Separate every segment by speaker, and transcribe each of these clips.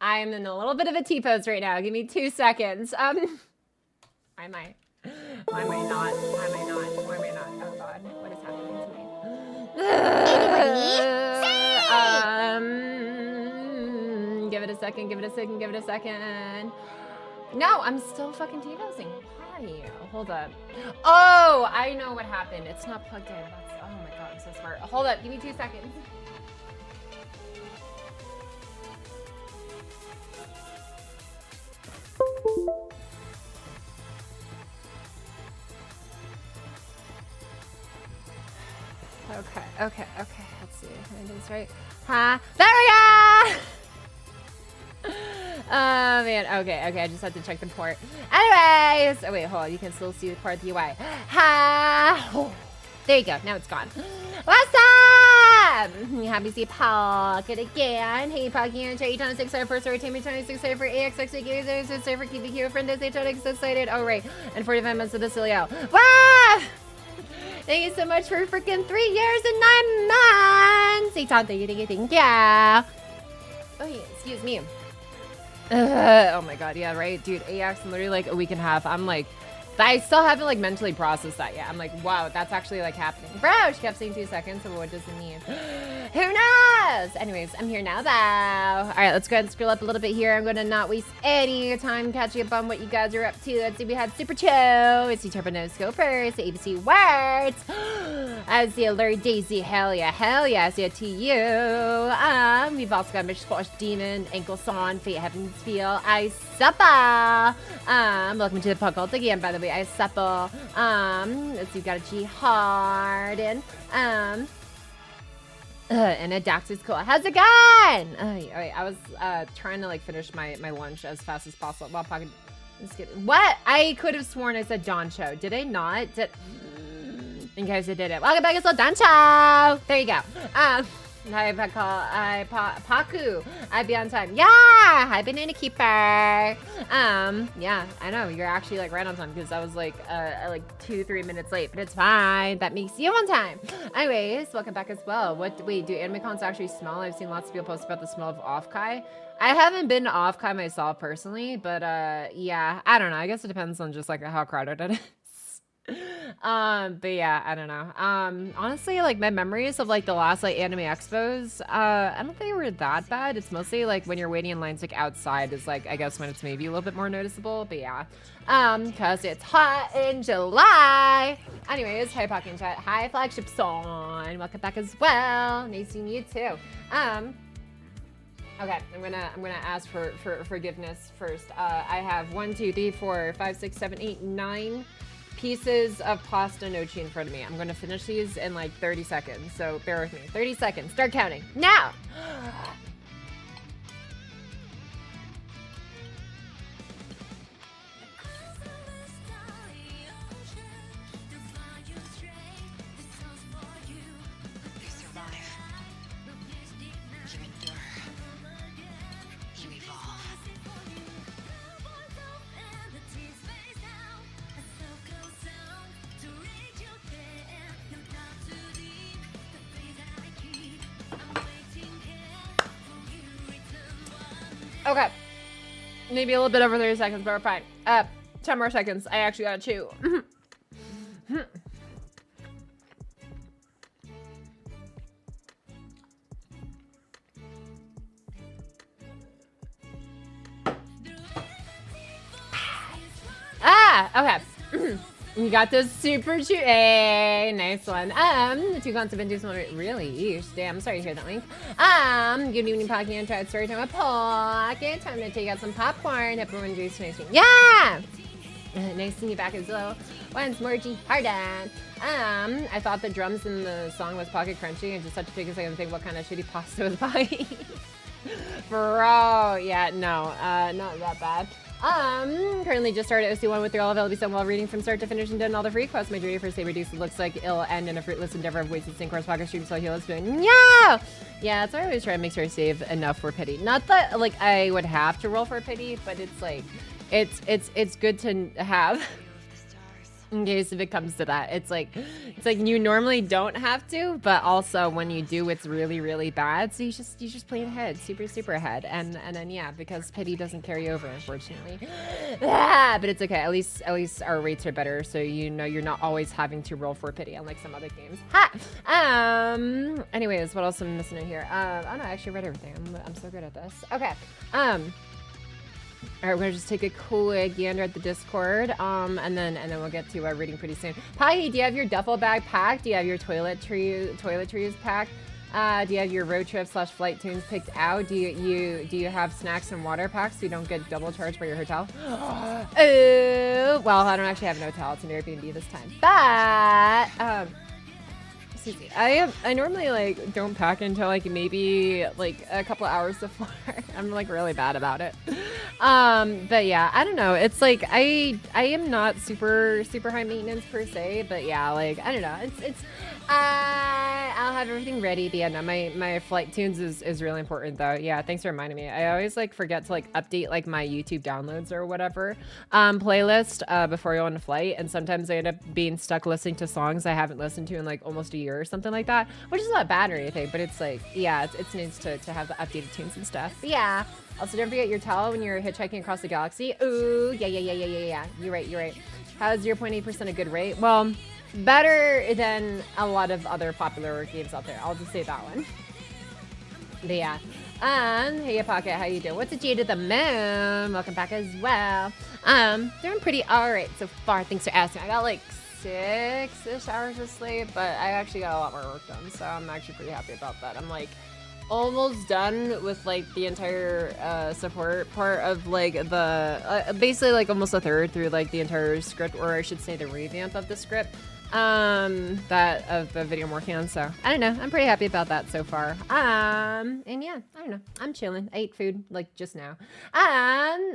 Speaker 1: I'm in a little bit of a T-pose right now. Give me 2 seconds. I might. I might not. I might not. Why am I not? Oh God, what is happening to me? Give it a second. Give it a second. Give it a second. No, I'm still fucking T-posing. Why? Hold up. Oh, I know what happened. It's not plugged in. That's, oh my God, I'm so smart. Hold up. Give me 2 seconds. Okay. Let's see. It is right. Huh? There we go! Oh man. Okay. I just had to check the port. Anyways. Oh wait, hold on. You can still see the part of the UI. Ha! Oh, there you go. Now it's gone. What's up? Happy to see Pocket again. Hey, Pocky, and Trey, 26 for Story Team, 26 for AXX, Games, for QBQ, friend, is excited. Oh, right. And 45 months of the Cilio. Wow! Thank you so much for freaking 3 years and 9 months. Hey, Tom, thank you. Oh, yeah, excuse me. Oh my God, yeah, right, dude. AX in literally like a week and a half. I'm like, I still haven't like mentally processed that yet. I'm like, wow, that's actually like happening. Bro, she kept saying 2 seconds, so what does it mean? Who knows? Anyways, I'm here now though. All right, let's go ahead and scroll up a little bit here. I'm gonna not waste any time catching up on what you guys are up to. Let's see, we had Super Cho, it's the Turbo No Scopers, the ABC Words. I see Alert Daisy, hell yeah, I see a TU. We've also got Mitch Squash Demon, Ankle Son, Fate Heavens Feel, I Suppa. Welcome to the Puck Ult again, by the way, I Supple. Let's see, we've got a G Harden. And a Dax is cool. How's it going? Alright, I was trying to like finish my lunch as fast as possible while Pocket. What? I could have sworn I said Don Cho. Did I not? In case I did it. Welcome back, it's Don Cho. There you go. Hi, Paku. I'd be on time. Yeah, hi, Banana Keeper. Yeah, I know you're actually like right on time because I was like 2-3 minutes late, but it's fine. That makes you on time. Anyways, welcome back as well. Wait, do anime cons actually smell? I've seen lots of people post about the smell of off-kai. I haven't been to off-kai myself personally, but yeah, I don't know. I guess it depends on just like how crowded it is. But yeah, I don't know. Honestly, like my memories of like the last like anime expos, I don't think they were that bad. It's mostly like when you're waiting in lines like outside is like, I guess when it's maybe a little bit more noticeable, but yeah. Cause it's hot in July. Anyways, hi Pocky and Chat. Hi Flagship Son. Welcome back as well. Nice seeing you too. Okay, I'm gonna ask for forgiveness first. I have 1, 2, 3, 4, 5, 6, 7, 8, 9 pieces of pasta noci in front of me. I'm gonna finish these in like 30 seconds, so bear with me. 30 seconds, start counting, now! Okay, maybe a little bit over 30 seconds, but we're fine. 10 more seconds. I actually gotta chew. Okay. You got those super chew. Hey, nice one. The 2 cons have been too small. Really? Eesh. Damn, sorry to hear that, Link. Good evening, Pocky, and tried story time with Pocket. Time to take out some popcorn. Everyone juice nice. Yeah! Nice seeing you back as well. Once more, G Harden. I thought the drums in the song was Pocket Crunchy. I just had to take a second to think what kind of shitty pasta was buying. Bro, yeah, no, not that bad. Currently just started OC1 with all available so while reading from start to finish and done all the free quests. My journey for Saber Deuce looks like it'll end in a fruitless endeavor of wasted sync course pocket stream so he'll spoon. Yeah! Yeah, that's why I always try to make sure I save enough for pity. Not that like I would have to roll for pity, but it's like it's good to have. In case if it comes to that, it's like you normally don't have to, but also when you do, it's really, really bad. So you just plan ahead, super ahead, and then yeah, because pity doesn't carry over, unfortunately. But it's okay. At least our rates are better, so you know you're not always having to roll for pity, unlike some other games. Ha. Anyways, what else am I missing in here? Oh no, I actually read everything. I'm so good at this. Okay. All right, we're gonna just take a quick gander at the Discord, and then we'll get to reading pretty soon. Pocky, do you have your duffel bag packed? Do you have your toiletries packed? Do you have your road trip / flight tunes picked out? Do you have snacks and water packed so you don't get double charged by your hotel? Oh, well, I don't actually have an hotel. It's an Airbnb this time, but I normally like don't pack until like maybe like a couple hours before. I'm like really bad about it. But yeah, I don't know. It's like I am not super high maintenance per se, but yeah, like I don't know. I'll have everything ready. But yeah, no, my flight tunes is really important though. Yeah, thanks for reminding me. I always like forget to like update like my YouTube downloads or whatever playlist before I go on a flight, and sometimes I end up being stuck listening to songs I haven't listened to in like almost a year or something like that, which is not bad or anything, but it's like, yeah, it's nice to have the updated tunes and stuff. But yeah, also don't forget your towel when you're hitchhiking across the galaxy. Ooh, yeah. You're right. How's 0.8% a good rate? Well, better than a lot of other popular games out there. I'll just say that one. But yeah. Hey Pocket, how you doing? What's a Jade of the Moon? Welcome back as well. Doing pretty alright so far. Thanks for asking. I got like 6-ish hours of sleep, but I actually got a lot more work done, so I'm actually pretty happy about that. I'm like almost done with like the entire support part of like the basically like almost a third through like the entire script, or I should say the revamp of the script that of the video I'm working on. So I don't know, I'm pretty happy about that so far. And yeah, I don't know, I'm chilling. I ate food like just now.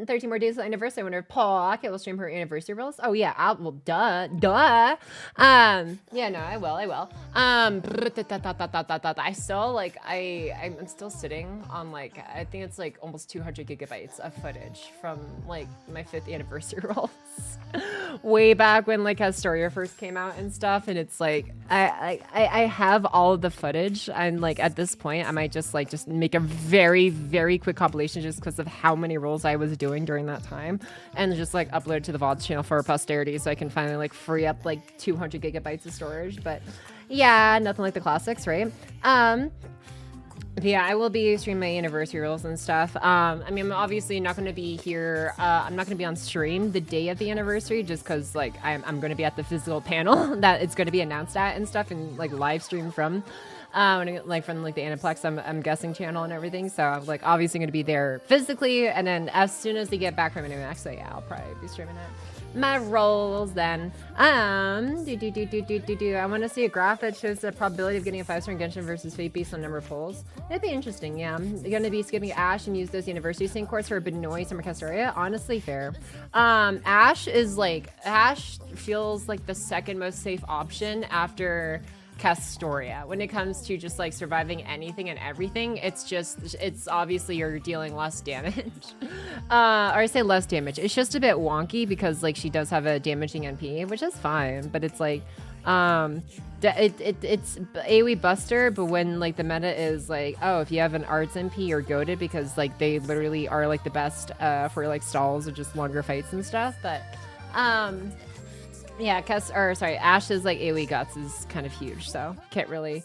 Speaker 1: 13 more days till anniversary. I wonder if Pocky will stream her anniversary rolls. Oh yeah, well duh. Yeah, no, I will. I still like I'm still sitting on like I think it's like almost 200 gigabytes of footage from like my 5th anniversary rolls. Way back when like Astoria first came out and stuff, and it's like I have all of the footage, and like at this point I might just make a very quick compilation just because of how many rolls I was doing during that time, and just like upload it to the VODs channel for posterity so I can finally like free up like 200 gigabytes of storage. But yeah, nothing like the classics, right? Yeah, I will be streaming my anniversary rolls and stuff. I mean, I'm obviously not going to be here. I'm not going to be on stream the day of the anniversary just because, like, I'm going to be at the physical panel that it's going to be announced at and stuff, and like live stream from, like from like the Aniplex, I'm guessing channel and everything. So I'm like obviously going to be there physically, and then as soon as they get back from it, actually, yeah, I'll probably be streaming it. My rolls then. I want to see a graph that shows the probability of getting a 5-star in Genshin versus Fate based on number of pulls. That'd be interesting, yeah. You're gonna be skipping Ash and use those university sync course for Benoit, Summer Castoria. Honestly, fair. Ash feels like the second most safe option after Castoria when it comes to just like surviving anything and everything. It's obviously you're dealing less damage, or I say less damage. It's just a bit wonky because like she does have a damaging NP, which is fine, but it's like it's AoE buster, but when like the meta is like, oh, if you have an arts MP, you're goated because like they literally are like the best for like stalls or just longer fights and stuff. But yeah, Ash's like AoE guts is kind of huge, so can't really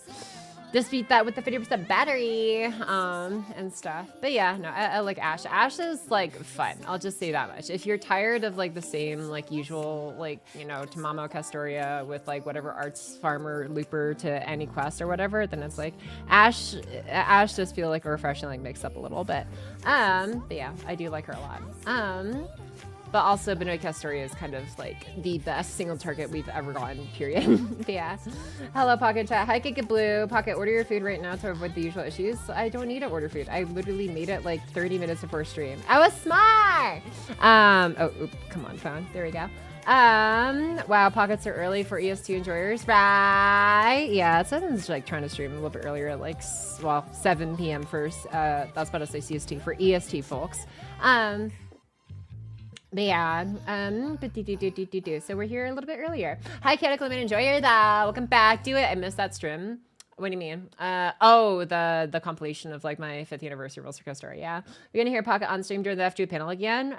Speaker 1: dispute that with the 50% battery and stuff. But yeah, no, I like Ash. Ash is like fun. I'll just say that much. If you're tired of like the same like usual like, you know, Tamamo Castoria with like whatever arts farmer looper to any quest or whatever, then it's like Ash just feel like a refreshing like mix up a little bit. But yeah, I do like her a lot. But also Benoit Castoria is kind of like the best single target we've ever gotten, period. Yeah. Hello, Pocket Chat. Hi, Kick It Blue. Pocket, order your food right now to avoid the usual issues. I don't need to order food. I literally made it like 30 minutes before stream. I was smart! Come on, phone. There we go. Wow, pockets are early for ES2 enjoyers, right? Yeah, someone's like trying to stream a little bit earlier, like, well, 7 p.m. first. That's about to say CST for EST folks. But yeah, so we're here a little bit earlier. Hi, Cataclysm, enjoy your that. Welcome back. Do it. I missed that stream. What do you mean? Oh, the compilation of like my 5th anniversary roller coaster story. Yeah, you're gonna hear Pocket on stream during the FGO panel again.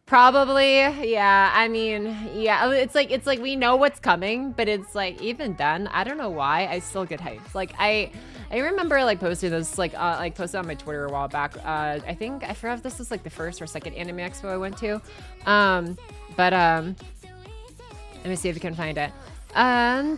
Speaker 1: Probably, yeah. I mean, yeah. It's like we know what's coming, but it's like even then, I don't know why I still get hyped. Like I remember like posting this like posted on my Twitter a while back. I think I forgot if this was like the first or second anime expo I went to. But let me see if you can find it. Oh,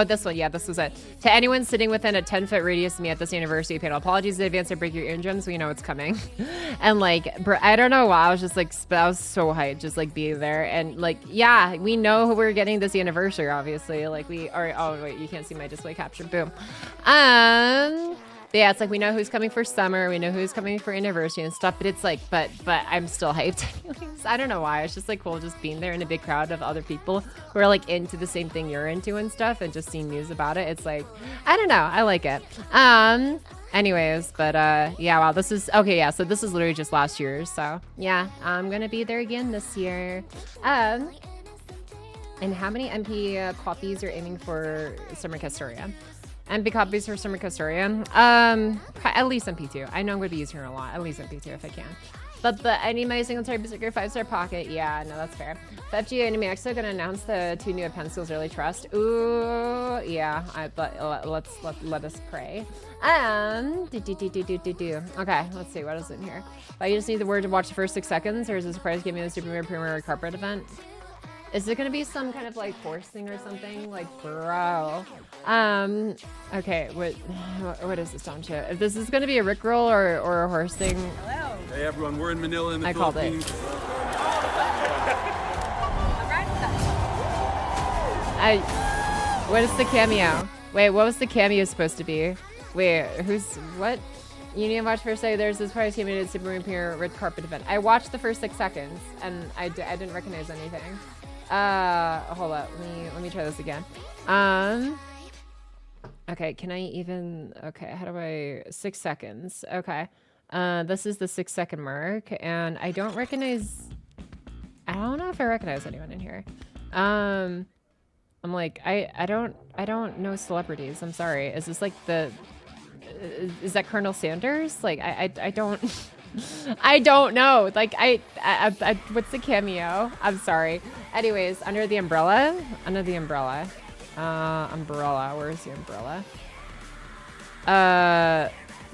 Speaker 1: this one. Yeah, this was it. To anyone sitting within a 10-foot radius of me at this anniversary panel, apologies in advance to break your eardrums. We know it's coming. And like, I don't know why. I was just like, I was so hyped just like being there. And like, yeah, we know we're getting this anniversary, obviously. Like we are, oh wait, you can't see my display capture. Boom. But yeah, it's like we know who's coming for summer, we know who's coming for anniversary and stuff, but it's like, but I'm still hyped. I don't know why. It's just like cool just being there in a big crowd of other people who are like into the same thing you're into and stuff, and just seeing news about it. It's like, I don't know, I like it. Anyways, but yeah, wow, this is okay. Yeah, so this is literally just last year, so yeah, I'm gonna be there again this year. And how many MP copies are aiming for Summer Castoria? MP copies for Summer Castoria. At least MP2. I know I'm going to be using her a lot. At least MP2 if I can. But I need my single star Berserker 5-star pocket. Yeah, no, that's fair. The FGO Anime Expo gonna announce the 2 new pencils. Really trust. Ooh, yeah. Let us pray. Okay, let's see what is in here. You just need the word to watch the first 6 seconds, or is it a surprise giving the Super Mario Premier Carpet event? Is it gonna be some kind of like horse thing or something? Like, bro. Okay, what is this down to? If this is gonna be a Rickroll or a horse thing.
Speaker 2: Hello. Hey everyone, we're in Manila in the Philippines.
Speaker 1: I called it. What is the cameo? Wait, what was the cameo supposed to be? Wait, what? You need to watch first day. There's this prize cameo at Super Mario Premier Red Carpet event. I watched the first 6 seconds and I didn't recognize anything. Hold up. Let me try this again. Okay, can I even, okay, how do I, 6 seconds. Okay. This is the 6 second mark and I don't know if I recognize anyone in here. I'm like, I don't know celebrities. I'm sorry. Is this like is that Colonel Sanders? Like, I don't, I don't know. Like, what's the cameo? I'm sorry. Anyways, under the umbrella. Umbrella, where's the umbrella?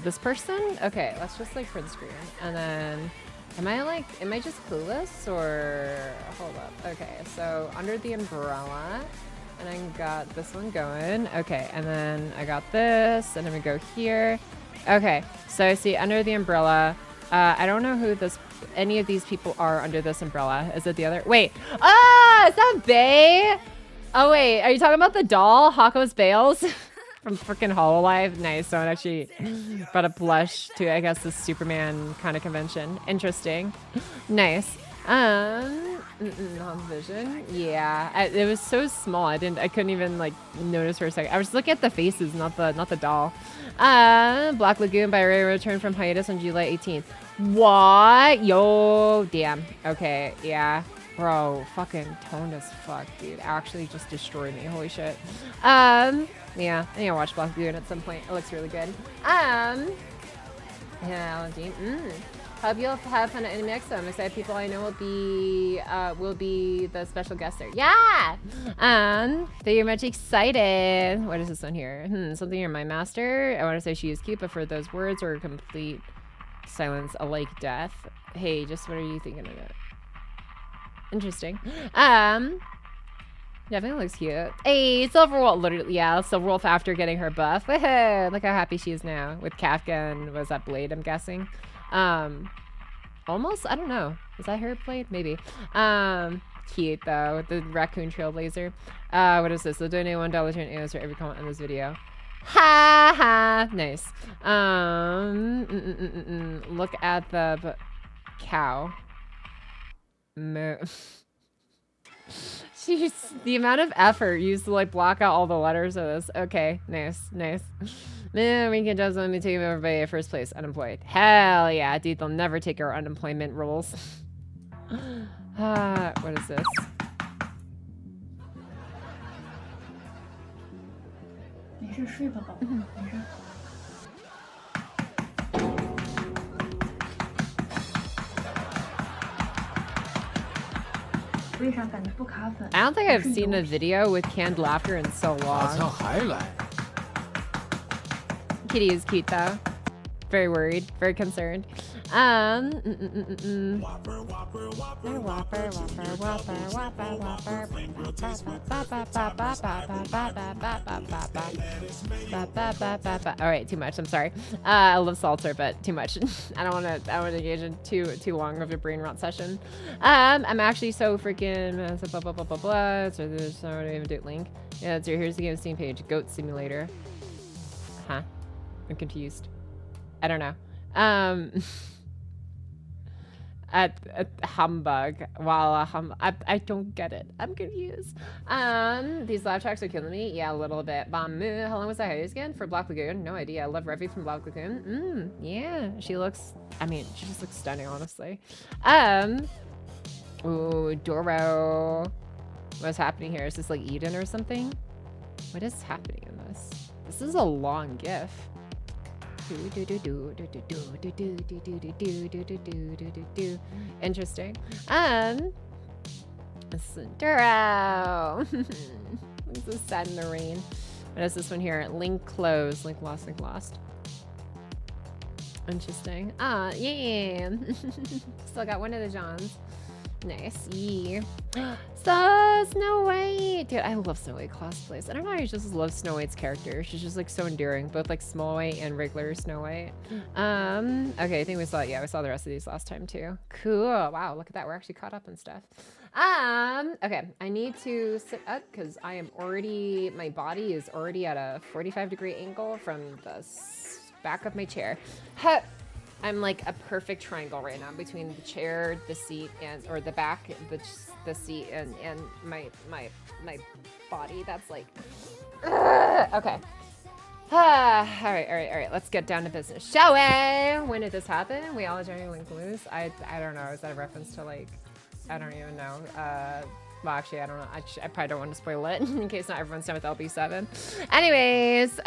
Speaker 1: This person? Okay, let's just like print screen. And then, am I just clueless or, hold up. Okay, so under the umbrella. And I got this one going. Okay, and then I got this, and then we go here. Okay, so I see under the umbrella. I don't know who any of these people are under this umbrella. Is it the other? Wait. Ah, is that Bae? Oh wait, are you talking about the doll, Hako's Bales? From freaking Hololive? Nice, someone actually brought a blush to, I guess, this Superman kind of convention. Interesting. Nice. Non-vision. Yeah, it was so small. I couldn't even like notice for a second. I was looking at the faces, not the doll. Black Lagoon by Ray returned from hiatus on July 18th. What? Yo, damn. Okay, yeah. Bro, fucking toned as fuck, dude. Actually just destroyed me. Holy shit. Yeah, I need to watch Black Lagoon at some point. It looks really good. Yeah, Alan Dean. Hope you'll have fun at Anime Expo. I'm excited people I know will be the special guest there. Yeah! Very much excited. What is this one here? Something in my master. I want to say she is cute, but for those words or complete silence, alike death. Hey, just what are you thinking of it? Interesting. Definitely looks cute. Hey, Silverwolf, literally, yeah, Silverwolf after getting her buff. Look how happy she is now with Kafka and was that Blade, I'm guessing. Almost, I don't know. Is that her Blade? Maybe. Cute though, with the raccoon trailblazer. What is this? They'll donate $1 to an answer every comment on this video. Ha ha! Nice. Look at the cow. Jeez, the amount of effort used to like block out all the letters of this. Okay, nice, nice. Man, we can just let me take everybody first place unemployed. Hell yeah, dude, they'll never take our unemployment rules. What is this?
Speaker 3: 没事，睡吧，宝宝，没事。为啥感觉不卡粉？
Speaker 1: I don't think I've seen a video with canned laughter in so long. Kitty is cute though. Very worried, very concerned. Alright, too much. I'm sorry. I love Salter, but too much. I don't wanna engage in too long of a brain rot session. I'm actually so freaking blah blah blah blah blah. So there's I don't even do it link. Yeah, so here's the game Steam page. Goat Simulator. Huh? I'm confused. I don't know. At humbug. Wow, I don't get it. I'm confused. These laugh tracks are killing me. Yeah, a little bit. Bamu. How long was that hiatus again? For Black Lagoon? No idea. I love Revy from Black Lagoon. Yeah. She looks, I mean, she just looks stunning, honestly. Ooh, Doro. What's happening here? Is this like Eden or something? What is happening in this? This is a long GIF. Interesting. Sunduro. This is sad in the rain. What is this one here? Link closed. Link lost. Link lost. Interesting. Yeah. Still got one of the Johns. Nice. Yeah. So Snow White. Dude, I love Snow White cosplays. I don't know, I just love Snow White's character. She's just like so endearing, both like Small White and regular Snow White. Okay, I think we saw the rest of these last time too. Cool. Wow, look at that. We're actually caught up and stuff. Okay, I need to sit up because I am already, my body is already at a 45-degree angle from the back of my chair. I'm like a perfect triangle right now between the chair, the seat, and or the back, the seat, and my body. That's like, okay. All right. Let's get down to business, shall we? When did this happen? We all genuinely lose. I don't know. Is that a reference to like? I don't even know. Well, actually, I don't know. I probably don't want to spoil it in case not everyone's done with LB7. Anyways,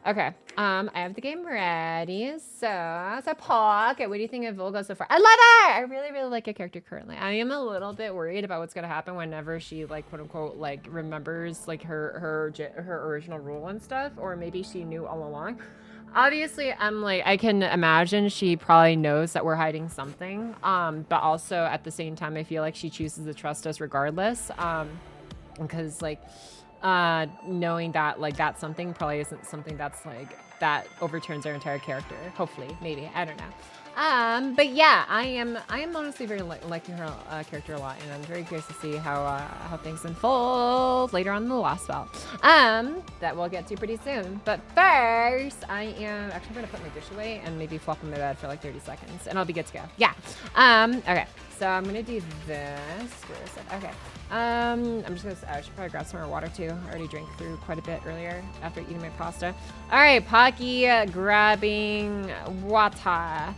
Speaker 1: okay, I have the game ready. So Pocky, what do you think of Volga so far? I love her! I really, really like her character currently. I am a little bit worried about what's gonna happen whenever she, like, quote unquote, like, remembers, like, her original role and stuff, or maybe she knew all along. Obviously, I'm like, I can imagine she probably knows that we're hiding something, but also at the same time, I feel like she chooses to trust us regardless, because, like, knowing that like that something probably isn't something that's like that overturns our entire character. Hopefully, maybe, I don't know. But yeah, I am honestly very liking her character a lot, and I'm very curious to see how things unfold later on in the Lostbelt. That we'll get to pretty soon. But first, I am actually gonna put my dish away and maybe flop in my bed for like 30 seconds, and I'll be good to go. Yeah. Okay. So I'm gonna do this. Where is it? Okay. I'm just gonna, I should probably grab some more water too. I already drank through quite a bit earlier after eating my pasta. All right, Pocky grabbing water.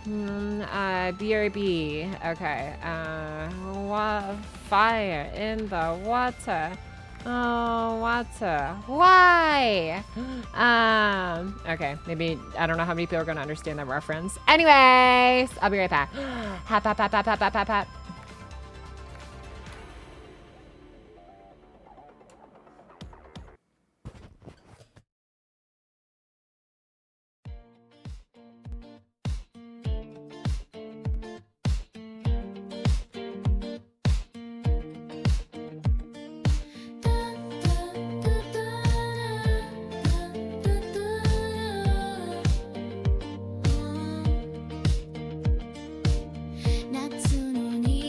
Speaker 1: BRB. Okay. Fire in the water. Oh, water. Why? Okay, maybe, I don't know how many people are gonna understand that reference. Anyways, I'll be right back. Hap.
Speaker 4: 夏の匂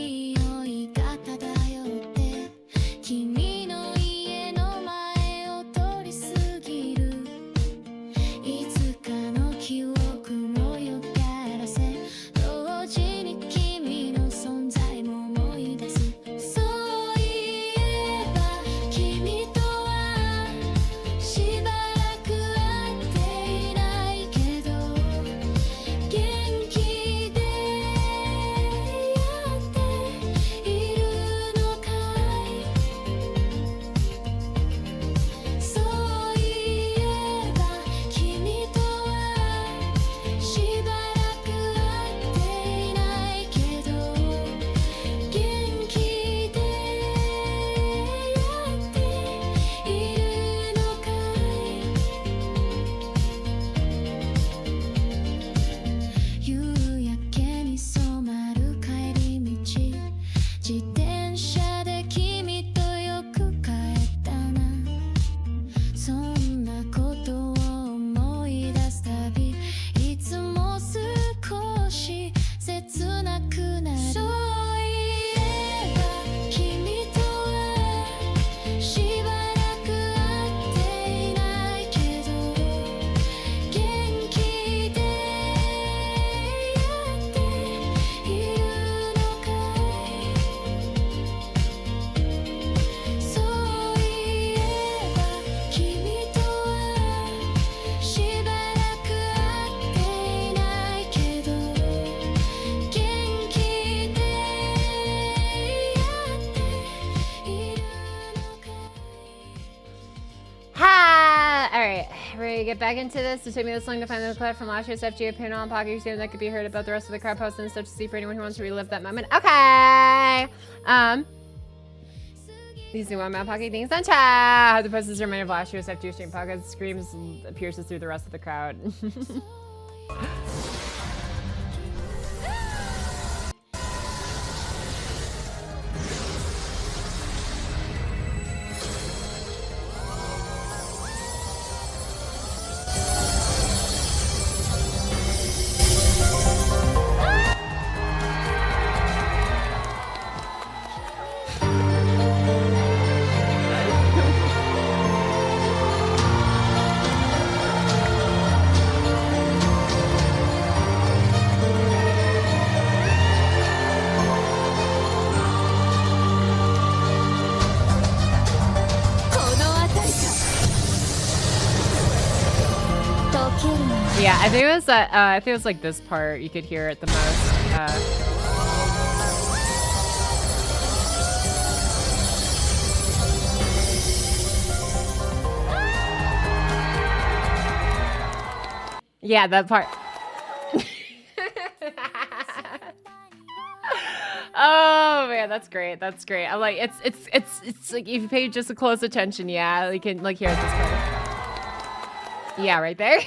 Speaker 1: Alright, we're gonna get back into this. It took me this long to find the clip from last year's FGO panel on Pocky game that could be heard about the rest of the crowd posting stuff to see for anyone who wants to relive that moment. Okay! These new one-man Pocky things on chat. How the post is a reminder of last year's FGO stream podcast screams and pierces through the rest of the crowd. Yeah, I think it was that. I think it was like this part. You could hear it the most. Yeah, that part. Oh man, that's great. That's great. I'm like, it's like if you pay just a close attention, yeah, you can like hear it this part. Yeah, right there.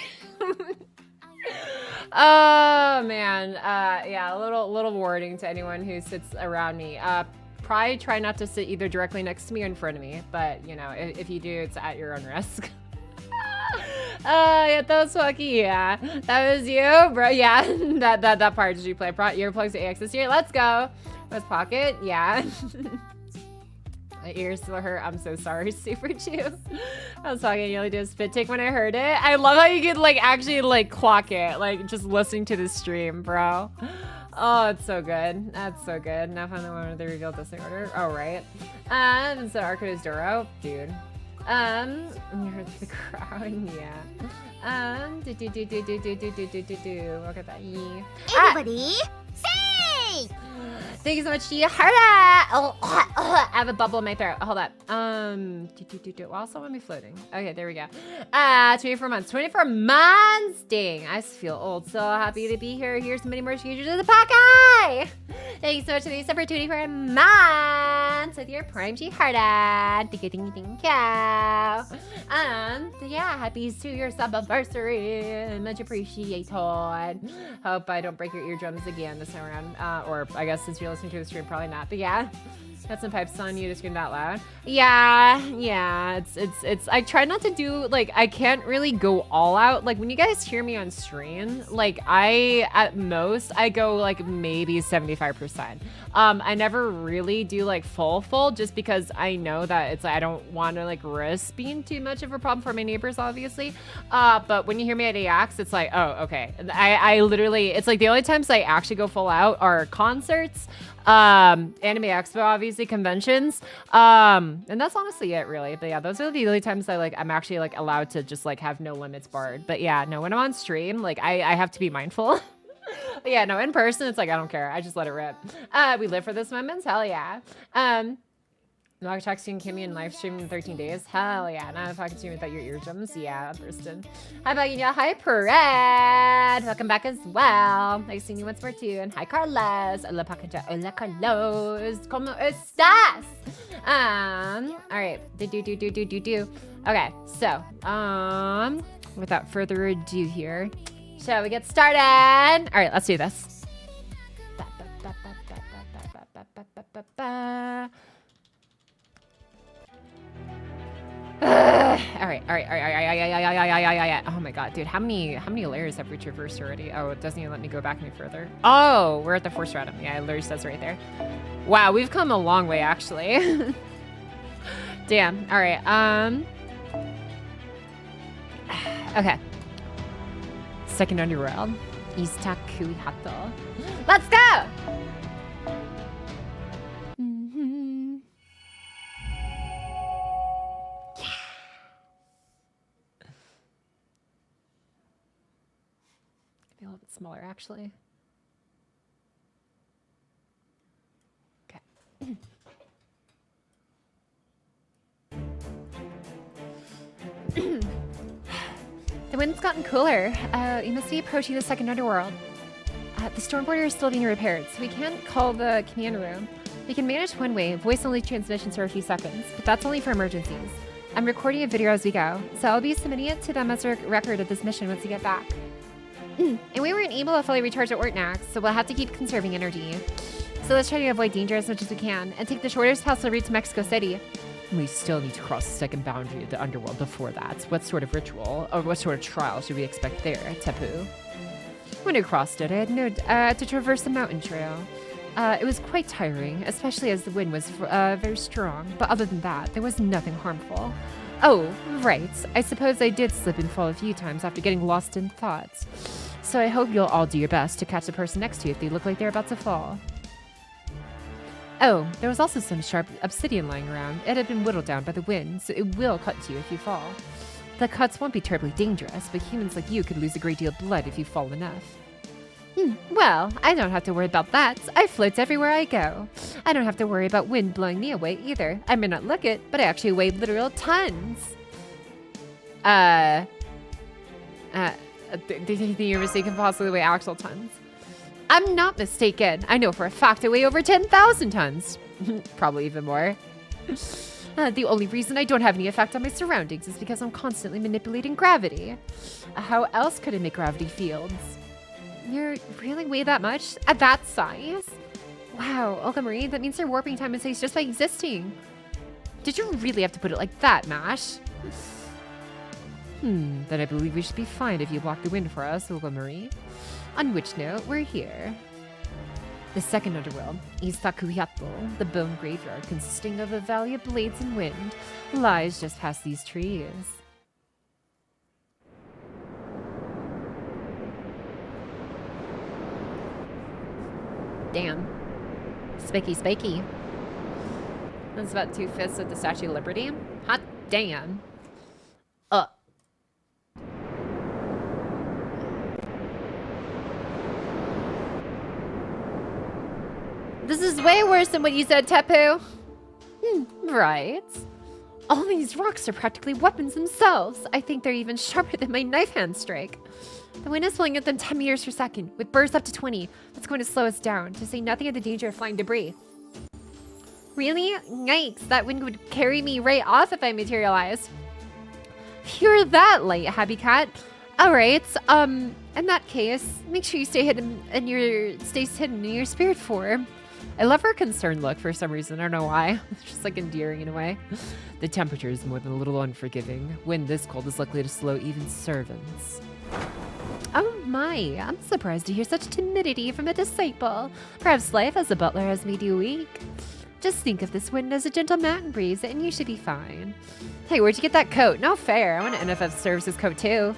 Speaker 1: Oh man, yeah, a little warning to anyone who sits around me. Probably try not to sit either directly next to me or in front of me, but you know, if you do, it's at your own risk. Yeah, that was Pocky. Yeah, that was you, bro. Yeah, that part. Did you play earplugs to AX this year? Let's go. Was Pocket? Yeah. My ears still hurt. I'm so sorry, Super Chew. I was talking, you only did a spit take when I heard it. I love how you could like actually like clock it, like just listening to the stream, bro. Oh, it's so good. That's so good. Now finally when they revealed this order. Oh, right. So Arcado's Doro, dude. You heard the crowd, yeah. Look at that.
Speaker 4: Everybody, say!
Speaker 1: Thank you so much, Gia. I have a bubble in my throat. Hold up. Well, someone be floating. Okay, there we go. 24 months. 24 months! Dang, I just feel old. So happy to be here. Here's many more features of the Pocky! Thank you so much for the for 24 months with your Prime G Hearted. Thank you. Yeah, happy 2-year sub-anniversary. Much appreciated. Hope I don't break your eardrums again this time around. Or I guess since you're listening to the stream, probably not. But yeah, got some pipes on you to scream that loud. Yeah. It's. I try not to do like I can't really go all out. Like when you guys hear me on stream, like at most I go like maybe 75%. I never really do like full just because I know that it's I don't want to like risk being too much of a problem for my neighbors, obviously. But when you hear me at AX, it's like, oh, okay. I literally, it's like the only times I actually go full out are concerts, Anime Expo, obviously, conventions, and that's honestly it, really. But yeah, those are the only times I'm actually like allowed to just like have no limits barred. But yeah, no, when I'm on stream, like I have to be mindful. But yeah, no, in person, it's like I don't care. I just let it rip. We live for this moment. Hell yeah. Log texting Kimmy and live streaming in 13 days. Hell yeah. Now I'm talking to you without your eardrums. Yeah, Thurston. Hi, Baggy. Hi, Parade. Welcome back as well. Nice seeing you once more, too. And hi, Carlos. Hola, Pacacha. Hola, Carlos. ¿Cómo estás? All right. Do. Okay, so, without further ado here, shall we get started? All right, let's do this. All right. Oh my god, dude, how many layers have we traversed already? Oh, it doesn't even let me go back any further. Oh, we're at the 4th stratum. Yeah, it literally says right there. Wow, we've come a long way, actually. Damn. All right. Okay. Second underworld. Istakui Hato. Let's go! Be a little bit smaller, actually. Okay. The wind's gotten cooler. We must be approaching the second underworld. The storm border is still being repaired, so we can't call the command room. We can manage one way, voice-only transmissions for a few seconds, but that's only for emergencies. I'm recording a video as we go, so I'll be submitting it to them as a record of this mission once we get back. And we weren't able to fully recharge at Ortnax, so we'll have to keep conserving energy. So let's try to avoid danger as much as we can, and take the shortest possible route to Mexico City. We still need to cross the second boundary of the underworld before that. What sort of ritual, or what sort of trial should we expect there, Tepu? When I crossed it, I had to traverse the mountain trail. It was quite tiring, especially as the wind was very strong, but other than that, there was nothing harmful. Oh, right. I suppose I did slip and fall a few times after getting lost in thoughts. So I hope you'll all do your best to catch the person next to you if they look like they're about to fall. Oh, there was also some sharp obsidian lying around. It had been whittled down by the wind, so it will cut to you if you fall. The cuts won't be terribly dangerous, but humans like you could lose a great deal of blood if you fall enough. Well, I don't have to worry about that. I float everywhere I go. I don't have to worry about wind blowing me away either. I may not look it, but I actually weigh literal tons. Do you think you're mistaken possibly weigh actual tons? I'm not mistaken. I know for a fact I weigh over 10,000 tons. Probably even more. The only reason I don't have any effect on my surroundings is because I'm constantly manipulating gravity. How else could I make gravity fields? You really weigh that much? At that size? Wow, Olga Marie, that means you're warping time and space just by existing. Did you really have to put it like that, Mash? Then I believe we should be fine if you block the wind for us, Olga Marie. On which note, we're here. The second underworld, Iztaccíhuatl, the bone graveyard consisting of a valley of blades and wind, lies just past these trees. Damn. Spiky. That's about 2/5 of the Statue of Liberty. Hot damn. This is way worse than what you said, Tepu. Right. All these rocks are practically weapons themselves. I think they're even sharper than my knife hand strike. The wind is blowing at them 10 meters per second, with bursts up to 20. That's going to slow us down, to say nothing of the danger of flying debris. Really? Yikes, that wind would carry me right off if I materialized. You're that light, Happy Cat. Alright, in that case, make sure you stay hidden in your spirit form. I love her concerned look for some reason. I don't know why. It's just like endearing in a way. The temperature is more than a little unforgiving. Wind this cold is likely to slow even servants. Oh my, I'm surprised to hear such timidity from a disciple. Perhaps life as a butler has made you weak. Just think of this wind as a gentle mountain breeze and you should be fine. Hey, where'd you get that coat? No fair. I want an NFF services coat too.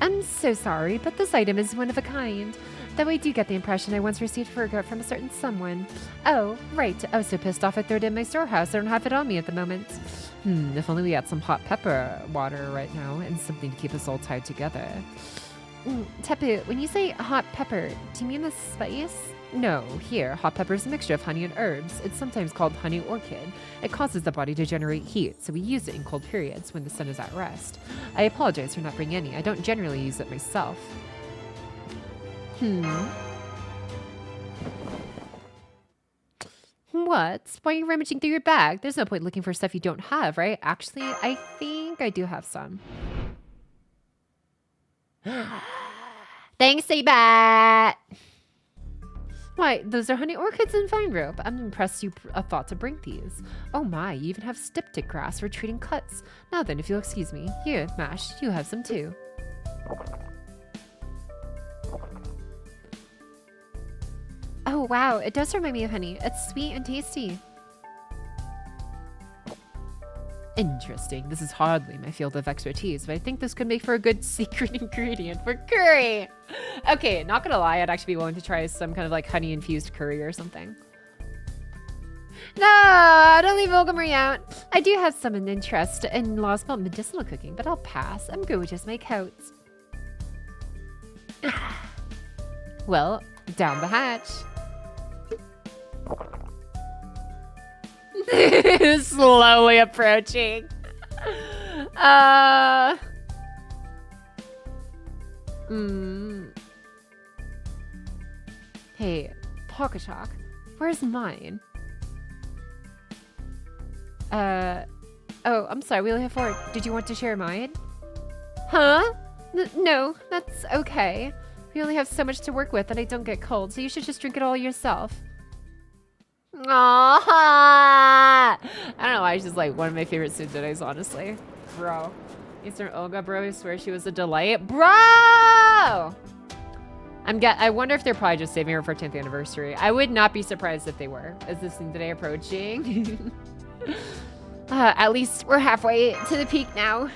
Speaker 1: I'm so sorry, but this item is one of a kind. Though I do get the impression I once received for a coat from a certain someone. Oh, right. I was so pissed off I threw it in my storehouse. I don't have it on me at the moment. If only we had some hot pepper water right now and something to keep us all tied together. Tepu, when you say hot pepper, do you mean the spice? No, here, hot pepper is a mixture of honey and herbs. It's sometimes called honey orchid. It causes the body to generate heat, so we use it in cold periods when the sun is at rest. I apologize for not bringing any. I don't generally use it myself. What? Why are you rummaging through your bag? There's no point looking for stuff you don't have, right? Actually, I think I do have some. Thanks, Sabat! Why, those are honey orchids and vine rope. I'm impressed you thought to bring these. Oh my, you even have styptic grass for treating cuts. Now then, if you'll excuse me. Here, Mash, you have some too. Oh wow, it does remind me of honey. It's sweet and tasty. Interesting. This is hardly my field of expertise, but I think this could make for a good secret ingredient for curry. Okay, not gonna lie, I'd actually be willing to try some kind of like honey-infused curry or something. No, don't leave Olga out. I do have some interest in Lostbelt medicinal cooking, but I'll pass. I'm good with just my coats. Well, down the hatch. Slowly approaching. Hey, Pocky, where's mine? Oh, I'm sorry, we only have 4. Did you want to share mine? Huh? No, that's okay. We only have so much to work with and I don't get cold, so you should just drink it all yourself. Aww. I don't know why she's like one of my favorite tsuderes, honestly. Bro. Eastern Olga, bro, I swear she was a delight. Bro! I wonder if they're probably just saving her for 10th anniversary. I would not be surprised if they were. Is this today approaching? At least we're halfway to the peak now.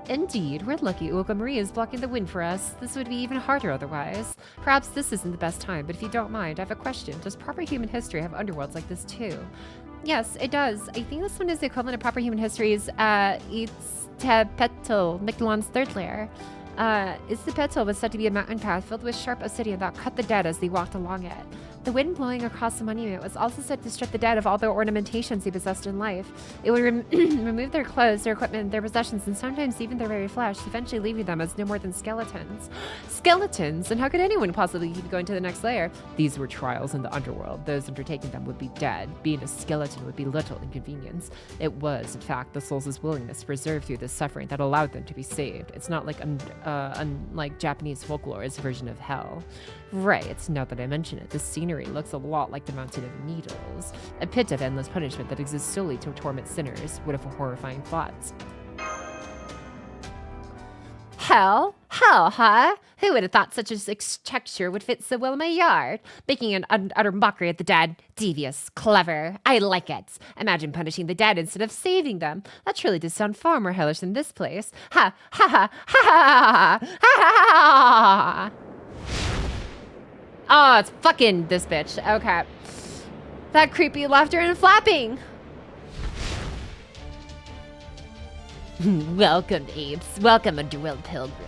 Speaker 1: Indeed, we're lucky Olga Marie is blocking the wind for us. This would be even harder otherwise. Perhaps this isn't the best time, but if you don't mind, I have a question. Does proper human history have underworlds like this too? Yes, it does. I think this one is the equivalent of proper human history's Pt4, Miquelan's third lair. Pt4 was said to be a mountain path filled with sharp obsidian that cut the dead as they walked along it. The wind blowing across the monument was also said to strip the dead of all their ornamentations they possessed in life. It would remove their clothes, their equipment, their possessions, and sometimes even their very flesh, eventually leaving them as no more than skeletons. Skeletons? And how could anyone possibly keep going to the next layer? These were trials in the underworld. Those undertaking them would be dead. Being a skeleton would be little inconvenience. It was, in fact, the souls' willingness to preserve through this suffering that allowed them to be saved. It's not like unlike Japanese folklore's version of hell. Right, now that I mention it, the scenery looks a lot like the Mountain of Needles, a pit of endless punishment that exists solely to torment sinners. What if horrifying thoughts? Hell, huh? Who would have thought such a texture would fit so well in my yard? Making an utter mockery at the dead. Devious, clever. I like it. Imagine punishing the dead instead of saving them. That truly does sound far more hellish than this place. Ha, ha, ha, ha, ha, ha, ha, ha. Oh, it's fucking this bitch. Okay. That creepy laughter and flapping. Welcome, apes. Welcome, underworld pilgrims.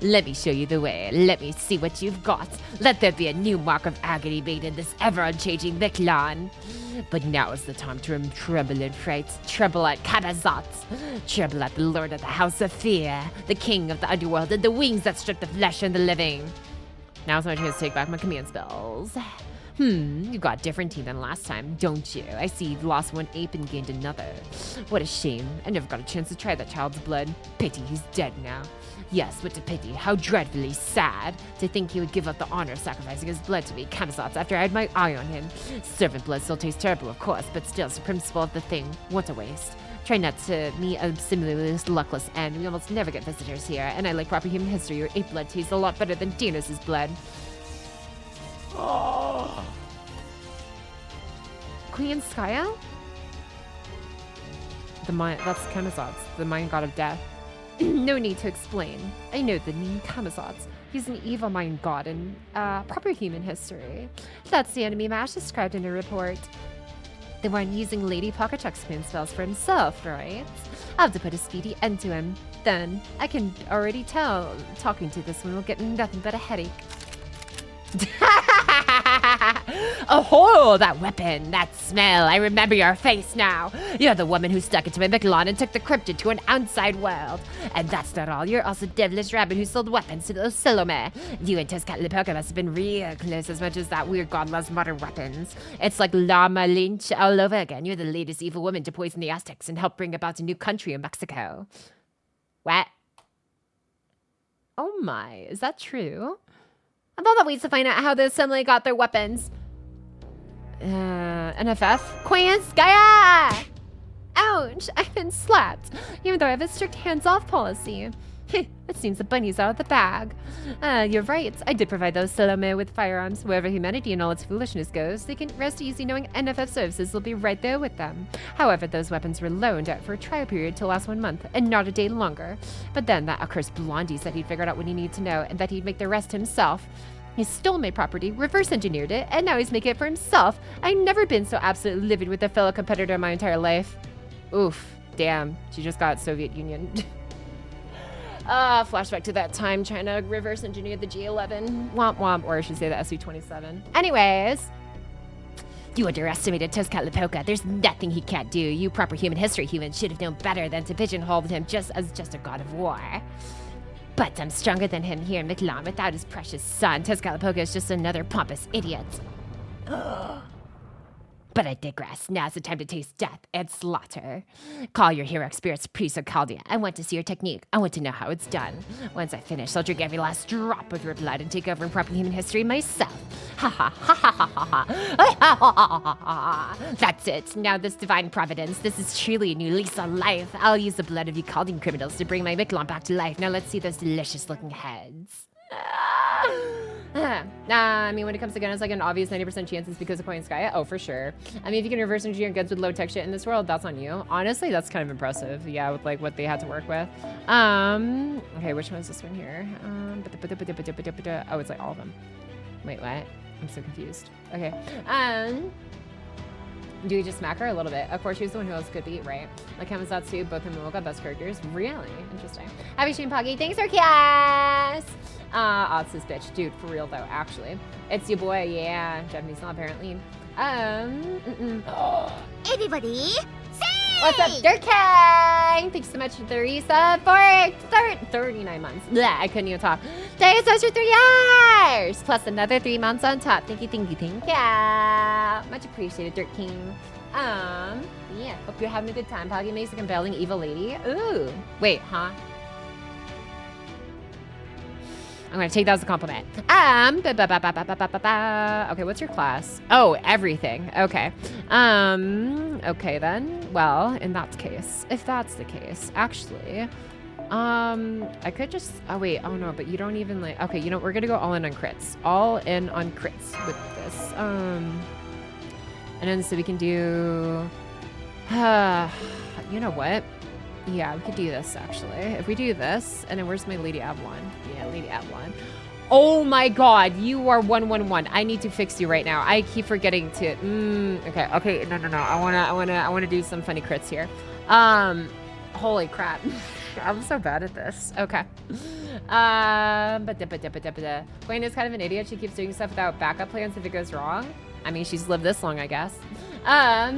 Speaker 1: Let me show you the way. Let me see what you've got. Let there be a new mark of agony made in this ever-unchanging Miquelan. But now is the time to tremble in fright. Tremble at Kabazot. Tremble at the Lord of the House of Fear, the King of the Underworld, and the wings that strip the flesh and the living. Now's my chance to take back my command spells. You got a different team than last time, don't you? I see you've lost one ape and gained another. What a shame. I never got a chance to try that child's blood. Pity he's dead now. Yes, but to pity, how dreadfully sad. To think he would give up the honor of sacrificing his blood to me, Kamazotz, after I had my eye on him. Servant blood still tastes terrible, of course, but still, the principle of the thing. What a waste. Try not to meet a similarly luckless end. We almost never get visitors here, and I like proper human history. Your ape blood tastes a lot better than Dinos' blood. Oh. Queen Skya? That's Kamazotz, the mind god of death. No need to explain. I know the name Kamazotz. He's an evil mind god in proper human history. That's the enemy Mash described in a report. The one using Lady Pocketchuck's command spells for himself, right? I'll have to put a speedy end to him. Then, I can already tell talking to this one will get me nothing but a headache. Oh, that weapon, that smell. I remember your face now. You're the woman who stuck into my Miquelan and took the cryptid to an outside world. And that's not all. You're also devilish rabbit who sold weapons to those Salome. You and Tezcatlipoca must have been real close as much as that weird god loves modern weapons. It's like Llama Lynch all over again. You're the latest evil woman to poison the Aztecs and help bring about a new country in Mexico. What? Oh my, is that true? I'm on the way to find out how the assembly got their weapons. NFF? Queen Skya! Ouch! I've been slapped, even though I have a strict hands-off policy. It seems the bunny's out of the bag. You're right. I did provide those Salome with firearms. Wherever humanity and all its foolishness goes, they can rest easy knowing NFF services will be right there with them. However, those weapons were loaned out for a trial period to last 1 month, and not a day longer. But then that accursed Blondie said he'd figured out what he needed to know, and that he'd make the rest himself. He stole my property, reverse engineered it, and now he's making it for himself. I've never been so absolutely livid with a fellow competitor in my entire life. Oof. Damn. She just got Soviet Union. Flashback to that time trying to reverse engineer the G11. Womp womp, or I should say the SU-27. Anyways. You underestimated Tezcatlipoca. There's nothing he can't do. You proper human history humans should have known better than to pigeonhole him just as a god of war. But I'm stronger than him here in Miquelon without his precious son. Tezcatlipoca is just another pompous idiot. But I digress. Now's the time to taste death and slaughter. Call your heroic spirits, priest of Chaldea. I want to see your technique. I want to know how it's done. Once I finish, I'll drink every last drop of your blood and take over improper human history myself. Ha ha ha ha ha ha ha. That's it. Now this divine providence. This is truly a new lease on life. I'll use the blood of you Chaldean criminals to bring my Miquelon back to life. Now let's see those delicious looking heads. I mean, when it comes to guns, like an obvious 90% chance is because of Point Sky. Oh, for sure. I mean, if you can reverse engineer guns with low tech shit in this world, that's on you. Honestly, that's kind of impressive. Yeah, with like what they had to work with. Okay, which one is this one here? Oh, it's like all of them. Wait, what? I'm so confused. Okay. Do we just smack her a little bit? Of course, she's the one who else could beat, right? Like Hamazatsu, both him and Mocha, best characters. Really? Interesting. Happy stream, Pocky. Thanks for kiss! Odds this bitch. Dude, for real though, actually. It's your boy, yeah. Japanese not apparently.
Speaker 4: Everybody, say!
Speaker 1: What's up, Dirt King? Thanks so much for the resub for 39 months. Blah, I couldn't even talk. Thanks so much for 3 years! Plus another 3 months on top. Thank you, thank you, thank you. Much appreciated, Dirt King. Yeah, hope you're having a good time. Pocky makes a compelling evil lady. Ooh. Wait, huh? I'm gonna take that as a compliment. Okay, what's your class? Oh, everything. Okay. Okay then. Well, in that case, if that's the case, actually, I could just, oh wait, oh no, but you don't even like, okay, you know, we're gonna go all in on crits. All in on crits with this. And then so we can do, you know what? Yeah, we could do this, actually. If we do this, and then where's my Lady Avalon? Yeah, Lady Avalon. Oh my god, you are 111. I need to fix you right now. I keep forgetting to, okay, no. I wanna do some funny crits here. Holy crap. I'm so bad at this. Okay. Queen is kind of an idiot. She keeps doing stuff without backup plans if it goes wrong. I mean, she's lived this long, I guess. I'll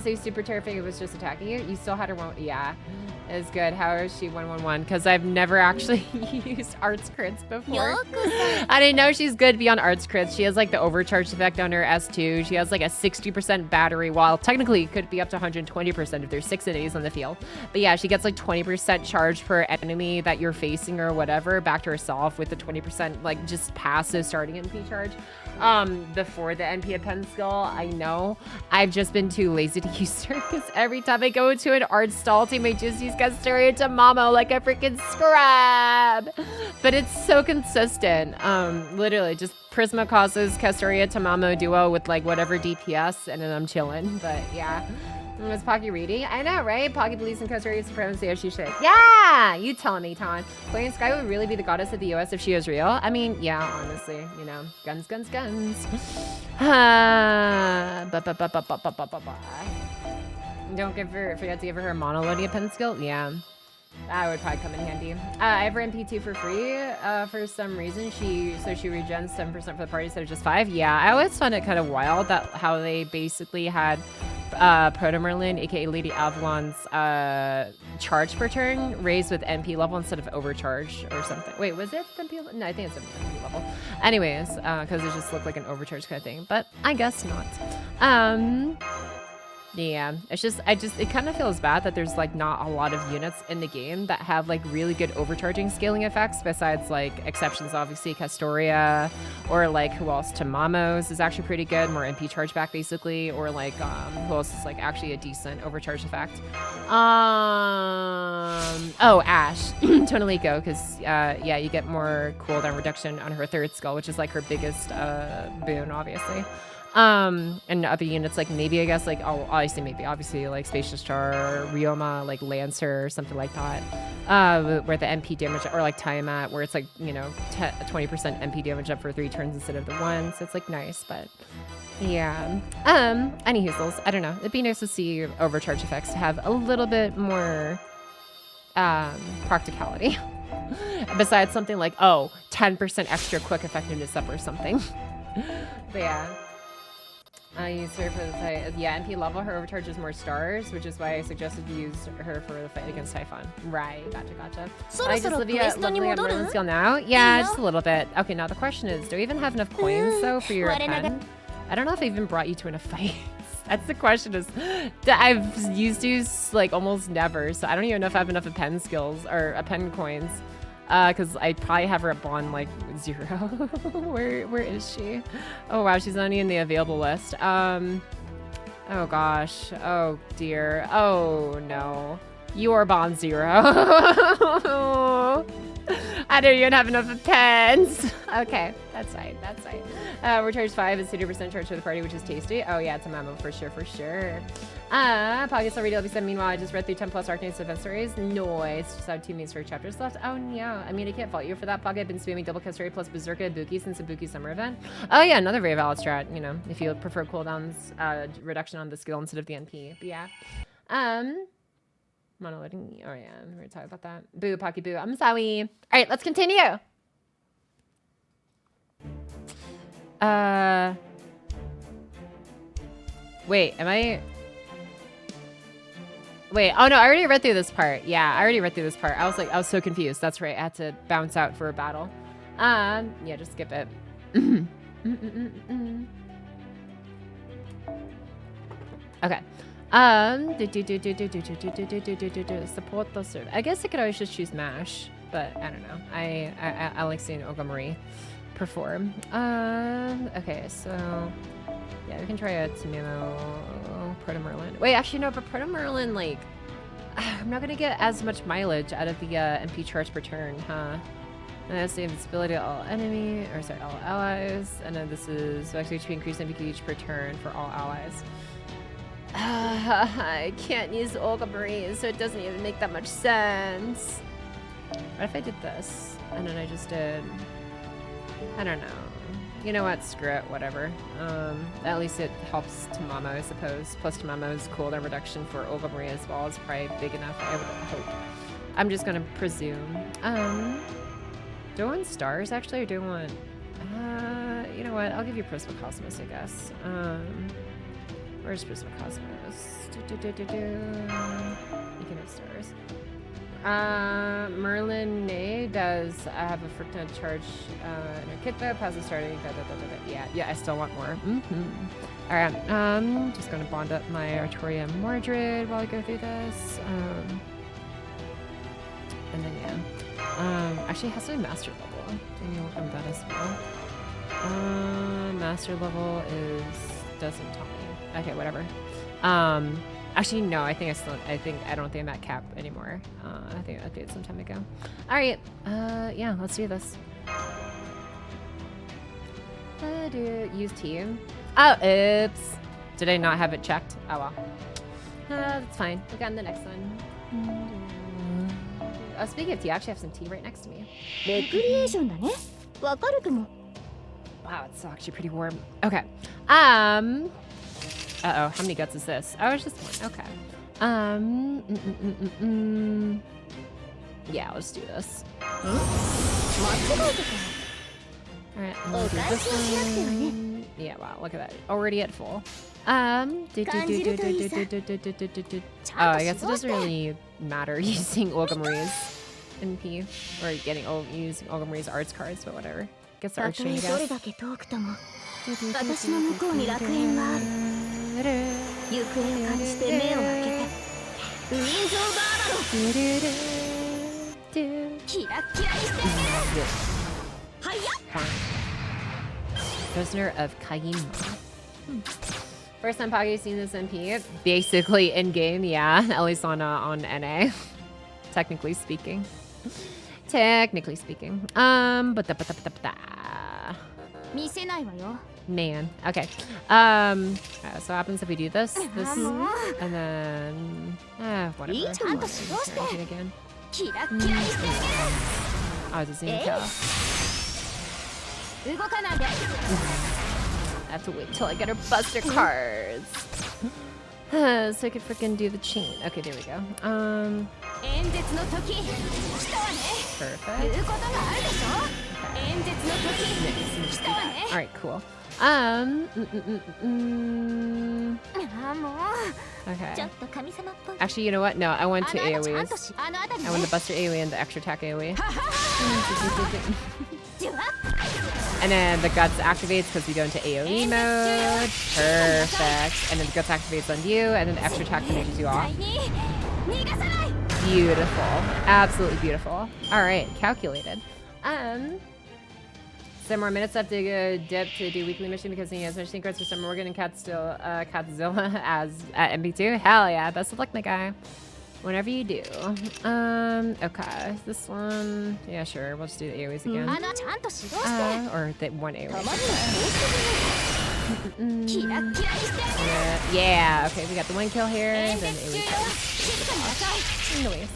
Speaker 1: say super terrifying. It was just attacking you. You still had her one. Yeah, it's good. How is she 111? Because I've never actually used arts crits before. I didn't know she's good beyond arts crits. She has like the overcharge effect on her S2. She has like a 60% battery, while technically it could be up to 120% if there's 6 enemies on the field. But yeah, she gets like 20% charge per enemy that you're facing or whatever back to herself with the 20% like just passive starting MP charge. Before the NP pen skill. I know I've just been too lazy to use her because every time I go into an art stall team, I just use Castoria to Mamo like a freaking scrub. But it's so consistent. Literally just Prisma causes Castoria to Mamo duo with like whatever DPS and then I'm chilling. But yeah. Was Pocky reading? I know, right? Pocky believes in Castoria's supremacy as she should. Yeah! You tell me, Ton. Queen Sky would really be the goddess of the US if she was real? I mean, yeah, honestly, you know. Guns, guns, guns. Don't forget to give her her monolodia pen skill? Yeah. That would probably come in handy. I have her MP2 for free for some reason. She regens 7% for the party instead of just 5. Yeah, I always found it kind of wild that how they basically had Proto Merlin, aka Lady Avalon's charge per turn raised with MP level instead of overcharge or something. Wait, was it MP level? No, I think it's MP level. Anyways, because it just looked like an overcharge kind of thing, but I guess not. Yeah, it kind of feels bad that there's like not a lot of units in the game that have like really good overcharging scaling effects besides like exceptions, obviously Castoria or like who else, Tamamos is actually pretty good, more MP charge back basically, or like who else is like actually a decent overcharge effect. Oh, Ash, Tonalico, because yeah, you get more cooldown reduction on her 3rd skill, which is like her biggest boon, obviously. And other units like maybe I guess like obviously like Spacious Char, Ryoma, like Lancer or something like that, where the MP damage, or like Tiamat where it's like, you know, 20% MP damage up for 3 turns instead of the 1, so it's like nice. But yeah, any hoozles, I don't know, it'd be nice to see overcharge effects to have a little bit more practicality besides something like 10% extra quick effectiveness up or something. But yeah. I used her for the fight. Yeah, NP level, her overcharges more stars, which is why I suggested you use her for the fight against Typhon. Right, gotcha. I just live at Merlin skill now? Yeah, just a little bit. Okay, now the question is, do we even have enough coins, though, for your pen? I don't know if I even brought you to enough fights. That's the question is, I've used these, like, almost never, so I don't even know if I have enough of pen skills, or pen coins. Because I probably have her at bond like 0. Where is she? Oh wow, she's not in the available list. Oh gosh. Oh dear. Oh no. You're bond 0. I don't even have enough of pens. Okay, that's fine. Recharge 5 is 50% charge to the party, which is tasty. Oh yeah, it's a memo for sure. Pocky still read LB7. Meanwhile, I just read through 10 plus Arcane event stories. Nice. Just have 2 main story chapters left. Oh yeah. I mean, I can't fault you for that, Pocky. I've been spamming double cast story plus Berserker Ibuki since the Ibuki summer event. Oh yeah, another very valid strat. You know, if you prefer cooldowns, reduction on the skill instead of the NP. But yeah. Monolithing. Oh yeah, we're gonna talk about that. Boo, Pocky, boo. I'm sorry. All right, let's continue. Wait, am I? Wait, oh no, I already read through this part. Yeah, I already read through this part. I was so confused. That's right, I had to bounce out for a battle. Yeah, just skip it. Okay. Support the server. I guess I could always just choose MASH, but I don't know. I like seeing Ogamarie perform. Okay, so yeah, we can try a Tamino Proto Merlin. Wait, actually no, but Proto Merlin, like, I'm not gonna get as much mileage out of the MP charge per turn, huh? And that's the invincibility of all all allies. And then this is actually HP increase MP each per turn for all allies. I can't use Ogamarie, so it doesn't even make that much sense. What if I did this? And then I just did, I don't know. You know what? Screw it. Whatever. At least it helps Tamamo, I suppose. Plus Tamamo's cooldown reduction for Ogamarie as well is probably big enough, I would hope. I'm just gonna presume. Do I want stars, actually, or do I want... you know what? I'll give you Prisma Cosmos, I guess. Where's Prisma Cosmos? You can have stars. Merlin Nay does have a Fricta charge in her kit though, positive starting. Yeah, I still want more. Alright, just gonna bond up my Artoria Mordred while I go through this. And then yeah. Actually it has to be master level. Don't you work on that as well? Master level doesn't tell me. Okay, whatever. Actually, no. I don't think I'm at cap anymore. I think I updated some time ago. All right. Yeah, let's do this. Use team. Oh, oops. Did I not have it checked? Oh well. That's fine. We'll get on the next one. Oh, speaking of tea, I actually have some tea right next to me. Wow, it's actually pretty warm. Okay. Uh-oh, how many guts is this? Oh, it's just one. Okay. Yeah, let's do this. Alright, I'm gonna do this one. Yeah, wow, look at that. Already at full. Oh, I guess it doesn't really matter using Ogamarie's NP or using Ogamarie's arts cards, but whatever. Guess the arts chain, I guess. Prisoner of Kagima. First time Pocky seen this MP, basically in game, yeah, at least on NA, technically speaking. Man, okay. So what happens if we do this, and then whatever. I'll do it again. Oh, it's a Xena kill. I have to wait till I get her buster cards. So I could freaking do the chain. Okay, there we go. Perfect. Okay. Alright, cool. Okay. Actually, you know what? No, I went to AoEs. I went to Buster AoE and the extra attack AoE. And then the Guts activates because we go into AoE mode. Perfect. And then the Guts activates on you, and then the extra attack finishes you off. Beautiful. Absolutely beautiful. All right, calculated. 7 more minutes left to go dip to do weekly mission because he has much secrets for Summer Morgan and Catzilla as at MP2. Hell yeah, best of luck, my guy. Whenever you do. Okay, this one. Yeah, sure. We'll just do the AoEs again. Or the one AoE. Yeah, okay, we got the 1 kill here, then AoE. Noise.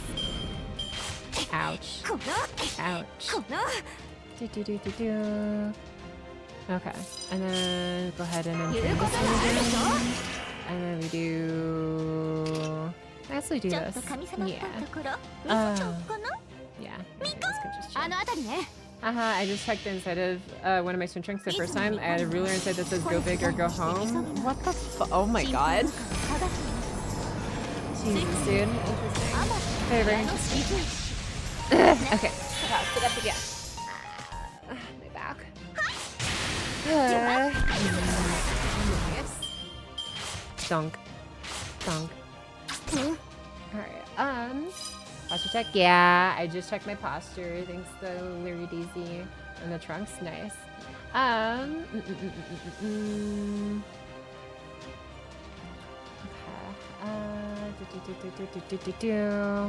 Speaker 1: Ouch. Ouch. Okay, and then go ahead and then this one again. And then we do. I actually do this. Yeah. Yeah. Okay, this can just chill. I just checked the inside of one of my swim trunks the first time. I had a ruler inside that says go big or go home. What the oh my god. Jesus, dude. Interesting. Okay, very interesting. Okay. Sit up again. My back. Nice. Dunk. Dunk. Alright, posture check. Yeah, I just checked my posture. Thanks to Larry Daisy and the trunks. Nice.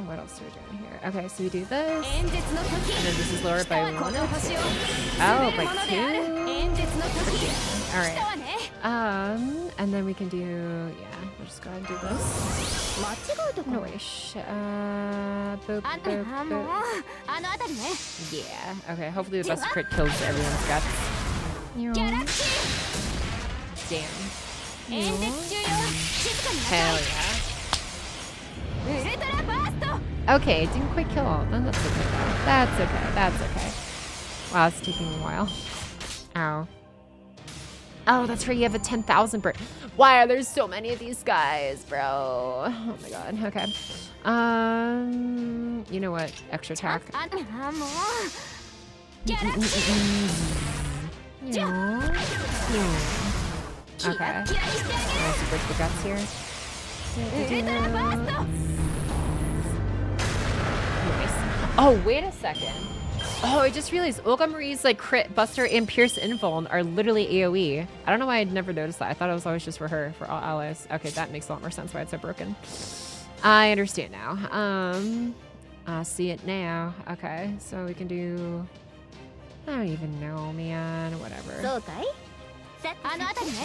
Speaker 1: What else are we doing here? Okay, so we do this. And then this is lowered by 1 or 2. Oh, by 2? Alright. And then we can do, yeah, we'll just go ahead and do this. Noish. Boop, boop, boop. Yeah, okay, hopefully the best crit kills everyone's guts. Damn. Hell yeah. Okay, it didn't quite kill all of them. That's okay though. That's okay. That's okay. Wow, it's taking a while. Ow. Oh, that's right. You have a 10,000 per. Why are there so many of these guys, bro? Oh my god. Okay. You know what? Extra attack. Okay. Nice to break the guts here. Nice. Oh, wait a second. Oh, I just realized Olga Marie's like crit, Buster, and Pierce Invuln are literally AoE. I don't know why I'd never noticed that. I thought it was always just for her, for all allies. Okay, that makes a lot more sense why it's so broken. I understand now. I see it now. Okay, so we can do. I don't even know, man. Whatever. Let's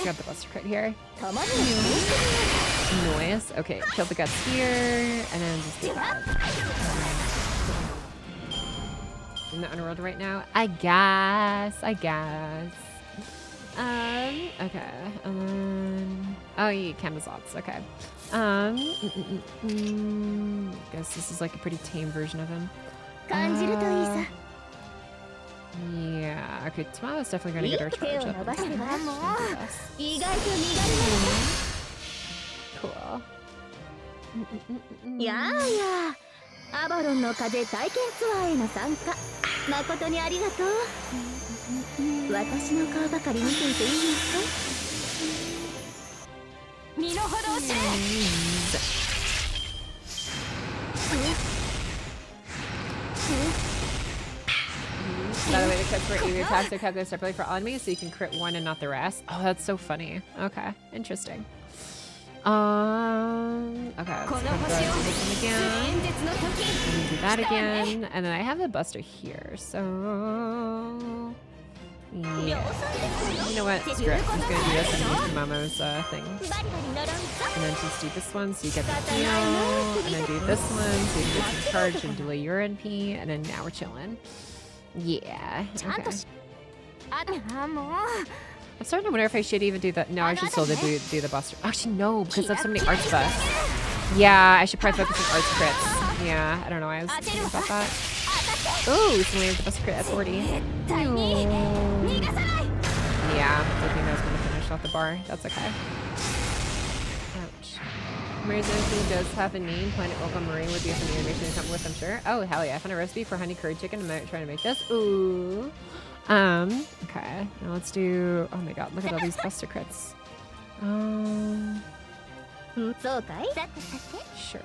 Speaker 1: grab the Buster crit here. Noise. Okay, kill the guts here, and then just do that. In the underworld right now? I guess. Okay. Oh, yeah, Kamazots. Okay. Guess this is like a pretty tame version of him. Yeah, okay, tomorrow's definitely gonna get our charge up. Cool.
Speaker 4: アバロンの風体験ツアーへの参加誠にありがとう私の顔ばかり見ていていいのか身の程を知れ
Speaker 1: By the way, the crits for AoE attacks are calculated separately for all enemies, so you can crit one and not the rest. Oh, that's so funny. Okay, interesting. Okay, let's go this one again. And do that again. And then I have the Buster here, so yeah. You know what? Screw it. I'm just gonna do this and use Momo's thing. And then just do this one so you get the heal. And then do this one so you can get some charge and delay your NP. And then now we're chilling. Yeah. Okay. I'm starting to wonder if I should even do that. No, I should still do the Buster. Actually, no, because I have so many arts buffs. Yeah, I should probably focus on arts crits. Yeah, I don't know why I was thinking about that. Oh, we can leave the Buster crit at 40. Yeah, Yeah, I think I was gonna finish off the bar. That's okay. Ouch. Marie's anything does have a name. Planet Welcome Marie would be a funny animation to come with, I'm sure. Oh, hell yeah. I found a recipe for honey curry chicken. I'm trying to make this. Ooh. Okay. Now let's do... Oh my god, look at all these buster crits. Sure.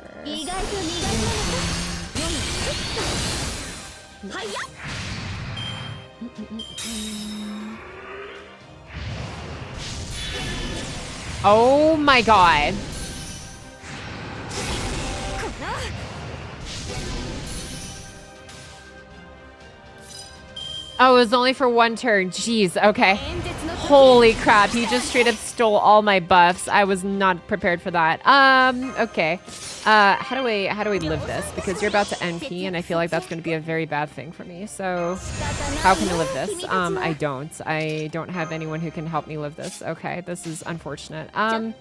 Speaker 1: Oh my god. Oh, it was only for one turn. Jeez, okay. Holy crap, he just straight up stole all my buffs. I was not prepared for that. Okay. How do we live this? Because you're about to NP and I feel like that's gonna be a very bad thing for me. So how can I live this? I don't have anyone who can help me live this. Okay, this is unfortunate. I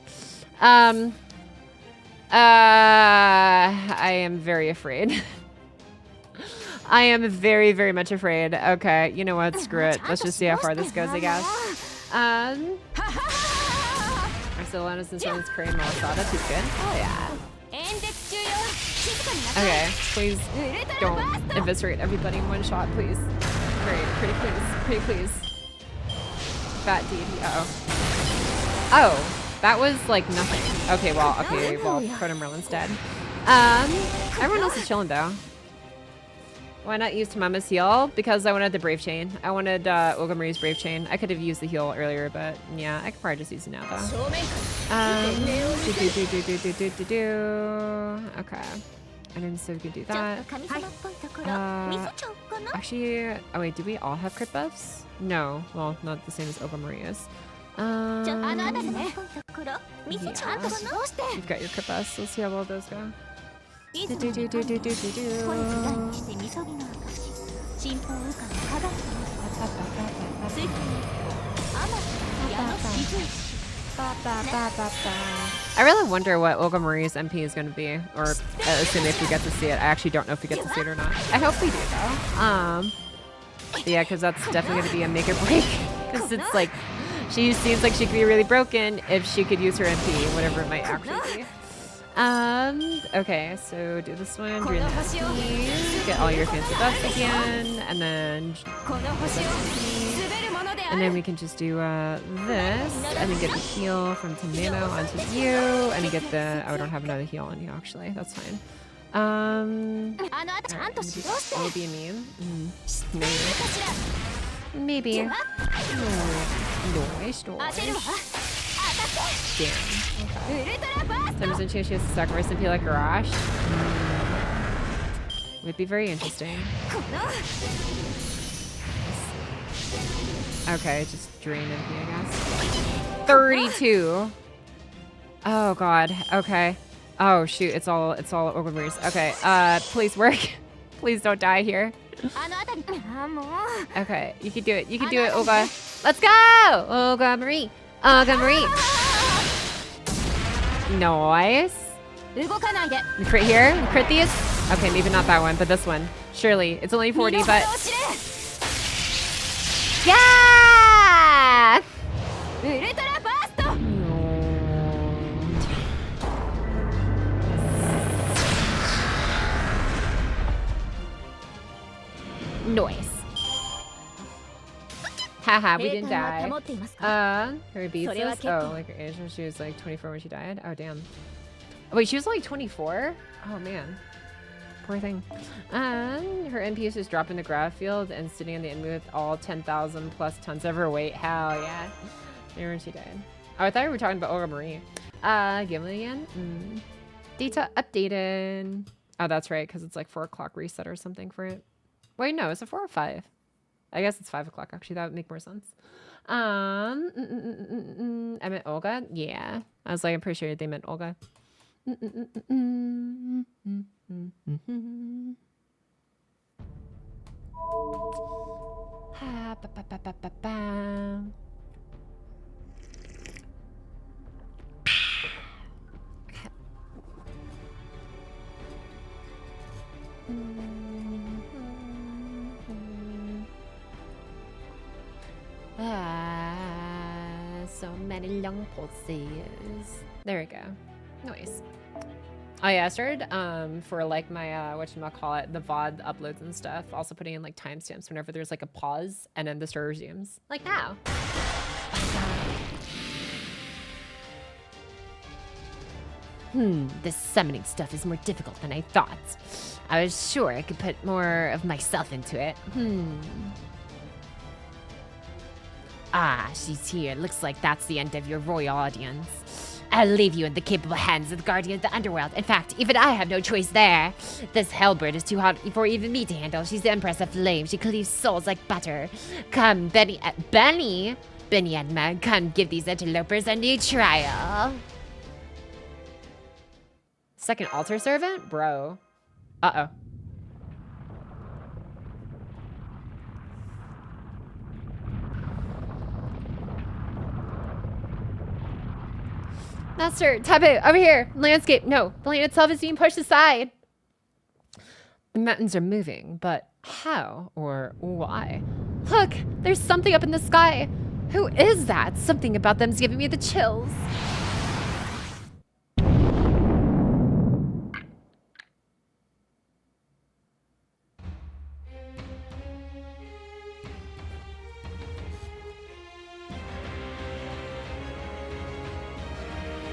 Speaker 1: am very afraid. I am very, very much afraid. Okay, you know what? Screw it. Let's just see how far this goes, I guess. Barcelona's in Southern's Curry Malasada. Too good. Oh, yeah. Okay, please don't eviscerate everybody in one shot, please. Great, pretty please. Pretty please. Fat deity. Uh-oh. Oh, that was like nothing. Okay, well, Proto Merlin's dead. Everyone else is chilling, though. Why not use Tamama's heal? Because I wanted the Brave Chain. I wanted Olga Marie's Brave Chain. I could have used the heal earlier, but yeah, I could probably just use it now, though. Okay. I didn't say we could do that. Actually, oh wait, do we all have crit buffs? No. Well, not the same as Olga Maria's. Yeah. You've got your crit buffs. Let's see how well those go. I really wonder what Olga Marie's MP is going to be, or assuming if we get to see it. I actually don't know if we get to see it or not. I hope we do, though. Yeah, because that's definitely going to be a make or break. Because it's like, she seems like she could be really broken if she could use her MP, whatever it might actually be. Okay, so do this one, drain the SP, get all your fancy buffs again, and then we can just do this, and then get the heal from Tamamo onto you, and then get the, oh, I don't have another heal on you actually, that's fine. Maybe a meme? Maybe. No. Damn. Okay. Times and she has to sacrifice MP like Garage. Would be very interesting. Okay, just drain MP, I guess. 32. Oh god. Okay. Oh shoot, it's all Olga Marie's. Okay. Please work. Please don't die here. Okay, you can do it. You can do it, Olga. Let's go! Olga Marie. Olga Marie. Nice. Crit here? Crit these? Okay, maybe not that one, but this one. Surely. It's only 40, but... Yeah! Noise. Haha, we didn't die. Her beats us? Oh, like her age when she was like 24 when she died? Oh, damn. Oh, wait, she was like 24? Oh, man. Poor thing. Her MP is just dropping the grav field and sitting in the enemy with all 10,000 plus tons of her weight. Hell yeah. Remember when she died. Oh, I thought we were talking about Olga Marie. Gimli again? Data updated. Oh, that's right, because it's like 4 o'clock reset or something for it. Wait, no, is it 4 or 5? I guess it's 5 o'clock, actually. That would make more sense. I meant Olga? Yeah. I was like, I'm pretty sure they meant Olga. So many long pulses. There we go. Nice. Oh yeah, I started for like my whatchamacallit, the VOD uploads and stuff, also putting in like timestamps whenever there's like a pause and then the story resumes. Like now. This summoning stuff is more difficult than I thought. I was sure I could put more of myself into it. Ah, she's here. Looks like that's the end of your royal audience. I'll leave you in the capable hands of the guardian of the underworld. In fact, even I have no choice there. This hellbird is too hot for even me to handle. She's the Empress of Flame. She cleaves souls like butter. Come, Benny and Meg, come give these interlopers a new trial. Second altar servant? Bro. Uh-oh. Master, taboo, over here. Landscape, no. The land itself is being pushed aside. The mountains are moving, but how or why? Look, there's something up in the sky. Who is that? Something about them's giving me the chills.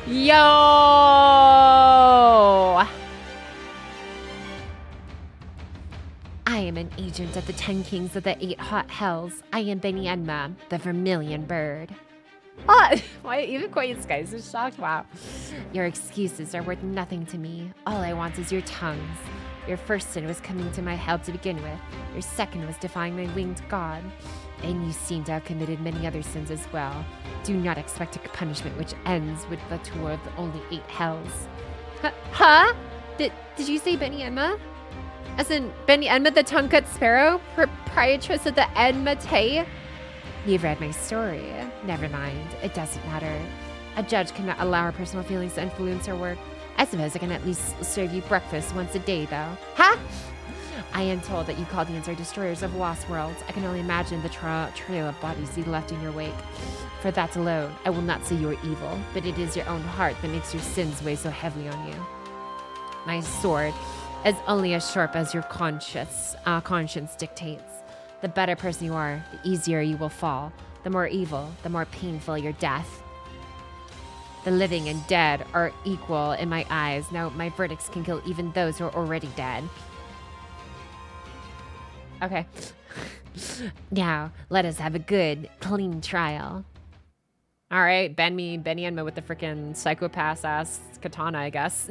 Speaker 1: Yo! I am an agent of the 10 Kings of the 8 Hot Hells. I am Benny Enma, the Vermilion Bird. Ah, why even Quaid's guys is shocked? Wow. Your excuses are worth nothing to me. All I want is your tongues. Your first sin was coming to my help to begin with. Your second was defying my winged god. And you seem to have committed many other sins as well. Do not expect a punishment which ends with the tour of the only 8 hells. Huh? Did you say Benny Enma? As in Benny Enma, the tongue-cut sparrow, proprietress of the Enma Tay? You've read my story. Never mind, it doesn't matter. A judge cannot allow her personal feelings to influence her work. I suppose I can at least serve you breakfast once a day, though. Huh? I am told that you Chaldeans are destroyers of lost worlds. I can only imagine the trail of bodies you left in your wake. For that alone, I will not say you are evil, but it is your own heart that makes your sins weigh so heavily on you. My sword is only as sharp as your conscience dictates. The better person you are, the easier you will fall. The more evil, the more painful your death. The living and dead are equal in my eyes. Now, my verdicts can kill even those who are already dead. Okay. Now, let us have a good, clean trial. All right, Benny Enma with the freaking psychopath-ass katana, I guess.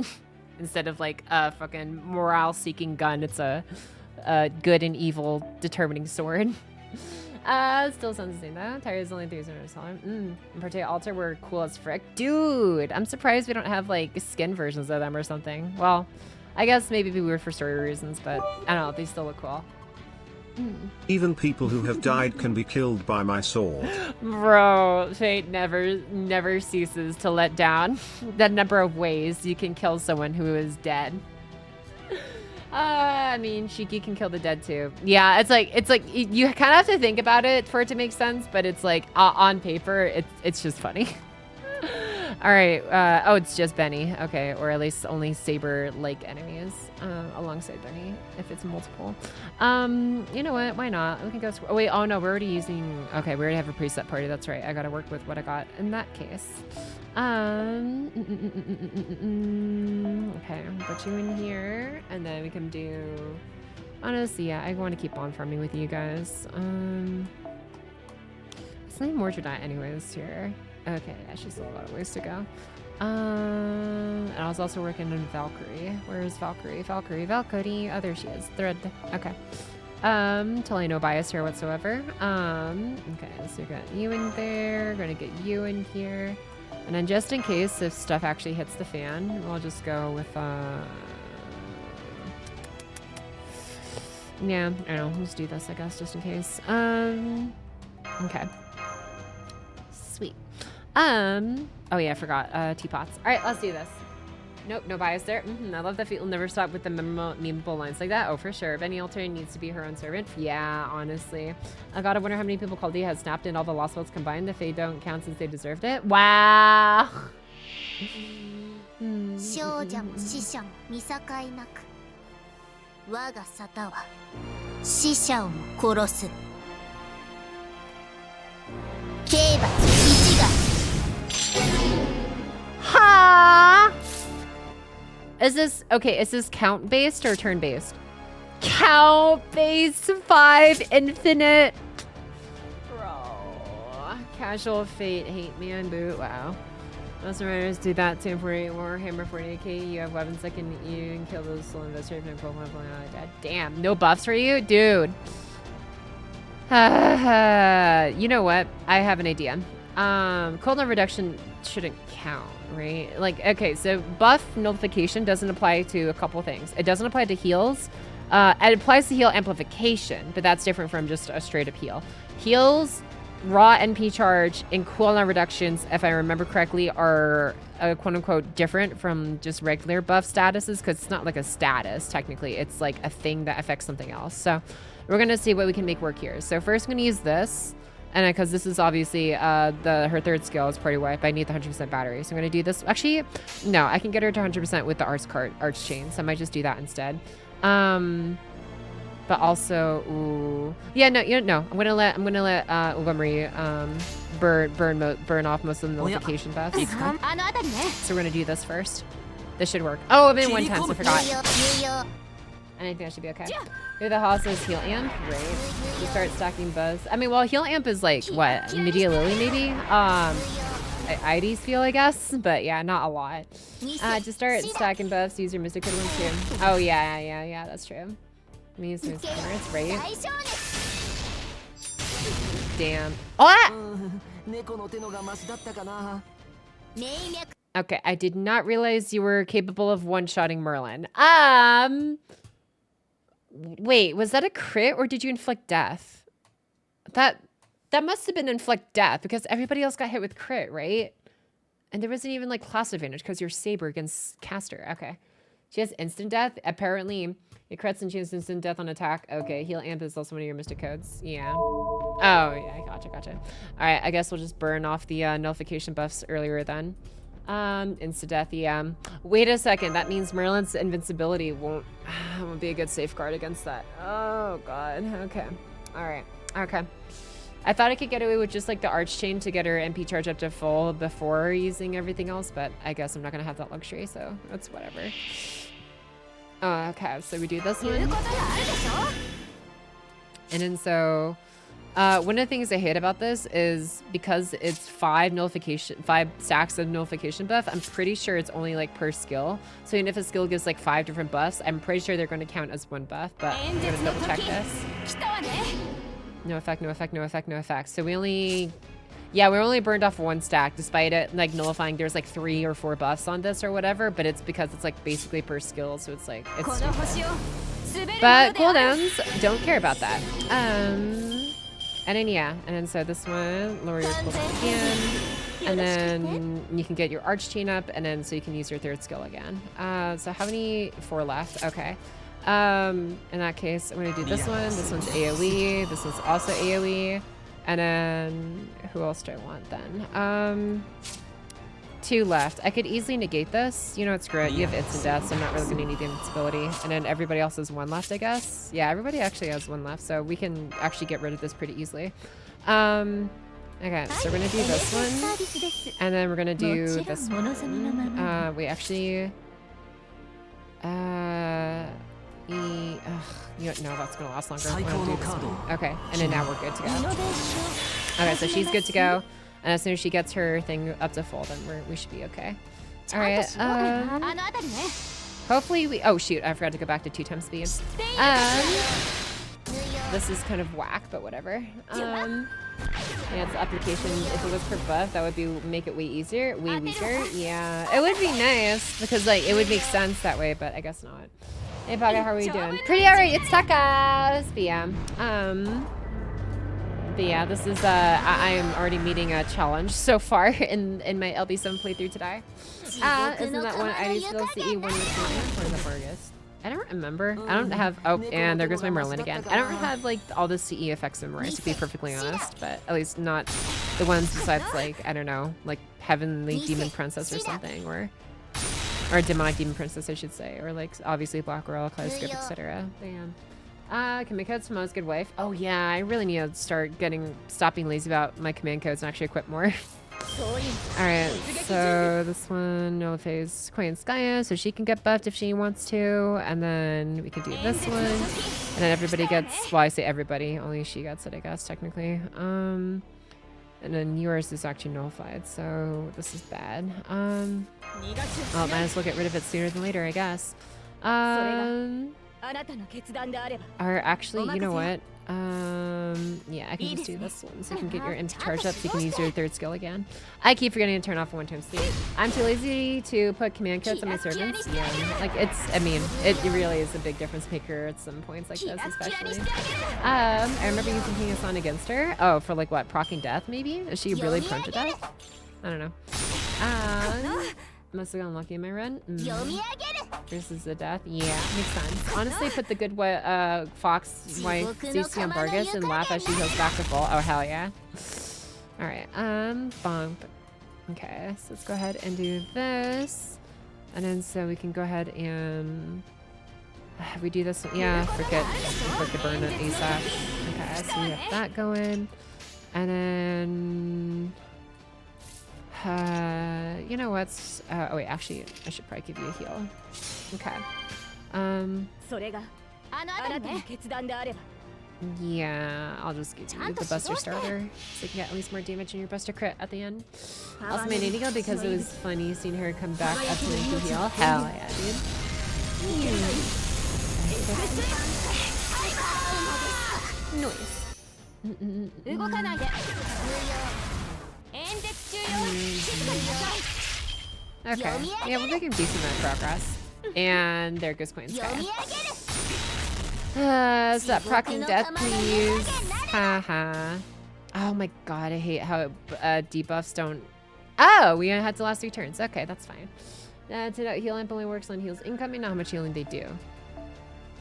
Speaker 1: Instead of like a fucking morale-seeking gun, it's a good and evil determining sword. Still sounds the same though. Tires only 300 time. Partey Altar were cool as frick. Dude, I'm surprised we don't have like skin versions of them or something. Well, I guess maybe we were for story reasons, but I don't know, they still look cool.
Speaker 5: Even people who have died can be killed by my sword.
Speaker 1: Bro, fate never ceases to let down. The number of ways you can kill someone who is dead. I mean, Shiki can kill the dead too. Yeah, it's like you kind of have to think about it for it to make sense, but it's like on paper, it's just funny. All right. Oh, it's just Benny. Okay, or at least only Saber-like enemies alongside Benny if it's multiple. You know what? Why not? We can go. Oh wait. Oh no, we're already using. Okay, we already have a preset party. That's right. I gotta work with what I got in that case. Okay, put you in here, and then we can do. Honestly, yeah, I want to keep on farming with you guys. It's not more Jedi anyways here. Okay, yeah, she's still a lot of ways to go. And I was also working on Valkyrie. Where is Valkyrie? Valkyrie. Oh, there she is. Thread. Okay. Totally no bias here whatsoever. Okay, so we got you in there. Gonna get you in here. And then just in case if stuff actually hits the fan, we'll just go with, yeah, I don't know. Let's do this, I guess, just in case. Okay. Sweet. Oh yeah, I forgot. Teapots. All right, let's do this. Nope, no bias there. I love that feet will never stop with the memeable lines like that. Oh, for sure. If any alternate needs to be her own servant. Yeah, honestly. I gotta wonder how many people called you has snapped in all the Lost Belts combined if they don't count since they deserved it. Wow.
Speaker 4: 少者も死者も見境なく我が沙汰は死者をも殺す刑罰一概
Speaker 1: Ha! Is this okay? Is this count based or turn based? Count based 5 infinite. Bro, casual fate, hate man boot. Wow. Most riders do that. 248 Warhammer 48k. You have weapons that can you can kill those slow investors and pull one like that. Damn, no buffs for you, dude. You know what? I have an idea. Cooldown reduction shouldn't count, right? Like, okay, so buff nullification doesn't apply to a couple things. It doesn't apply to heals. It applies to heal amplification, but that's different from just a straight up heal. Heals, raw NP charge, and cooldown reductions, if I remember correctly, are quote unquote different from just regular buff statuses because it's not like a status, technically. It's like a thing that affects something else. So we're gonna see what we can make work here. So first I'm gonna use this. And because this is obviously her third skill is party wipe, I need the 100% battery. So I'm gonna do this. Actually, no, I can get her to 100% with the arch chain. So I might just do that instead. But also, ooh, yeah, no, no. I'm gonna let Montgomery burn off most of the nullification buffs. So we're gonna do this first. This should work. Oh, I'm in 1 time, so I forgot. And I think that should be okay. Here the house is heal amp, right? You start stacking buffs. I mean, well, heal amp is like what, Media Lily maybe? ID's feel, I guess, but yeah, not a lot. To start stacking buffs, use your Mystic Code one too. Oh yeah, that's true. Let me use my spirits, right? Damn. Oh! Okay, I did not realize you were capable of one-shotting Merlin. Wait, was that a crit or did you inflict death? That must have been inflict death because everybody else got hit with crit, right? And there wasn't even like class advantage because you're Saber against caster. Okay. She has instant death. Apparently, it crits and she has instant death on attack. Okay, heal amp is also one of your mystic codes. Yeah. Oh, yeah, gotcha. All right, I guess we'll just burn off the nullification buffs earlier then. Insta death, yeah. Wait a second, that means Merlin's invincibility won't be a good safeguard against that. Oh god, okay. Alright, okay. I thought I could get away with just like the arch chain to get her MP charge up to full before using everything else, but I guess I'm not gonna have that luxury, so that's whatever. Okay, so we do this one. And then so one of the things I hate about this is because it's 5 stacks of nullification buff, I'm pretty sure it's only like per skill. So even if a skill gives like 5 different buffs, I'm pretty sure they're going to count as one buff, but I'm going to double check this. No effect. So we only burned off 1 stack despite it like nullifying. There's like 3 or 4 buffs on this or whatever, but it's because it's like basically per skill. So it's like, it's stupid. But cooldowns, don't care about that. And then yeah, and then so this one, lower your cooldown again, and then you can get your arch chain up, and then so you can use your 3rd skill again. So how many? 4 left. Okay. In that case, I'm gonna do this one. This one's AOE. This one's also AOE. And then who else do I want then? 2 left. I could easily negate this. You know, it's great. You have instant death, so I'm not really gonna need the invincibility. And then everybody else has 1 left, I guess. Yeah, everybody actually has 1 left, so we can actually get rid of this pretty easily. Okay, so we're gonna do this one, and then we're gonna do this one. Wait, actually, no, that's gonna last longer. We're gonna do this one. Okay, and then now we're good to go. Okay, so she's good to go. And as soon as she gets her thing up to full, then we should be okay. All right. Hopefully we. Oh shoot! I forgot to go back to 2 times speed. This is kind of whack, but whatever. Yeah, it's application. If it was per buff, that would make it way easier, way weaker. Yeah, it would be nice because like it would make sense that way, but I guess not. Hey Pocky, how are we doing? Pretty alright. It's Taka. But yeah. But yeah, this is I am already meeting a challenge so far in my LB7 playthrough today. Isn't that one I used to CE one or the Vargas? I don't remember. I don't have. Oh, and there goes my Merlin again. I don't have like all the CE effects memorized, to be perfectly honest. But at least not the ones besides like I don't know, like Heavenly Demon Princess or something, or Demonic Demon Princess, I should say, or like obviously Black Royal, Kaleidoscope, etc. Command codes, most good wife. Oh yeah, I really need to start stopping lazy about my command codes and actually equip more. Alright, so this one, no phase Queen Skya, so she can get buffed if she wants to, and then we can do this one, and then everybody gets, well I say everybody, only she gets it I guess technically, and then yours is actually nullified, so this is bad. Well, might as well get rid of it sooner than later I guess. Or actually, you know what? Yeah, I can just do this one so you can get your imp charged up so you can use your third skill again. I keep forgetting to turn off one-time sleep. I'm too lazy to put command codes on my servants. Yeah, like I mean, it really is a big difference maker at some points like this, especially. I remember using King Hassan against her. Oh, for like what, proccing death maybe? Is she really prone to death? I don't know. Must have gotten lucky in my run. Versus the death. Yeah, makes sense. Honestly, put the good fox wife CC on Vargas and laugh as she goes back to full. Oh hell yeah. Alright, bonk. Okay, so let's go ahead and do this. And then so we can go ahead and we do this one. Yeah, forget to burn it ASAP. Okay, so we have that going. And then you know what's oh wait, actually I should probably give you a heal. Okay. Yeah, I'll just give you the Buster Starter so you can get at least more damage in your Buster crit at the end. Also made Indigo because it was funny seeing her come back up to make you heal. Hell yeah, dude. Okay, yeah, we're making decent amount of progress. And there goes Queen Sky. Stop proccing death, please. Haha. Oh my god, I hate how debuffs don't... Oh, we had to last 3 turns. Okay, that's fine. Heal amp only works on heals incoming, not how much healing they do.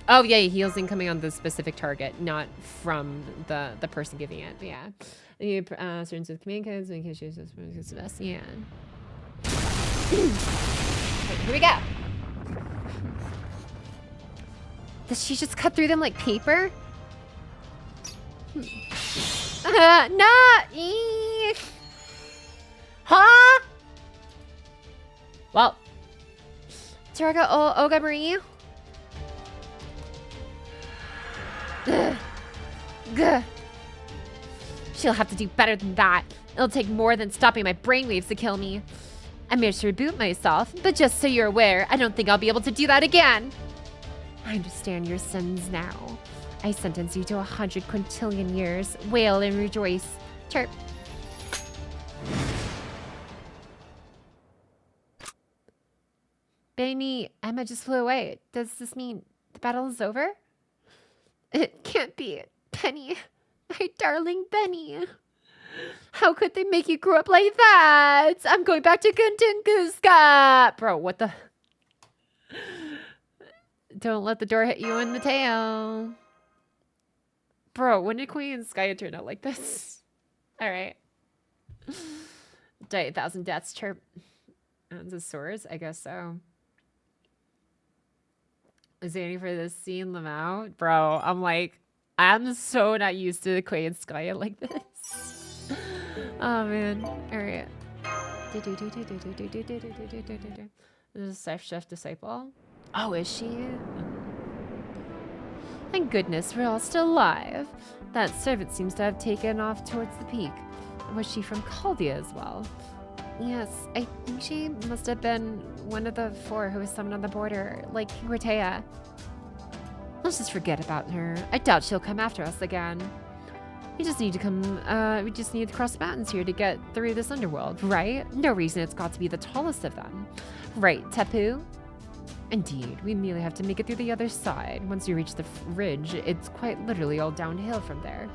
Speaker 1: Oh yeah, heals incoming on the specific target, not from the person giving it. But yeah. Certain with command codes, we can choose this best. Yeah. Here we go. Does she just cut through them like paper? No! Huh? Well. Targa Oga Marie. Gah. She'll have to do better than that. It'll take more than stopping my brainwaves to kill me. I managed to reboot myself, but just so you're aware, I don't think I'll be able to do that again. I understand your sins now. I sentence you to 100 quintillion years. Wail and rejoice. Chirp. Benny, Emma just flew away. Does this mean the battle is over? It can't be. Benny. My darling Benny. How could they make you grow up like that? I'm going back to Kuntunkuska. Bro, what the... Don't let the door hit you in the tail. Bro, when did Queen Skya turn out like this? Alright. Die 1,000 deaths, chirp. The swords? I guess so. Is there any for this scene, Lamau? Bro, I'm like, I'm so not used to Queen Skya like this. Oh man. Alright. This is Chef Disciple. Oh, is she? Thank goodness we're all still alive. That servant seems to have taken off towards the peak. Was she from Chaldea as well? Yes, I think she must have been one of the 4 who was summoned on the border, like Rtea. Let's just forget about her. I doubt she'll come after us again. We just need to we just need to cross the mountains here to get through this underworld, right? No reason it's got to be the tallest of them. Right, Tapu? Indeed, we merely have to make it through the other side. Once you reach the ridge, it's quite literally all downhill from there.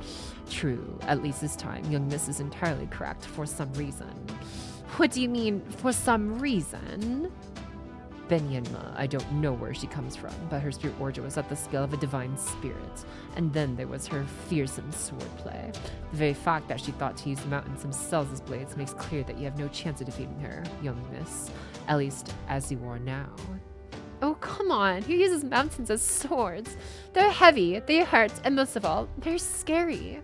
Speaker 1: True, at least this time, young Miss is entirely correct for some reason. What do you mean, for some reason? Benyenma, I don't know where she comes from, but her spirit origin was at the scale of a divine spirit. And then there was her fearsome swordplay. The very fact that she thought to use the mountains themselves as blades makes clear that you have no chance of defeating her, young Miss. At least, as you are now. Oh, come on. Who uses mountains as swords? They're heavy, they hurt, and most of all, they're scary.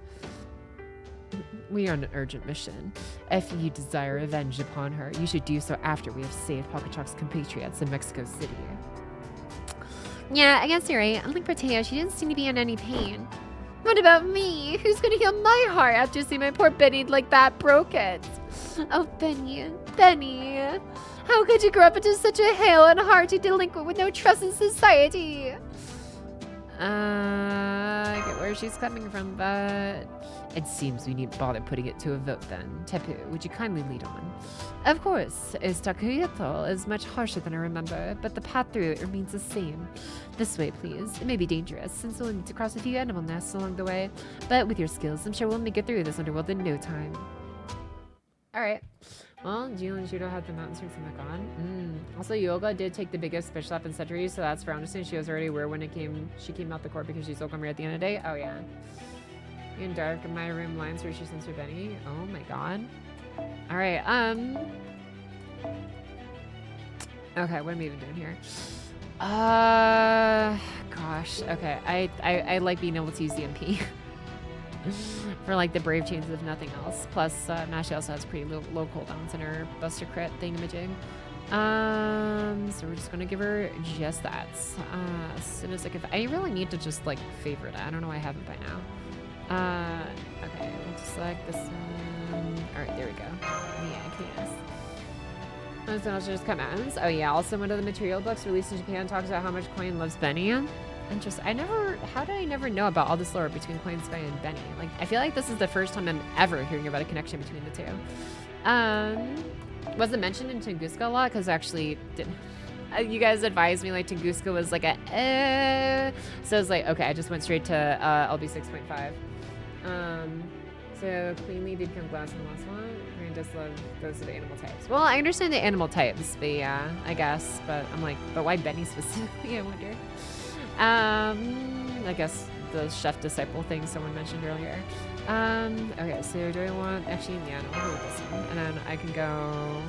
Speaker 1: We are on an urgent mission. If you desire revenge upon her, you should do so after we have saved Pocketchalk's compatriots in Mexico City. Yeah, I guess you're right. Unlike Porteo, she didn't seem to be in any pain. What about me? Who's gonna heal my heart after seeing my poor Benny like that broke it? Oh, Benny. How could you grow up into such a hale and hearty delinquent with no trust in society? I get where she's coming from, but it seems we needn't bother putting it to a vote then. Tepu, would you kindly lead on? Of course, Takuyuto is much harsher than I remember, but the path through it remains the same. This way, please. It may be dangerous, since we'll need to cross a few animal nests along the way, but with your skills, I'm sure we'll make it through this underworld in no time. Alright. Well, Jill and Judo had the mountain strength from the gone. Also, Yoga did take the biggest fish slap in centuries, so that's for understanding. She was already aware when she came out the court because she's Okamura at the end of the day. Oh, yeah. In dark in my room lines where she sends her Benny. Oh my god. Alright, okay, what am I even doing here? Gosh, okay. I like being able to use the MP. For like the brave chains if nothing else. Plus, Mashi also has pretty low cooldowns in her Buster Crit thingamajig. So we're just gonna give her just that. As soon as I really need to just like favorite it. I don't know why I haven't by now. Okay, we'll just select this one. Alright, there we go. Yeah, yes. And so just commands. Oh yeah, also one of the material books released in Japan talks about how much Coin loves Benny. Interesting. How did I never know about all this lore between Coin Sky and Benny? Like, I feel like this is the first time I'm ever hearing about a connection between the two. Wasn't mentioned in Tunguska a lot, because actually, you guys advised me, like, Tunguska was like so I was like, okay, I just went straight to LB 6.5. So cleanly did become glass in the last one. I just love those are the animal types. Well, I understand the animal types, but yeah, I guess. But I'm like, but why Benny specifically, I wonder. I guess the chef disciple thing someone mentioned earlier. Okay, so do I want, actually, yeah, no, I'll go with this one. And then I can go,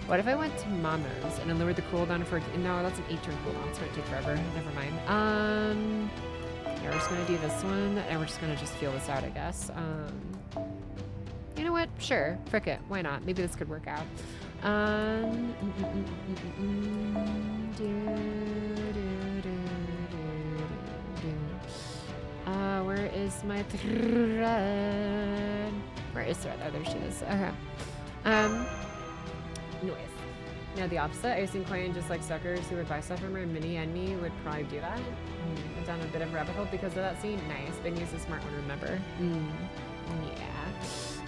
Speaker 1: what if I went to Mama's and then lowered the cooldown for, no, that's an 8-turn cooldown. It's gonna take forever. Never mind. Yeah, we're just gonna do this one and we're just gonna feel this out, I guess. You know what? Sure, frick it. Why not? Maybe this could work out. Where is my thread? Where is thread? Oh, there she is. Okay. Noise. No, the opposite. I assume Coin, just like suckers who would buy stuff from her, and Minnie and me would probably do that. I've done a bit of rabbit hole because of that scene. Nice. Benny's a smart one, remember? Yeah.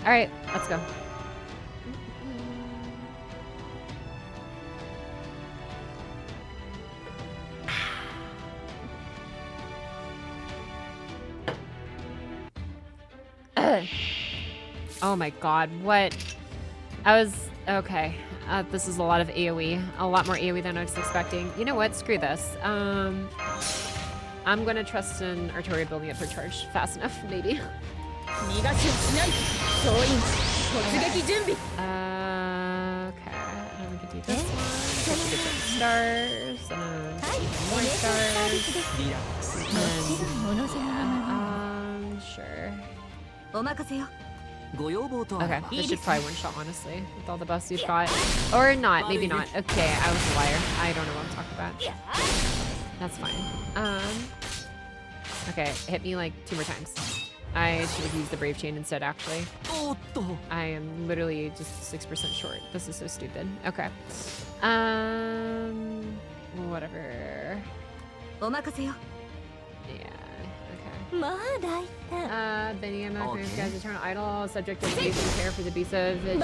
Speaker 1: Alright, let's go. Oh my god, what? Okay. This is a lot of AoE. A lot more AoE than I was expecting. You know what? Screw this. I'm gonna trust in Artoria building up her charge fast enough, maybe. Okay. And we can do this one. Get some stars. And more stars. And, sure. Okay, this should probably one-shot, honestly, with all the buffs we've got. Or not, maybe not. Okay, I was a liar. I don't know what I'm talking about. That's fine. Okay, hit me like 2 more times. I should have used the Brave Chain instead, actually. I am literally just 6% short. This is so stupid. Okay. Whatever. Yeah. Benny, I'm not going to guy's eternal idol, subject to abuse care for the beast of to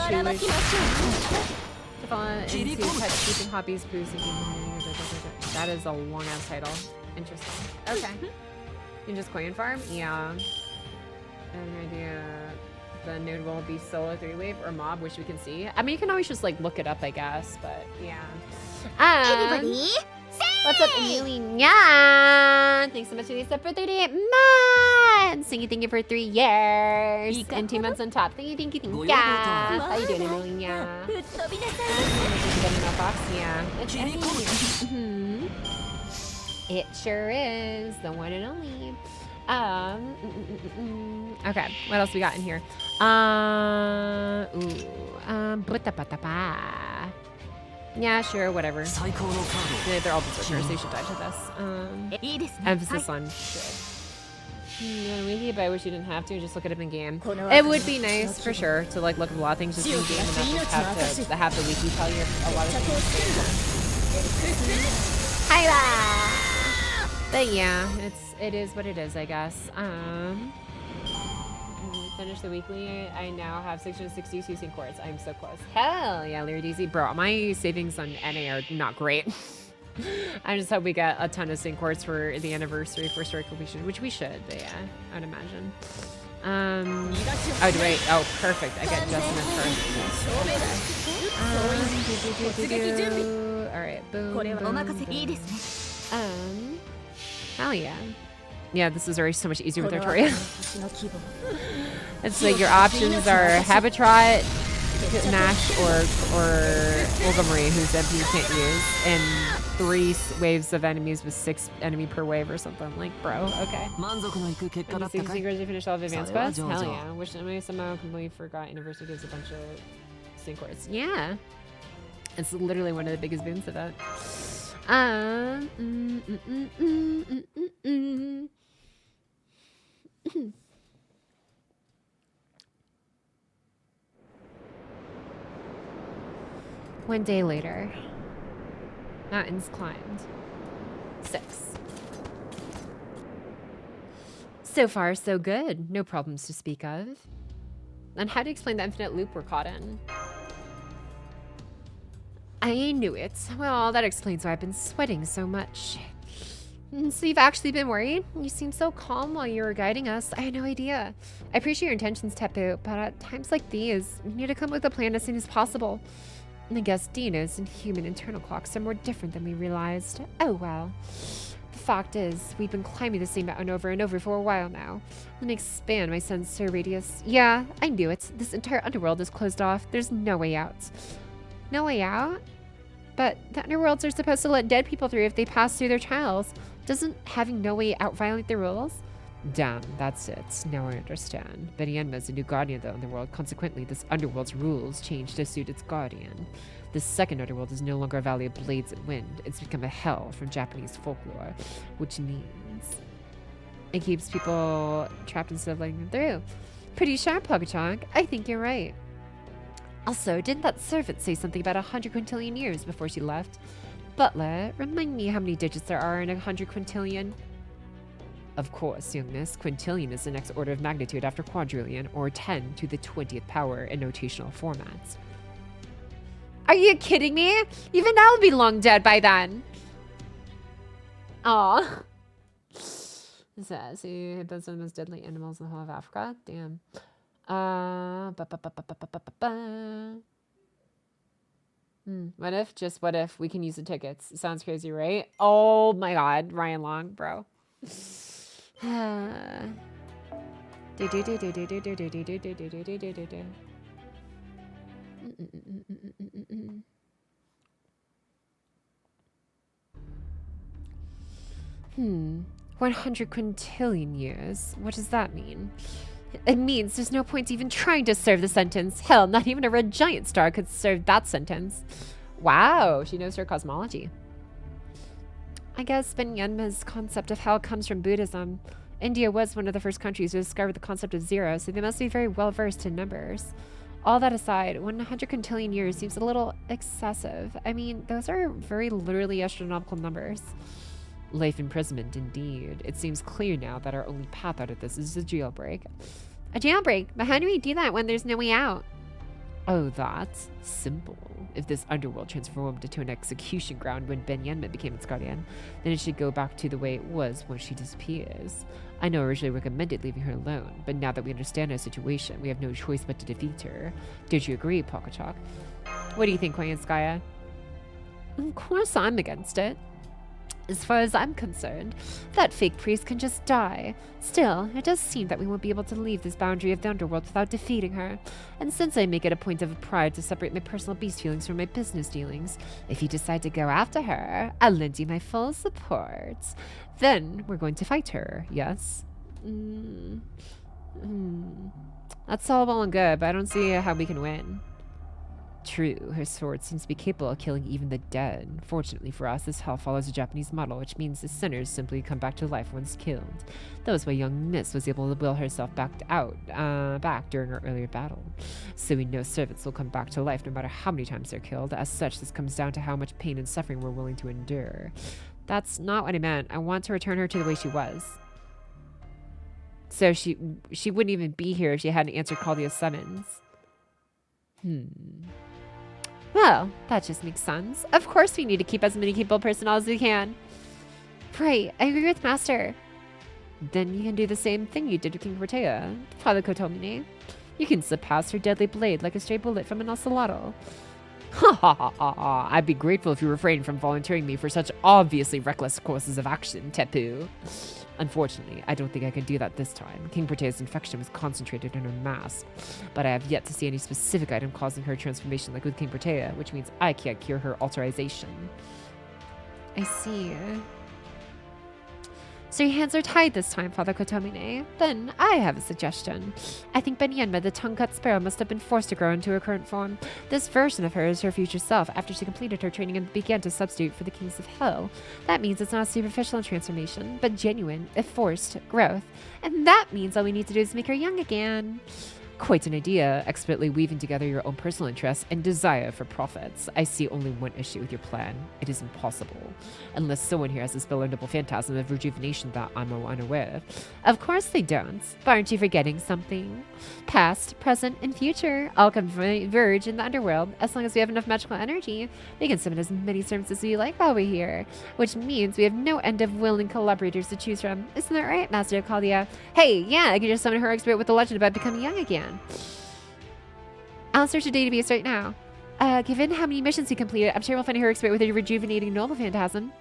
Speaker 1: fall into pet keeping hobbies, poos, and That is a long ass title. Interesting. Okay. You just coin farm? Yeah. I have no idea. The nude will be solo 3-wave or mob, which we can see. I mean, you can always just like look it up, I guess, but yeah.
Speaker 4: Everybody,
Speaker 1: What's up, Amelia? Thanks so much for Lisa for 38 months. Thank you for 3 years. And 2 months on top. Thank you. Yeah. How you doing, Amelia? Yeah. It's Emmy. It sure is. The one and only. Okay, what else we got in here? Yeah, sure, whatever. Yeah, they're all berserkers. They should die to this. Emphasis on should. Yeah, maybe, but I wish you didn't have to. Just look it up in game. It would be nice for sure to like look at a lot of things just in game and not just have the wiki tell you a lot of things. Hi. But yeah, it is what it is, I guess. Finish the weekly. I now have 662 sync quartz. I'm so close. Hell yeah, Lyra DZ. Bro, my savings on NA are not great. I just hope we get a ton of sync quartz for the anniversary for story completion, which we should, but yeah, I would imagine. Oh, wait. Oh, perfect. I get just enough for alright, boom. Hell yeah. Yeah, this is already so much easier with Artoria. It's like your options are Habitrot, Mash, or Olga-Marie, whose MP you can't use, and 3 waves of enemies with 6 enemy per wave or something. Like, bro, okay. And the secrets to finish all of advanced quests? Hell yeah. Wish I somehow completely forgot University gives a bunch of sync quartz. Yeah. It's literally one of the biggest boons of that. One day later, mountains climbed. 6. So far, so good. No problems to speak of. And how do you explain the infinite loop we're caught in? I knew it. Well, that explains why I've been sweating so much. So you've actually been worried? You seemed so calm while you were guiding us. I had no idea. I appreciate your intentions, Tepu, but at times like these, you need to come up with a plan as soon as possible. And I guess Dina's and human internal clocks are more different than we realized. Oh well. The fact is, we've been climbing the same mountain over and over for a while now. Let me expand my sensor radius. Yeah, I knew it. This entire underworld is closed off. There's no way out. No way out? But the underworlds are supposed to let dead people through if they pass through their trials. Doesn't having no way out violate the rules? Damn, that's it. Now I understand. Benienma is a new guardian of the underworld. Consequently, this underworld's rules changed to suit its guardian. This second underworld is no longer a valley of blades and wind. It's become a hell from Japanese folklore, which means it keeps people trapped instead of letting them through. Pretty sharp, Pugachonk. I think you're right. Also, didn't that servant say something about 100 quintillion years before she left? Butler, remind me how many digits there are in 100 quintillion? Of course, young miss. Quintillion is the next order of magnitude after quadrillion, or 10 to the 20th power in notational formats. Are you kidding me? Even I'll be long dead by then. Aw. It says he hippos are the most deadly animals in the whole of Africa. Damn. What if, just what if, we can use the tickets? Sounds crazy, right? Oh my god, Ryan Long, bro. Hmm. 100 quintillion years. What does that mean? It means there's no point even trying to serve the sentence. Hell, not even a red giant star could serve that sentence. Wow, she knows her cosmology. I guess Benyenma's concept of hell comes from Buddhism. India was one of the first countries to discover the concept of zero, so they must be very well versed in numbers. All that aside, 100 quintillion years seems a little excessive. I mean, those are very literally astronomical numbers. Life imprisonment, indeed. It seems clear now that our only path out of this is a jailbreak. A jailbreak? But how do we do that when there's no way out? Oh, that's simple. If this underworld transformed into an execution ground when Ben Yenma became its guardian, then it should go back to the way it was when she disappears. I know I originally recommended leaving her alone, but now that we understand her situation, we have no choice but to defeat her. Don't you agree, Pocky? What do you think, Koyanskaya? Of course I'm against it. As far as I'm concerned, that fake priest can just die. Still, it does seem that we won't be able to leave this boundary of the underworld without defeating her. And since I make it a point of pride to separate my personal beast feelings from my business dealings, if you decide to go after her, I'll lend you my full support. Then we're going to fight her, yes? That's all well and good, but I don't see how we can win. True, her sword seems to be capable of killing even the dead. Fortunately for us, this hell follows a Japanese model, which means the sinners simply come back to life once killed. That was why young Miss was able to will herself back during her earlier battle. So we know servants will come back to life no matter how many times they're killed. As such, this comes down to how much pain and suffering we're willing to endure. That's not what I meant. I want to return her to the way she was. So she wouldn't even be here if she hadn't answered Caldia's summons. Well, that just makes sense. Of course we need to keep as many people personnel as we can. Right, I agree with Master. Then you can do the same thing you did with King Protea, Father Kotomine. You can slip past her deadly blade like a stray bullet from an ocelotl. Ha ha ha ha. I'd be grateful if you refrained from volunteering me for such obviously reckless courses of action, Tepu. Unfortunately, I don't think I can do that this time. King Protea's infection was concentrated in her mask, but I have yet to see any specific item causing her transformation like with King Protea, which means I can't cure her alterization. I see. So your hands are tied this time, Father Kotomine. Then I have a suggestion. I think Benyenma, the tongue-cut sparrow, must have been forced to grow into her current form. This version of her is her future self after she completed her training and began to substitute for the kings of hell. That means it's not a superficial transformation, but genuine, if forced, growth. And that means all we need to do is make her young again. Quite an idea, expertly weaving together your own personal interests and desire for profits. I see only one issue with your plan. It is impossible. Unless someone here has this noble phantasm of rejuvenation that I'm unaware of. Of course they don't. But aren't you forgetting something? Past, present, and future all converge in the underworld. As long as we have enough magical energy, we can summon as many servants as we like while we're here. Which means we have no end of willing collaborators to choose from. Isn't that right, Master Caldia? Hey, yeah, I can just summon her expert with the legend about becoming young again. I'll search the database right now. Given how many missions he completed, I'm sure we'll find her expert with a rejuvenating noble phantasm.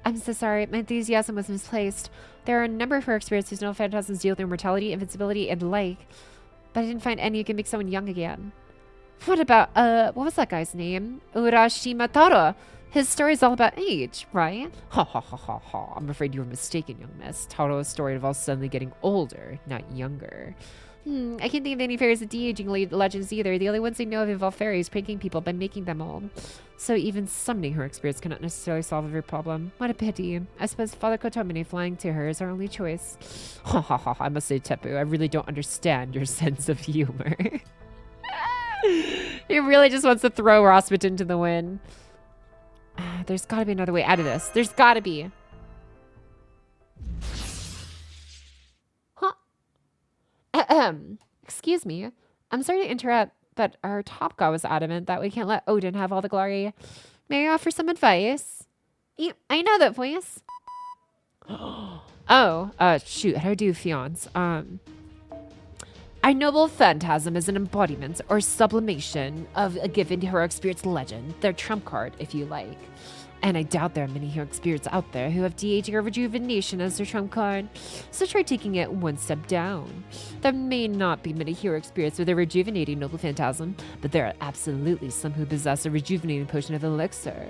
Speaker 1: I'm so sorry, my enthusiasm was misplaced. There are a number of her experts whose noble phantasms deal with immortality, invincibility, and the like. But I didn't find any who can make someone young again. What about, what was that guy's name? Urashima Taro. His story's all about age, right? Ha ha ha ha ha. I'm afraid you were mistaken, young miss. Taro's story involves suddenly getting older, not younger. I can't think of any fairies with de-aging legends either. The only ones I know of involve fairies pranking people by making them old. So even summoning her experience cannot necessarily solve every problem. What a pity. I suppose Father Kotomine flying to her is our only choice. Ha ha ha. I must say, Tepu, I really don't understand your sense of humor. He really just wants to throw Rosbit into the wind. There's got to be another way out of this. There's got to be. Huh. Excuse me. I'm sorry to interrupt, but our top god was adamant that we can't let Odin have all the glory. May I offer some advice? I know that voice. Shoot. How do you fiance? Our noble phantasm is an embodiment or sublimation of a given heroic spirit's legend, their trump card, if you like. And I doubt there are many heroic spirits out there who have de-aging or rejuvenation as their trump card, so try taking it one step down. There may not be many heroic spirits with a rejuvenating noble phantasm, but there are absolutely some who possess a rejuvenating potion of elixir.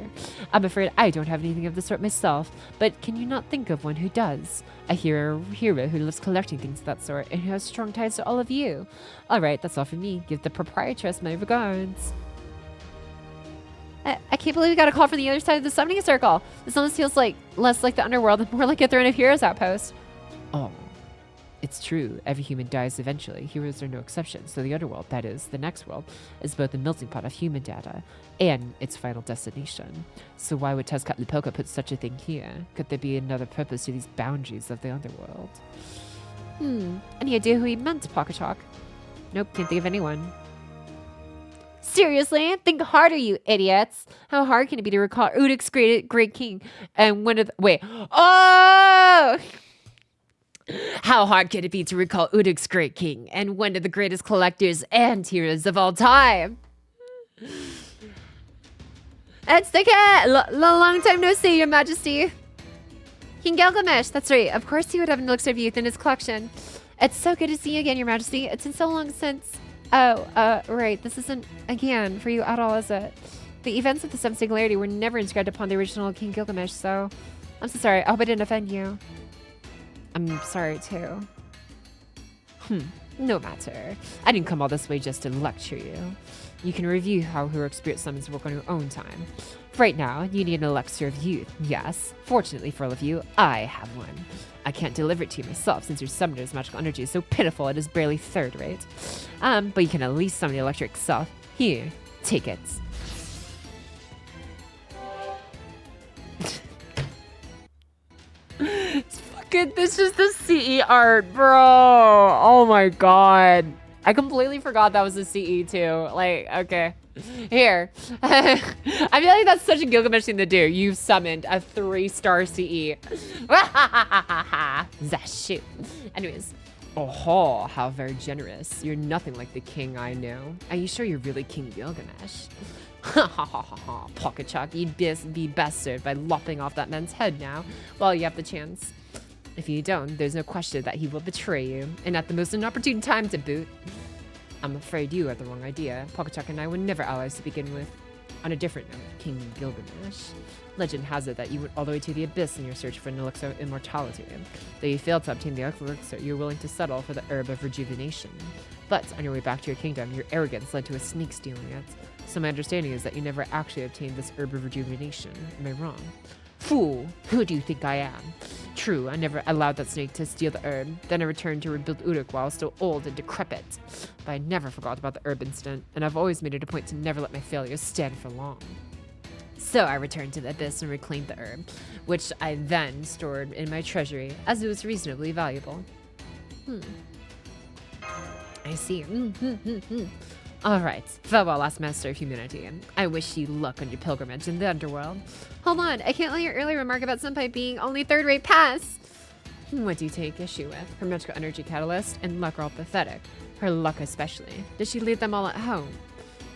Speaker 1: I'm afraid I don't have anything of the sort myself, but can you not think of one who does? A hero who loves collecting things of that sort and who has strong ties to all of you. Alright, that's all for me. Give the proprietress my regards. I can't believe we got a call from the other side of the summoning circle. This almost feels like less like the underworld and more like a Throne of Heroes outpost. Oh, it's true. Every human dies eventually. Heroes are no exception. So the underworld, that is, the next world, is both the melting pot of human data and its final destination. So why would Tezcatlipoca put such a thing here? Could there be another purpose to these boundaries of the underworld? Any idea who he meant, Pocketchalk? Nope, can't think of anyone. Seriously? Think harder, you idiots. How hard can it be to recall Udik's great king? And when did... Wait. Oh! How hard can it be to recall Udik's great king? And one of the greatest collectors and heroes of all time? It's the cat! Long time no see, your majesty. King Gilgamesh, that's right. Of course he would have an elixir of youth in his collection. It's so good to see you again, your majesty. It's been so long since... Oh, right. This isn't again for you at all, is it? The events of the Seventh Singularity were never inscribed upon the original King Gilgamesh, so... I'm so sorry. I hope I didn't offend you. I'm sorry, too. No matter. I didn't come all this way just to lecture you. You can review how heroic spirit summons work on your own time. Right now, you need an elixir of youth. Yes. Fortunately for all of you, I have one. I can't deliver it to you myself since your summoner's magical energy is so pitiful it is barely third rate. But you can at least summon the elixir itself. Here, take it. It's fucking, this is the CE art, bro. Oh my god. I completely forgot that was a CE too. Like, okay. Here. I feel like that's such a Gilgamesh thing to do. You've summoned a 3-star CE. Zashoot. Anyways. Oh, how very generous. You're nothing like the king I know. Are you sure you're really King Gilgamesh? Ha ha ha ha ha. Pocketchalk, you'd be best served by lopping off that man's head now while you have the chance. If you don't, there's no question that he will betray you, and at the most inopportune time to boot. I'm afraid you had the wrong idea. Pocketchalk and I were never allies to begin with. On a different note, King Gilgamesh. Legend has it that you went all the way to the abyss in your search for an elixir of immortality. Though you failed to obtain the elixir, you're willing to settle for the herb of rejuvenation. But on your way back to your kingdom, your arrogance led to a sneak stealing it. So my understanding is that you never actually obtained this herb of rejuvenation. Am I wrong? Fool! Who do you think I am? True, I never allowed that snake to steal the herb. Then I returned to rebuild Uruk while I was still old and decrepit. But I never forgot about the herb incident, and I've always made it a point to never let my failures stand for long. So I returned to the abyss and reclaimed the herb, which I then stored in my treasury, as it was reasonably valuable. I see. Alright, farewell, last master of humanity. I wish you luck on your pilgrimage in the underworld. Hold on, I can't let your earlier remark about Senpai being only third-rate pass. What do you take issue with? Her magical energy catalyst and luck are all pathetic. Her luck especially. Does she leave them all at home?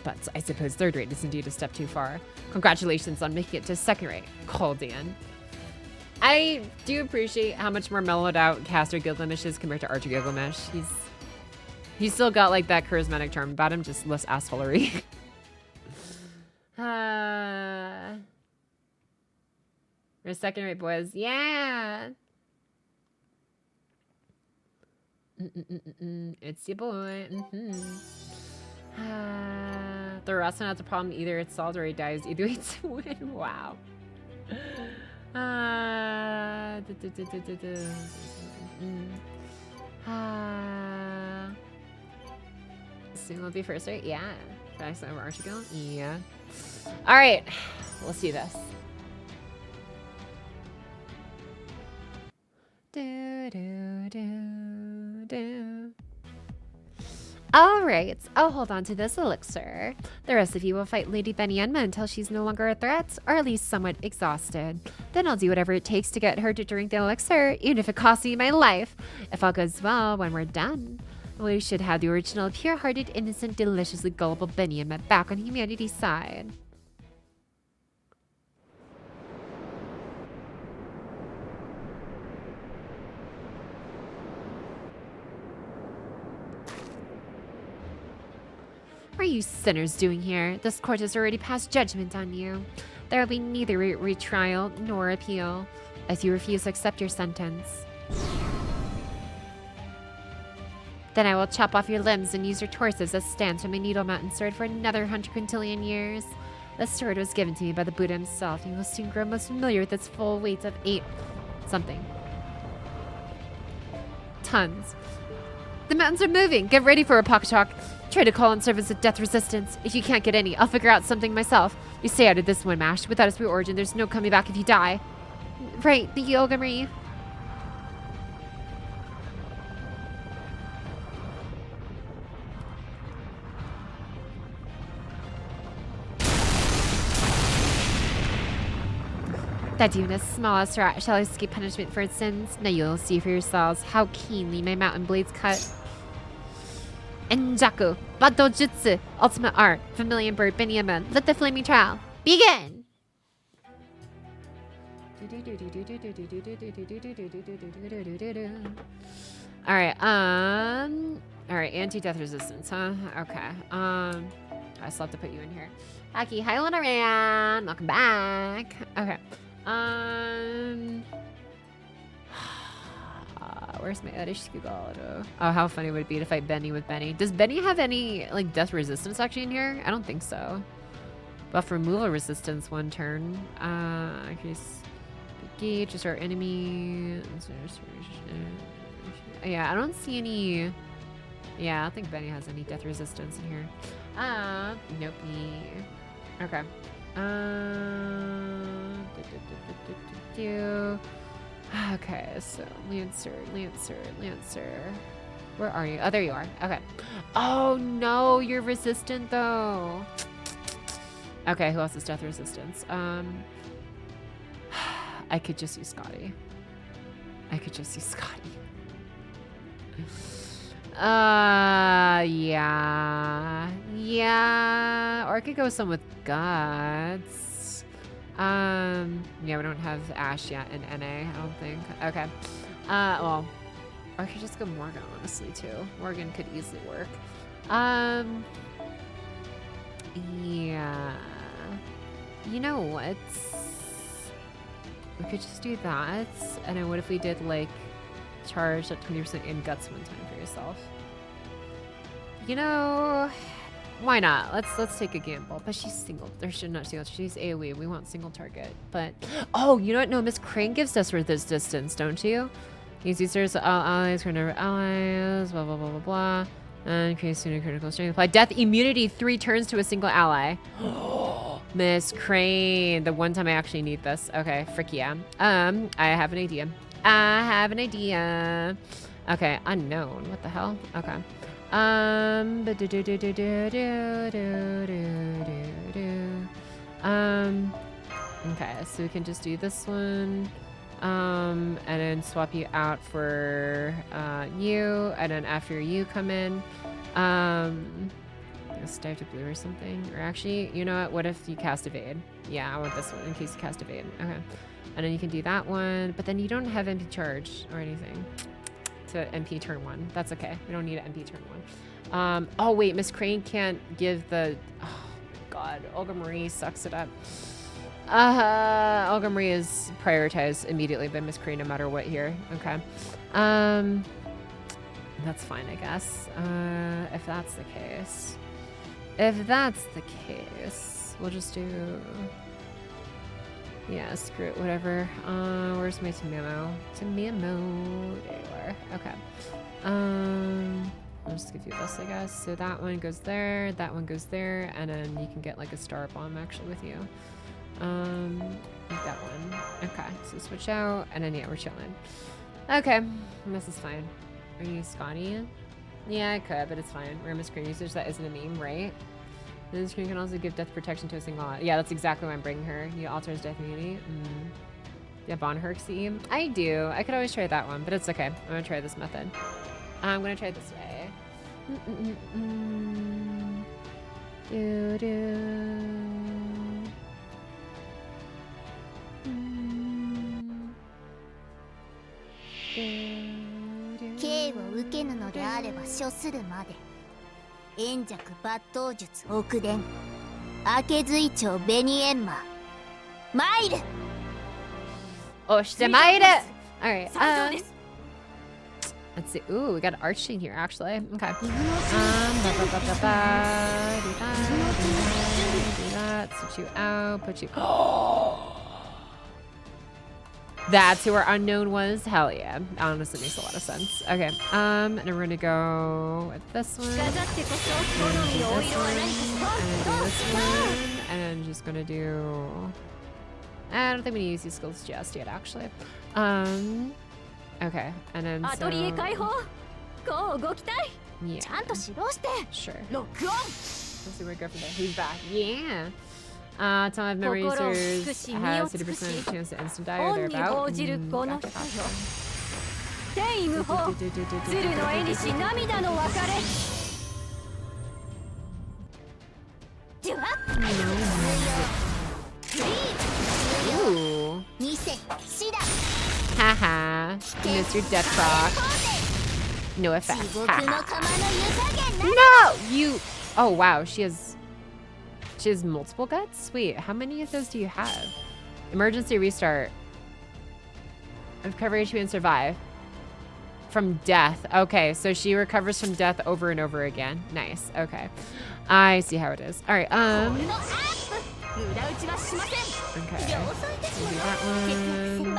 Speaker 1: But I suppose third-rate is indeed a step too far. Congratulations on making it to second-rate, Caldian. I do appreciate how much more mellowed out Caster Gilgamesh is compared to Archer Gilgamesh. He's still got like that charismatic charm about him, just less assholery. We're second rate, boys. Yeah. It's your boy. The rest not a problem either. It's solved or he dies. Either way to win. Wow. Soon will be first, right? Yeah. Back over Archegall? Yeah. Alright. Let's see this. Alright. I'll hold on to this elixir. The rest of you will fight Lady Benienma until she's no longer a threat, or at least somewhat exhausted. Then I'll do whatever it takes to get her to drink the elixir, even if it costs me my life. If all goes well when we're done, we should have the original, pure-hearted, innocent, deliciously gullible Benienma back on humanity's side. What are you sinners doing here? This court has already passed judgment on you. There will be neither retrial nor appeal, as you refuse to accept your sentence. Then I will chop off your limbs and use your torsos as stands from my Needle Mountain sword for another 100 quintillion years. The sword was given to me by the Buddha himself, and you will soon grow most familiar with its full weight of 8 something tons. The mountains are moving. Get ready for a Pocketchalk. Try to call in service with death resistance. If you can't get any, I'll figure out something myself. You stay out of this one, Mash. Without a spirit origin, there's no coming back if you die. Right, thank you, Olgamri. That even a smallest rat shall escape punishment for its sins. Now you'll see for yourselves how keenly my mountain blades cut. Enjaku, Bado Jutsu, ultimate art, Vermilion Bird, Benyamin, let the flaming trial begin! Alright, anti-death resistance, huh? Okay, I still have to put you in here. Pocky, hi Lanaran, welcome back. Okay, where's my Erishkugaro? Oh, how funny would it be to fight Benny with Benny? Does Benny have any, like, death resistance actually in here? I don't think so. Buff removal resistance 1 turn. Increase gauge, just our enemy. Yeah, I don't see any. Yeah, I don't think Benny has any death resistance in here. Nope. Okay. Okay, so Lancer. Where are you? Oh, there you are. Okay. Oh no, you're resistant though. Okay, who else has death resistance? I could just use Scotty. Yeah. Or I could go with someone with guts. Yeah, we don't have Ash yet in NA, I don't think. Okay. Well, or I could just go Morgan, honestly, too. Morgan could easily work. Yeah. You know what? We could just do that. And then what if we did, like, charge at 20% in guts 1 time for yourself? You know, why not? Let's take a gamble. But she's single. Or she's not single. She's AoE. We want single target. But oh, you know what? No, Miss Crane gives us for this distance, don't you? Use users, allies, critical allies, blah blah blah blah blah. And increase sooner critical strength. Apply death immunity 3 turns to a single ally. Miss Crane, the one time I actually need this. Okay, frick yeah. I have an idea. Okay, unknown. What the hell? Okay. Okay, so we can just do this one. And then swap you out for you, and then after you come in, let's dive to blue or something. Or actually, you know what if you cast evade? Yeah, I want this one in case you cast evade. Okay. And then you can do that one, but then you don't have MP charge or anything to MP turn 1. That's okay. We don't need an MP turn 1. Oh wait, Miss Crane can't give the, oh my god, Olga Marie sucks it up. Olga Marie is prioritized immediately by Miss Crane no matter what here. Okay. That's fine, I guess. If that's the case. We'll just do... Yeah, screw it, whatever. Where's my Tamamo? There you are. Okay. I'll just give you this, I guess. So that one goes there, that one goes there, and then you can get like a star bomb actually with you. Like that one. Okay, so switch out, and then yeah, we're chilling. Okay, this is fine. Are you Scotty? Yeah, I could, but it's fine. We're Miss Crane users, that isn't a meme, right? This screen can also give death protection to a single ally. Yeah, that's exactly why I'm bringing her. You alters death immunity. Yeah, Bon Herxie. I do. I could always try that one, but it's okay. I'm gonna try this method. I'm gonna try this way.
Speaker 4: 刑を受けぬのであれば処するまで。炎弱抜刀術奥伝明け随長紅閻魔参る。
Speaker 1: Oh, she said made it. All right. Let's see. Ooh, we got an arch chain here actually. Okay. Do that. Switch you out. Put you. That's who our unknown was. Hell yeah. Honestly, makes a lot of sense. Okay. And then we're gonna go with this one. And do this one. And just gonna do. I don't think we need to use these skills just yet, actually. Okay. And then so. Yeah. Sure. Let's see where we go from there. He's back. Yeah. Time of memory users has 50% chance to instant die or thereabout. Ooh. Haha. You missed your death proc. No effect. No! You... Oh, wow. She has multiple guts? Wait, how many of those do you have? Emergency restart. Recover HP and survive. From death. Okay, so she recovers from death over and over again. Nice. Okay. I see how it is. All right. Okay. Do that one.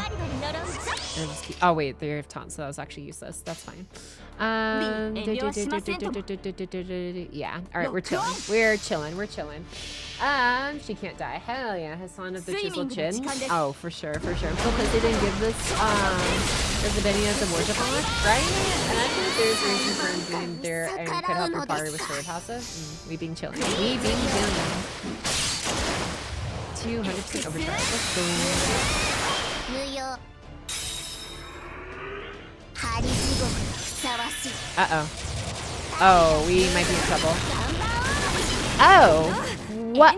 Speaker 1: Oh wait, they have taunts, so that was actually useless. That's fine. Yeah. All right, we're chilling. We're chilling. She can't die. Hell yeah. Hassan of the Chiseled Chin. Oh, for sure. Because they didn't give this Benny as a worship on, right? And actually, if there's a reason for him being there and could help your party with sword passive. We being chilling. 200% overcharge. Let's go. Uh-oh. Oh, we might be in trouble. Oh! What?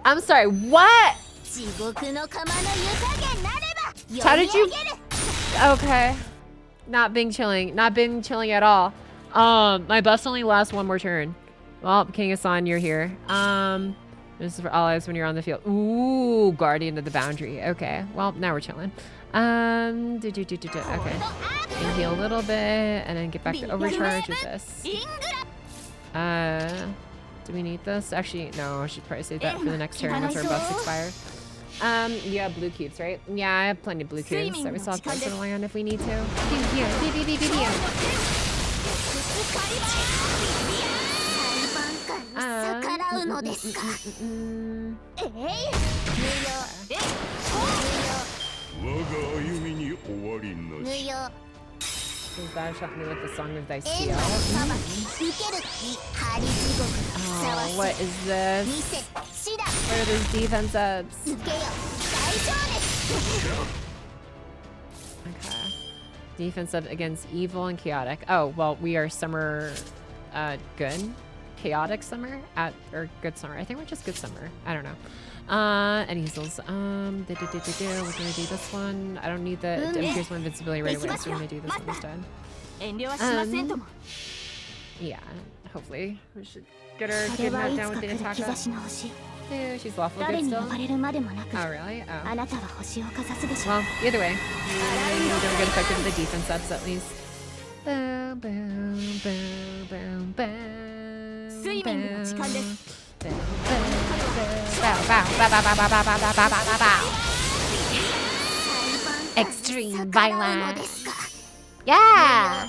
Speaker 1: I'm sorry, what? How did you... Okay. Not being chilling at all. My buffs only last one more turn. Well, King Hassan, you're here. This is for allies when you're on the field. Ooh, Guardian of the Boundary. Okay, well, now we're chilling. Okay. And heal a little bit, and then get back to overcharge with this. Do we need this? Actually, no, I should probably save that for the next turn once our buffs expire. You have blue cubes, right? Yeah, I have plenty of blue cubes, so we still have place to land if we need to. Does that shot me with the Song of Thy Steel? Oh, what is this? What are those defense ups? Okay. Defense up against evil and chaotic. Oh, well, we are summer good. Chaotic summer or good summer. I think we're just good summer. I don't know. And easels. We're gonna do this one. I don't need the increase my invincibility right away, so we're gonna do this one instead. Yeah, hopefully we should get her good knocked down with the attack up. Ew, she's lawful good still. Oh really? Oh. Well, either way, we don't get affected with the defense ups at least. Boom, boom, boom, boom, boom. Extreme violence. Yeah.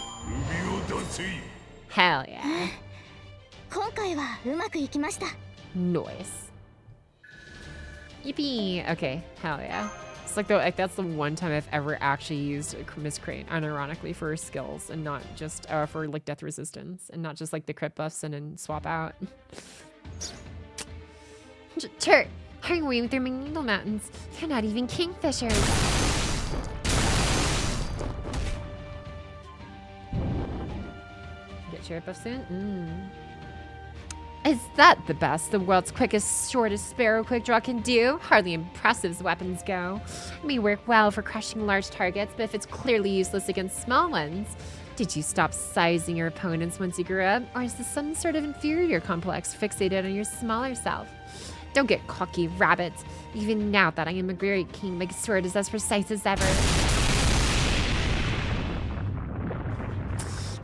Speaker 1: Hell yeah. Nice. Yippee. Okay. Hell yeah. It's like that's the one time I've ever actually used Miss Crane, unironically, for her skills and not just for like death resistance and not just like the crit buffs and then swap out. Chert, hurry through Magneto Mountains. They're not even kingfishers. Get your buff soon. Is that the best the world's quickest, shortest sparrow quick draw can do? Hardly impressive as weapons go. It may work well for crushing large targets, but if it's clearly useless against small ones. Did you stop sizing your opponents once you grew up? Or is this some sort of inferior complex fixated on your smaller self? Don't get cocky, rabbits. Even now that I am a great king, my sword is as precise as ever.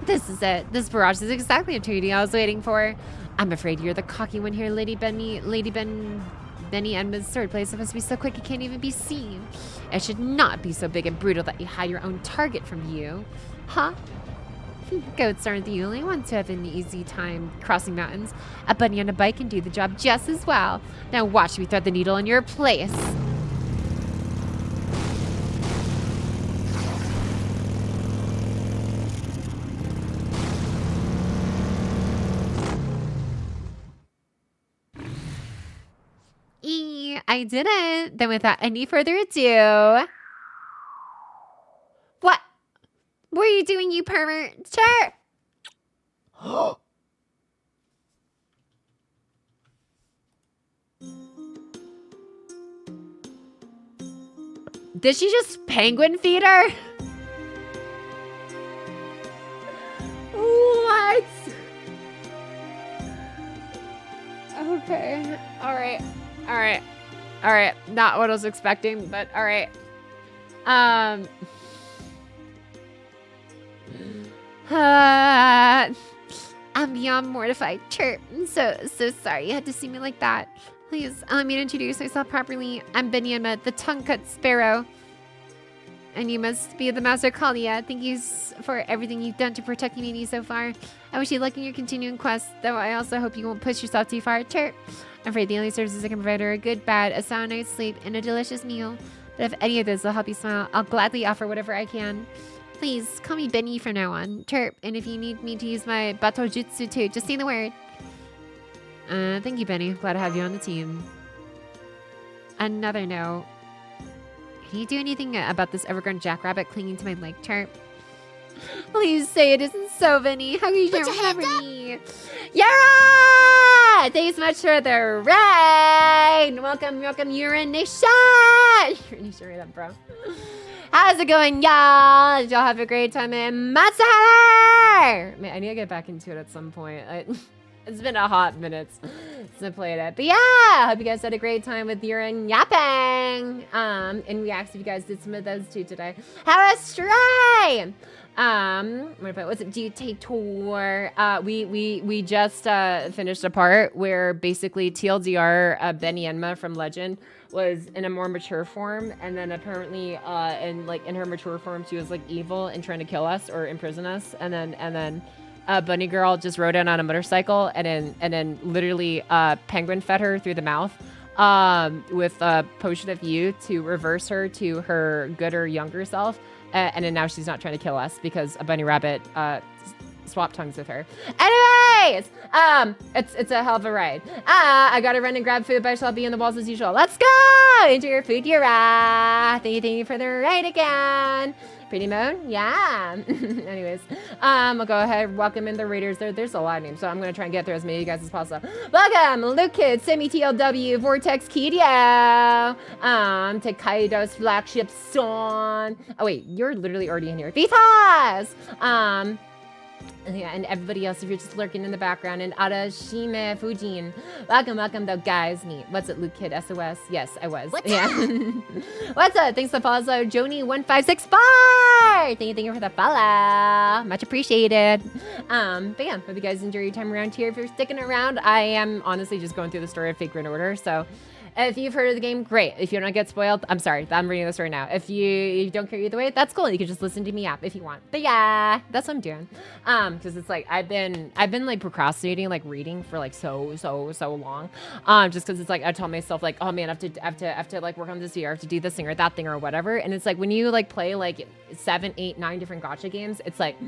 Speaker 1: This is it. This barrage is exactly the opportunity I was waiting for. I'm afraid you're the cocky one here, Benny Enma's sword play is supposed to be so quick it can't even be seen. It should not be so big and brutal that you hide your own target from you. Huh? Goats aren't the only ones who have an easy time crossing mountains. A bunny on a bike can do the job just as well. Now watch me thread the needle in your place. I didn't. Then without any further ado... What? What are you doing, you pervert? Sure. Did she just penguin feed her? What? Okay. All right. All right. All right. Not what I was expecting, but all right. I'm beyond mortified. Chirp. I'm so sorry you had to see me like that. Please, allow me to introduce myself properly. I'm Benyama, the tongue-cut sparrow. And you must be the Master Kalia. Thank you for everything you've done to protect humanity so far. I wish you luck in your continuing quest, though I also hope you won't push yourself too far. Chirp. I'm afraid the only services I can provide are a good, bad, a sound night's sleep, and a delicious meal. But if any of this will help you smile, I'll gladly offer whatever I can. Please, call me Benny from now on. Chirp. And if you need me to use my Bato Jutsu too, just say the word. Thank you, Benny. Glad to have you on the team. Another note. Can you do anything about this overgrown jackrabbit clinging to my leg, Chirp? Please say it isn't so, Benny. How can you remember me? Yara! Thanks so much for the raid! Welcome, Urination! Urination, right up, bro. How's it going, y'all? Did y'all have a great time in Matsuhara? Man, I need to get back into it at some point. It's been a hot minute since I played it. But yeah, I hope you guys had a great time with Yurin yapping. And we asked if you guys did some of those too today. How was Stray? What's it? pt4. We just finished a part where basically TLDR Benyama from Legend was in a more mature form, and then apparently in her mature form she was like evil and trying to kill us or imprison us, and then Bunny Girl just rode in on a motorcycle and then literally penguin fed her through the mouth with a potion of you to reverse her to her gooder younger self, and then now she's not trying to kill us because a bunny rabbit swapped tongues with her. Anyways, it's a hell of a ride. I gotta run and grab food, but I shall be in the walls as usual. Let's go into your food, Yura. Thank you for the ride again. Pretty mode? Yeah. Anyways, I'll go ahead, welcome in the raiders. There's a lot of names, so I'm gonna try and get through as many of you guys as possible. Welcome, Luke Kid, Semi TLW, Vortex Kidio, to Kaido's flagship song. Oh wait, you're literally already in here. Vitas! Yeah, and everybody else, if you're just lurking in the background, and Arashime Fujin. Welcome, though, guys. Neat. What's it, Luke Kid, SOS? Yes, I was.
Speaker 4: What's
Speaker 1: up? What's up? Thanks for the follow, Joni1564. Thank you for the follow. Much appreciated. But yeah, hope you guys enjoy your time around here. If you're sticking around, I am honestly just going through the story of Fake Grin Order, so... If you've heard of the game, great. If you don't get spoiled, I'm sorry. I'm reading the story now. If you don't care either way, that's cool. You can just listen to me yap if you want. But yeah, that's what I'm doing. Because it's like I've been like procrastinating like reading for like so long. Just because it's like I told myself like, oh man, I have to like work on this year, I have to do this thing or that thing or whatever. And it's like when you like play like 7, 8, 9 different gacha games, it's like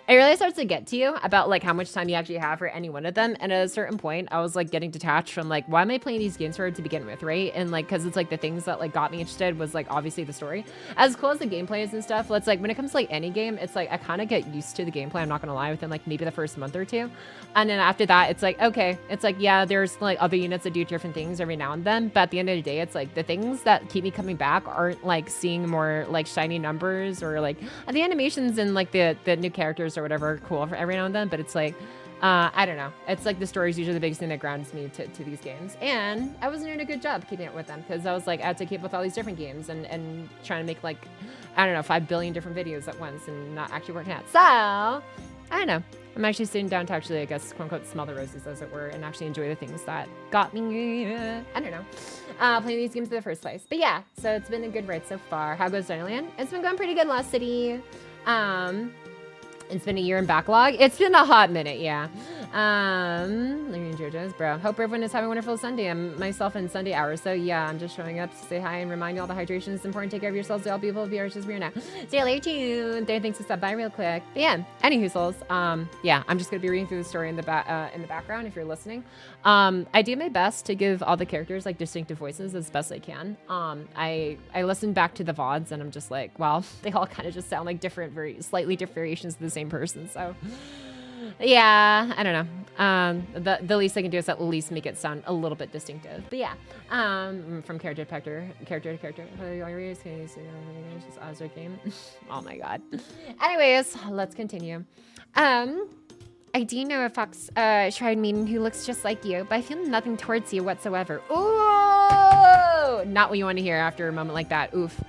Speaker 1: it really starts to get to you about like how much time you actually have for any one of them. And at a certain point, I was like getting detached from like, why am I playing these games for to begin with, right? And like, cause it's like the things that like got me interested was like obviously the story. As cool as the gameplay is and stuff, it's like when it comes to like any game, it's like I kind of get used to the gameplay. I'm not gonna lie, within like maybe the first month or two. And then after that, it's like, okay, it's like, yeah, there's like other units that do different things every now and then. But at the end of the day, it's like the things that keep me coming back aren't like seeing more like shiny numbers or like the animations and like the new characters or whatever are cool for every now and then. But it's like, I don't know. It's like the story is usually the biggest thing that grounds me to these games. And I wasn't doing a good job keeping it with them because I was like, I had to keep with all these different games and trying to make like, I don't know, 5 billion different videos at once and not actually working out. So, I don't know. I'm actually sitting down to actually, I guess, quote unquote, smell the roses as it were and actually enjoy the things that got me, I don't know, playing these games in the first place. But yeah, so it's been a good ride so far. How goes Dinoland? It's been going pretty good, Lost City. It's been a year in backlog. It's been a hot minute, yeah. Larry and JoJo's, bro. Hope everyone is having a wonderful Sunday. I'm myself in Sunday hours, so yeah, I'm just showing up to say hi and remind you all the hydration is important. Take care of yourselves, all beautiful viewers. Just here now. See you later, too. Thanks for stopping by real quick. But yeah, anywho, souls. Yeah, I'm just gonna be reading through the story in the background if you're listening. I do my best to give all the characters like distinctive voices as best I can. I listen back to the VODs and I'm just like, well, they all kind of just sound like slightly different variations of the same person. So. Yeah, I don't know. The least I can do is at least make it sound a little bit distinctive. But yeah, from character to character. Game. Oh my god. Anyways, let's continue. I do know a fox shroud maiden who looks just like you, but I feel nothing towards you whatsoever. Ooh, not what you want to hear after a moment like that. Oof.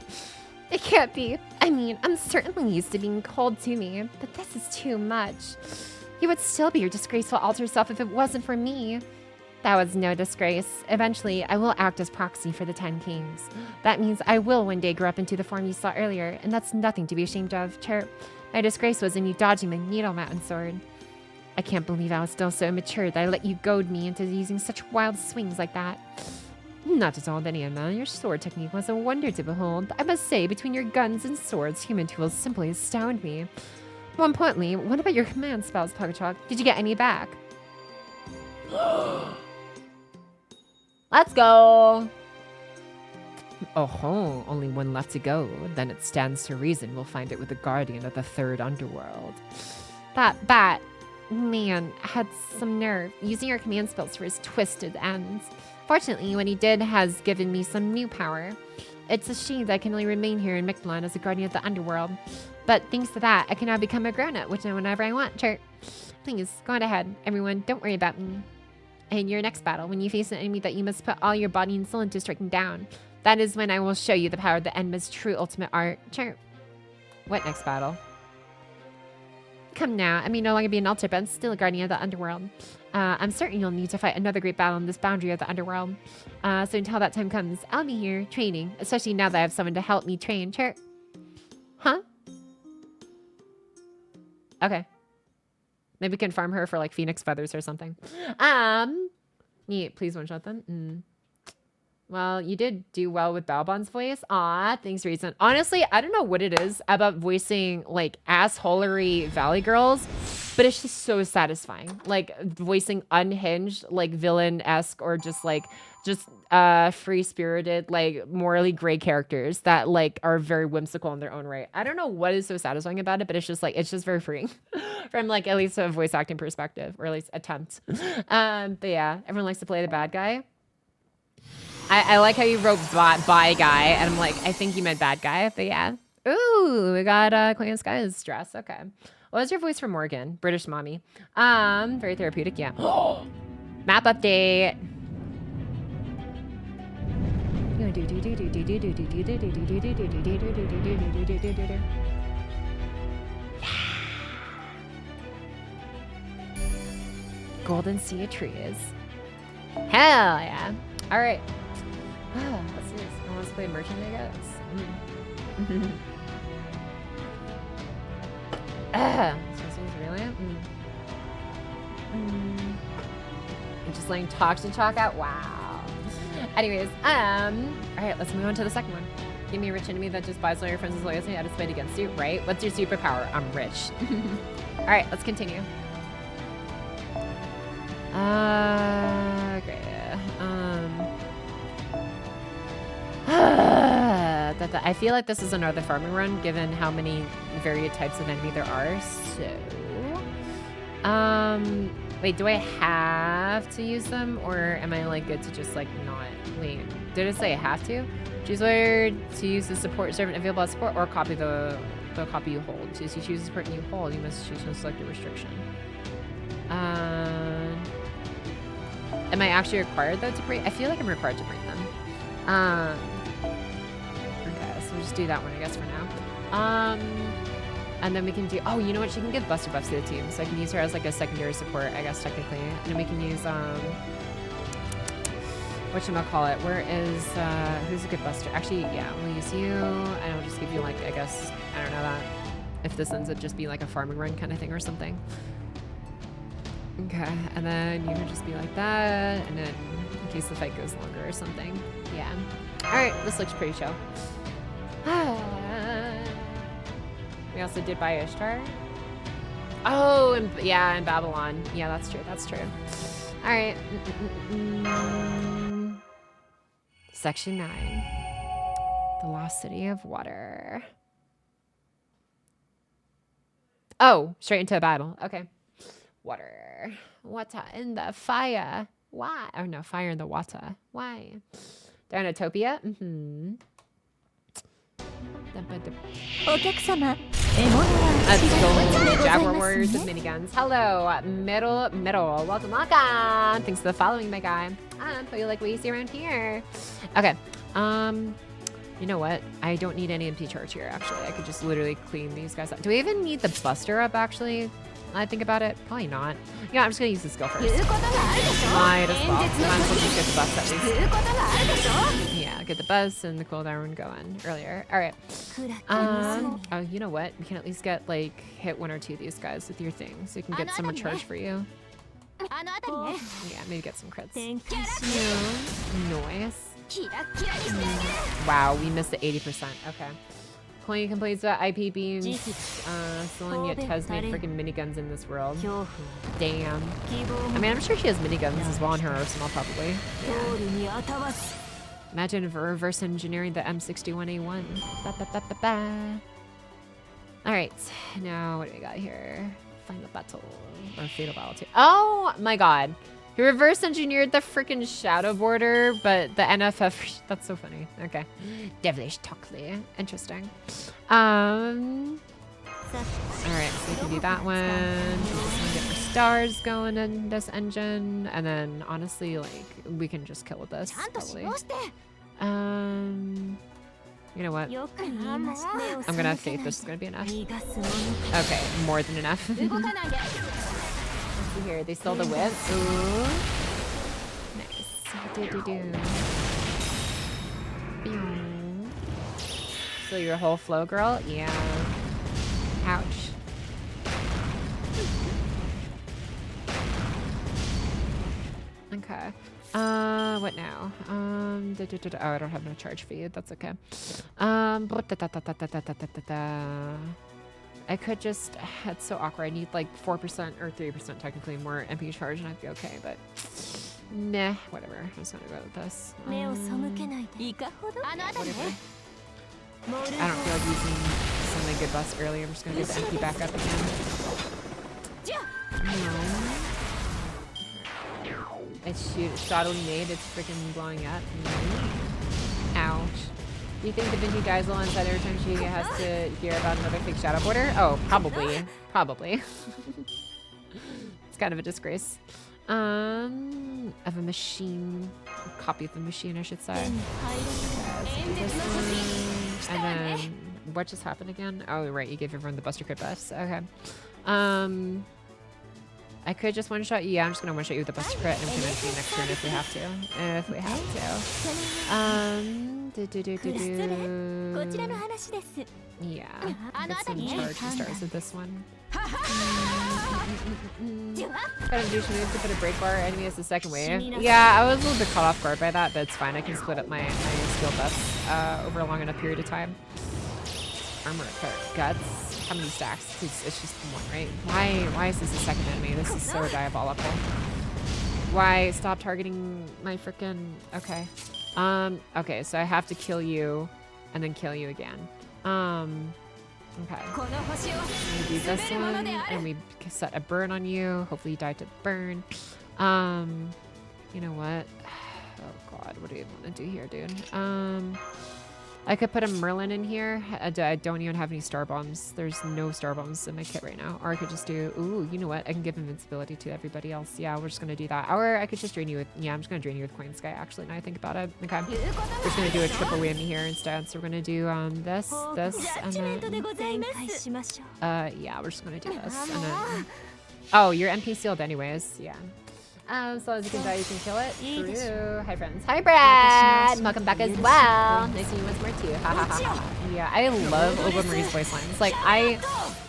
Speaker 1: It can't be. I mean, I'm certainly used to being cold to me, but this is too much. You would still be your disgraceful alter self if it wasn't for me. That was no disgrace. Eventually, I will act as proxy for the 10 Kings. That means I will one day grow up into the form you saw earlier, and that's nothing to be ashamed of. Chirp. My disgrace was in you dodging my Needle Mountain sword. I can't believe I was still so immature that I let you goad me into using such wild swings like that. Not at all, Daniela. Your sword technique was a wonder to behold. I must say, between your guns and swords, human tools simply astound me. More importantly, what about your command spells, Pocky? Did you get any back? Let's go! Oh, only one left to go. Then it stands to reason we'll find it with the guardian of the third underworld. That bat, man, had some nerve, using your command spells for his twisted ends. Fortunately, what he did has given me some new power. It's a shame that I can only remain here in Mictlan as a guardian of the underworld. But thanks to that, I can now become a grown-up, whenever I want. Sure. Please, go on ahead. Everyone, don't worry about me. In your next battle, when you face an enemy that you must put all your body and soul into striking down, that is when I will show you the power of the Enma's true ultimate art. Sure. What next battle? Come now, I may no longer be an altar, but I'm still a guardian of the underworld. I'm certain you'll need to fight another great battle in this boundary of the underworld. So until that time comes, I'll be here training, especially now that I have someone to help me train. Sure. Huh? Okay. Maybe we can farm her for like phoenix feathers or something. Neat. Please one shot them. Well, you did do well with Balbon's voice. Aw, thanks, Reason. Honestly, I don't know what it is about voicing like assholery Valley girls, but it's just so satisfying. Like voicing unhinged, like villain-esque or just free-spirited, like morally gray characters that like are very whimsical in their own right. I don't know what is so satisfying about it, but it's just very freeing from like at least a voice acting perspective, or at least attempt. But yeah, everyone likes to play the bad guy. I like how you wrote by guy, and I'm like, I think you meant bad guy, but yeah. Ooh, we got Queen of Sky's dress. Okay. What was your voice for Morgan? British mommy. Very therapeutic, yeah. Map update. Golden Sea of Trees. Hell yeah. All right. Let's see this. I want to play merchant, I guess. Really? I'm just letting talk out. Wow. Anyways, all right, let's move on to the second one. Give me a rich enemy that just buys all your friends' loyalty out of spite against you, right? What's your superpower? I'm rich. All right, let's continue. Okay. I feel like this is another farming run, given how many varied types of enemy there are. So, wait, do I have to use them, or am I like good to just like not? Wait, did it say I have to? Choose where to use the support servant available as support, or copy the copy you hold. So if you choose the support you hold, you must choose to select a restriction. Am I actually required though to bring? I feel like I'm required to bring them. Okay, so we'll just do that one, I guess, for now. And then we can do, oh, you know what? She can give Buster buffs to the team. So I can use her as like a secondary support, I guess, technically. And then we can use, whatchamacallit? Where is, who's a good Buster? Actually, yeah, we'll use you. And I'll just give you like, I guess, I don't know that. If this ends up just being like a farming run kind of thing or something. Okay, and then you can just be like that, and then in case the fight goes longer or something. Yeah. Alright, this looks pretty chill. We also did buy Ishtar. Oh, and yeah, in Babylon. Yeah, that's true, that's true. Alright. Section 9. The Lost City of Water. Oh, straight into a battle. Okay. Water. Water in the fire. Why? Oh no, fire in the water. Why? Dynatopia? Mm-hmm. Let's go. Jaguar Warriors with miniguns. Hello, middle. Welcome. Thanks for the following, my guy. Hope you like what you see around here. Okay. You know what? I don't need any MP charge here, actually. I could just literally clean these guys up. Do we even need the Buster up, actually? I think about it. Probably not. Yeah, I'm just going to use the skill first. Might as well. Might as well just get the buzz at least. Yeah, get the buzz and the cooldown going earlier. All right. Oh, you know what? We can at least get, like, hit 1 or 2 of these guys with your thing. So you can get someone charged for you. Yeah, maybe get some crits. Nice. Wow, we missed the 80%. Okay. Coin complains about IP beams. Celine yet has made freaking miniguns in this world. Damn. I mean, I'm sure she has miniguns as well in her arsenal, probably. Yeah. Imagine reverse engineering the M61A1. Alright, now what do we got here? Final battle. Or fatal battle too. Oh my god. He reverse engineered the freaking shadow border, but the NFF, that's so funny. Okay. Devilish Tockley. Interesting. Alright, so we can do that one. Just gonna get more stars going in this engine. And then honestly, like, we can just kill with this, probably. You know what? I'm gonna have faith this is gonna be enough. Okay, more than enough. Here, they stole the whip. Ooh. Nice. So your whole flow, girl? Yeah. Ouch. Okay. What now? Oh, I don't have no charge for you. That's okay. I could just, it's so awkward. I need like 4% or 3% technically more MP charge and I'd be okay, but meh, whatever. I'm just gonna go with this. I don't feel like using something good buffs earlier. I'm just gonna get the MP back up again. It's shoddily made, it's freaking blowing up. Ouch. Do you think the Vinci dies alongside every time she has to hear about another fake shadow border? Oh, probably. Probably. It's kind of a disgrace. Of a machine. A copy of the machine, I should say. And then, what just happened again? Oh, right, you gave everyone the Buster Crit buffs. Okay. I could just one-shot you. Yeah, I'm just gonna one-shot you with the Buster Crit and we can actually next turn if we have to. If we have to. Yeah. Get some charge stars with this one. Kind of douche move to put a break bar. Enemy as the second wave. Yeah, I was a little bit caught off guard by that, but it's fine. I can split up my skill buffs over a long enough period of time. Armor guts. How many stacks? It's just one, right? Why is this a second enemy? This is so diabolical. Why? Stop targeting my frickin'... Okay. Okay, so I have to kill you and then kill you again. Okay. We do this one and we set a burn on you. Hopefully you die to burn. You know what? Oh god, what do you want to do here, dude? I could put a Merlin in here. I don't even have any star bombs. There's no star bombs in my kit right now. Or I could just do, ooh, you know what? I can give invincibility to everybody else. Yeah, we're just gonna do that. Or I could just drain you with, yeah, I'm just gonna drain you with Coin Sky actually, now I think about it. Okay. We're just gonna do a triple whammy here instead. So we're gonna do this, and then, yeah, we're just gonna do this. And then, oh, you're MP sealed anyways, yeah. As long as you can die, you can kill it. True. Hi, friends. Hi, Brad. Welcome back as well. Nice to meet you once more, too. Ha, ha, ha, ha. Yeah, I love Oba Marie's voice lines. Like,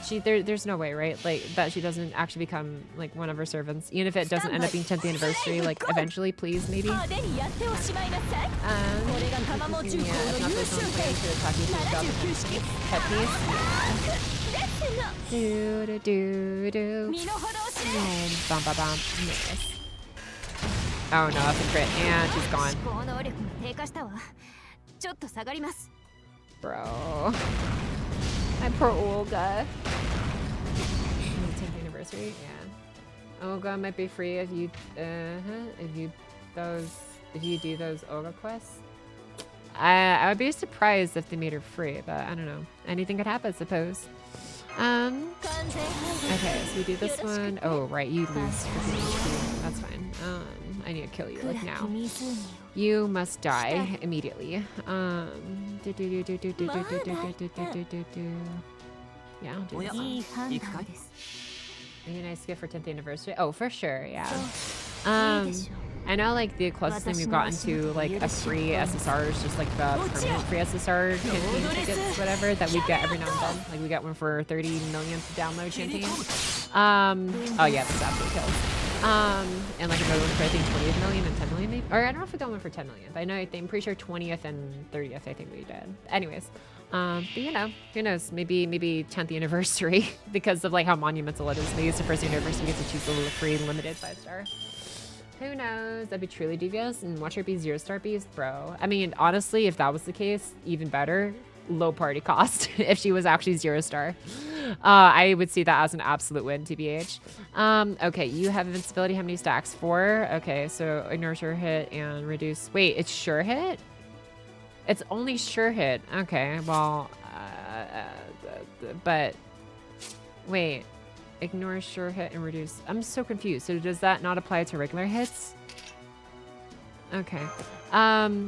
Speaker 1: there's no way, right? Like that she doesn't actually become like one of her servants, even if it doesn't end up being 10th anniversary. Like eventually, please, maybe. Yeah, if not this one plan to attack you to the pet piece. Do. Bum ba bum. Miss. Oh no, that's a crit, and she's gone. Bro. My poor Olga. 10th anniversary, yeah. Olga might be free if you do those Olga quests. I would be surprised if they made her free, but I don't know. Anything could happen, I suppose. Okay, so we do this one. Oh right, you lose. That's fine. I need to kill you like now. You must die immediately. Yeah, I'll do this one. Maybe a nice gift for 10th anniversary. Oh, for sure, yeah. I know like the closest thing we've gotten to like a free SSR is just like the permanent free SSR campaign tickets, whatever, that we get every now and then. Like we got one for 30 millionth download campaign. Oh yeah, that's absolutely kills. And like another one for I think 20th million and 10 million maybe. Or I don't know if we got one for 10 million, but I know I'm pretty sure 20th and 30th I think we did. Anyways. But you know, who knows? Maybe 10th anniversary because of like how monumental it is. Maybe it's the first anniversary we get to choose a little free limited 5-star. Who knows? That'd be truly devious. And watch her be 0-star beast, bro. I mean, honestly, if that was the case, even better. Low party cost if she was actually 0-star. I would see that as an absolute win, TBH. Okay, you have invincibility. How many stacks? 4. Okay, so ignore sure hit and reduce. Wait, it's sure hit? It's only sure hit. Okay, well, but wait. Ignore sure hit and reduce. I'm so confused. So does that not apply to regular hits? Okay.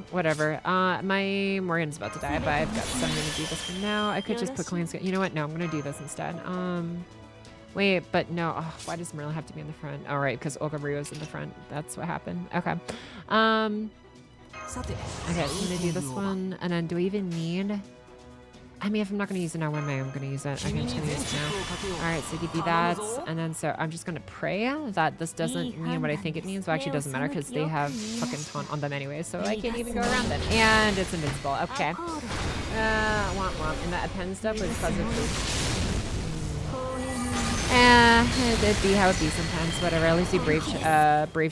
Speaker 1: Whatever. My Morgan's about to die, but I've got some. I'm gonna do this for now. I could just put coins. You know what? No, I'm gonna do this instead. Wait, but no. Oh, why does Merlin have to be in the front? All right, because Olga Rio's in the front. That's what happened. Okay. Okay, so I'm gonna do this one, and then do I even need? I mean, if I'm not gonna use it now, when am I gonna use it? I'm gonna use it now. All right, so give you that, and then so I'm just gonna pray that this doesn't mean what I think it means. But actually, it doesn't matter because they have fucking taunt on them anyway, so I can't even go around them. And it's invincible. Okay. Womp. And that append stuff was positive. It'd be how it be sometimes, whatever. At least we brave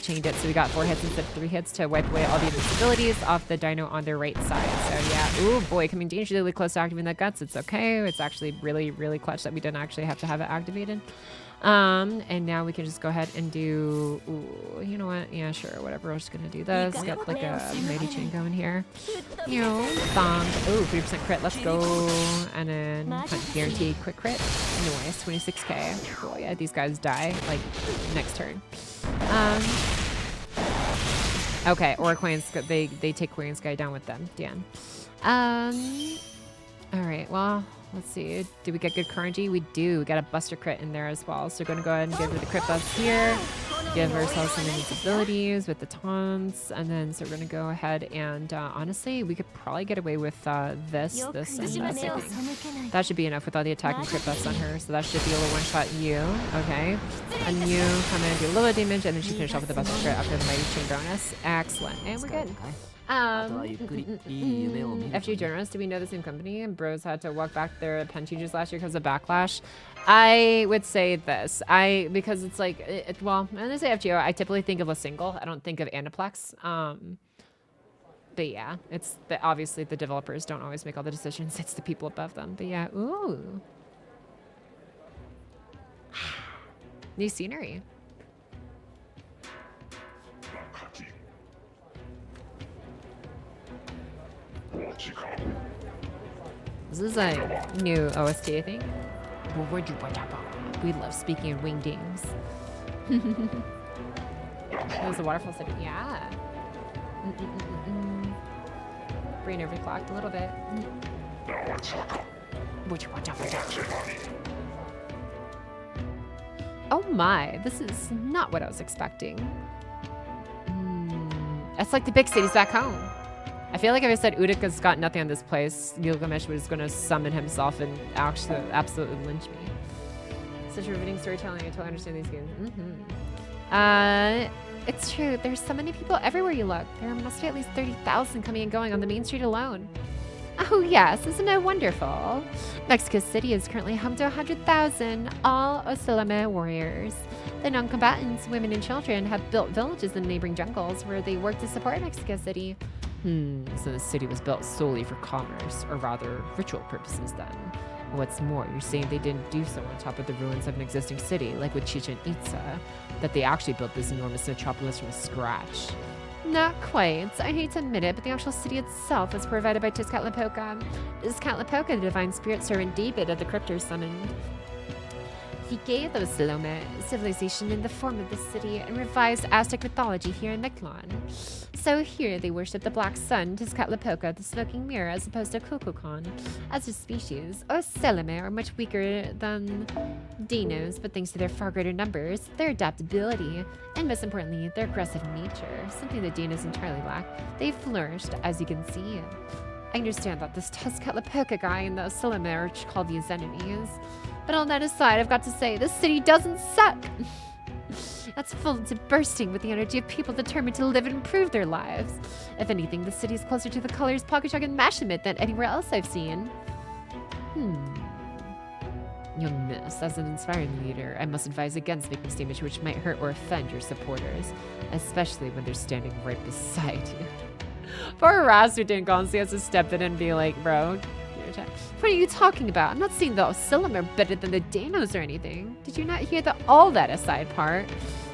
Speaker 1: chained it, so we got 4 hits instead of 3 hits to wipe away all the invincibilities off the dino on their right side. So yeah, ooh boy, coming dangerously close to activating that guts. It's okay. It's actually really, really clutch that we didn't actually have to have it activated. And now we can just go ahead and do, ooh, you know what? Yeah, sure, whatever. We're just gonna do this. Get like a mighty chain going here. You know, thong. Ooh, 3% crit. Let's go. And then guaranteed quick crit. Nice, 26k. Cool. Yeah, these guys die like next turn. Okay, or coins. They take Queen's guy down with them. Dan. All right. Well. Let's see. Did we get good currency? We do. We got a buster crit in there as well. So we're going to go ahead and give her the crit buffs here. Give ourselves some invincibilities with the taunts. And then so we're going to go ahead and honestly, we could probably get away with this, and this, I think. That should be enough with all the attack and crit buffs on her. So that should be a little one-shot you. Okay. And you come in and do a little bit of damage, and then she finish off with the buster crit after the mighty chain bonus. Excellent. And we're good. FGO Journalists, do we know the same company? And Bros had to walk back their pen changes last year because of backlash. I would say this. Because it's like, well, when I say FGO, I typically think of a single. I don't think of Aniplex. But yeah, it's obviously the developers don't always make all the decisions. It's the people above them. But yeah, ooh. New scenery. This is a new OST, I think. We love speaking in wingdings. There's a waterfall city. Yeah. Brain overclocked a little bit. Oh my, this is not what I was expecting. That's like the big cities back home. I feel like if I said Udika's got nothing on this place, Gilgamesh was going to summon himself and actually absolutely lynch me. Such riveting storytelling. I totally understand these games. It's true. There's so many people everywhere you look. There must be at least 30,000 coming and going on the main street alone. Oh yes, isn't it wonderful? Mexico City is currently home to 100,000 all Osilame warriors. The non-combatants, women and children, have built villages in neighboring jungles where they work to support Mexico City. So the city was built solely for commerce, or rather, ritual purposes then. What's more, you're saying they didn't do so on top of the ruins of an existing city, like with Chichen Itza, that they actually built this enormous metropolis from scratch. Not quite. I hate to admit it, but the actual city itself was provided by Tezcatlipoca. Tezcatlipoca, the divine spirit servant David of the Cryptor summoned. He gave those Salome civilization in the form of the city and revised Aztec mythology here in Mictlan. So here they worship the black sun, Tezcatlipoca, the smoking mirror, as opposed to Kukulkan. As a species, Oseleme are much weaker than Dinos, but thanks to their far greater numbers, their adaptability, and most importantly, their aggressive nature, something the Dinos entirely lack, they flourished, as you can see. I understand that this Tezcatlipoca guy and the Oseleme are called his enemies. But on that aside, I've got to say, this city doesn't suck. That's full to bursting with the energy of people determined to live and improve their lives. If anything, the city is closer to the colors Pocky and Mashimit than anywhere else I've seen. Young miss, as an inspiring leader, I must advise against making statements which might hurt or offend your supporters, especially when they're standing right beside you. Poor Rasputin Gonzi has to step in and be like, bro, what are you talking about? I'm not saying the Osilim are better than the Danos or anything. Did you not hear the all that aside part?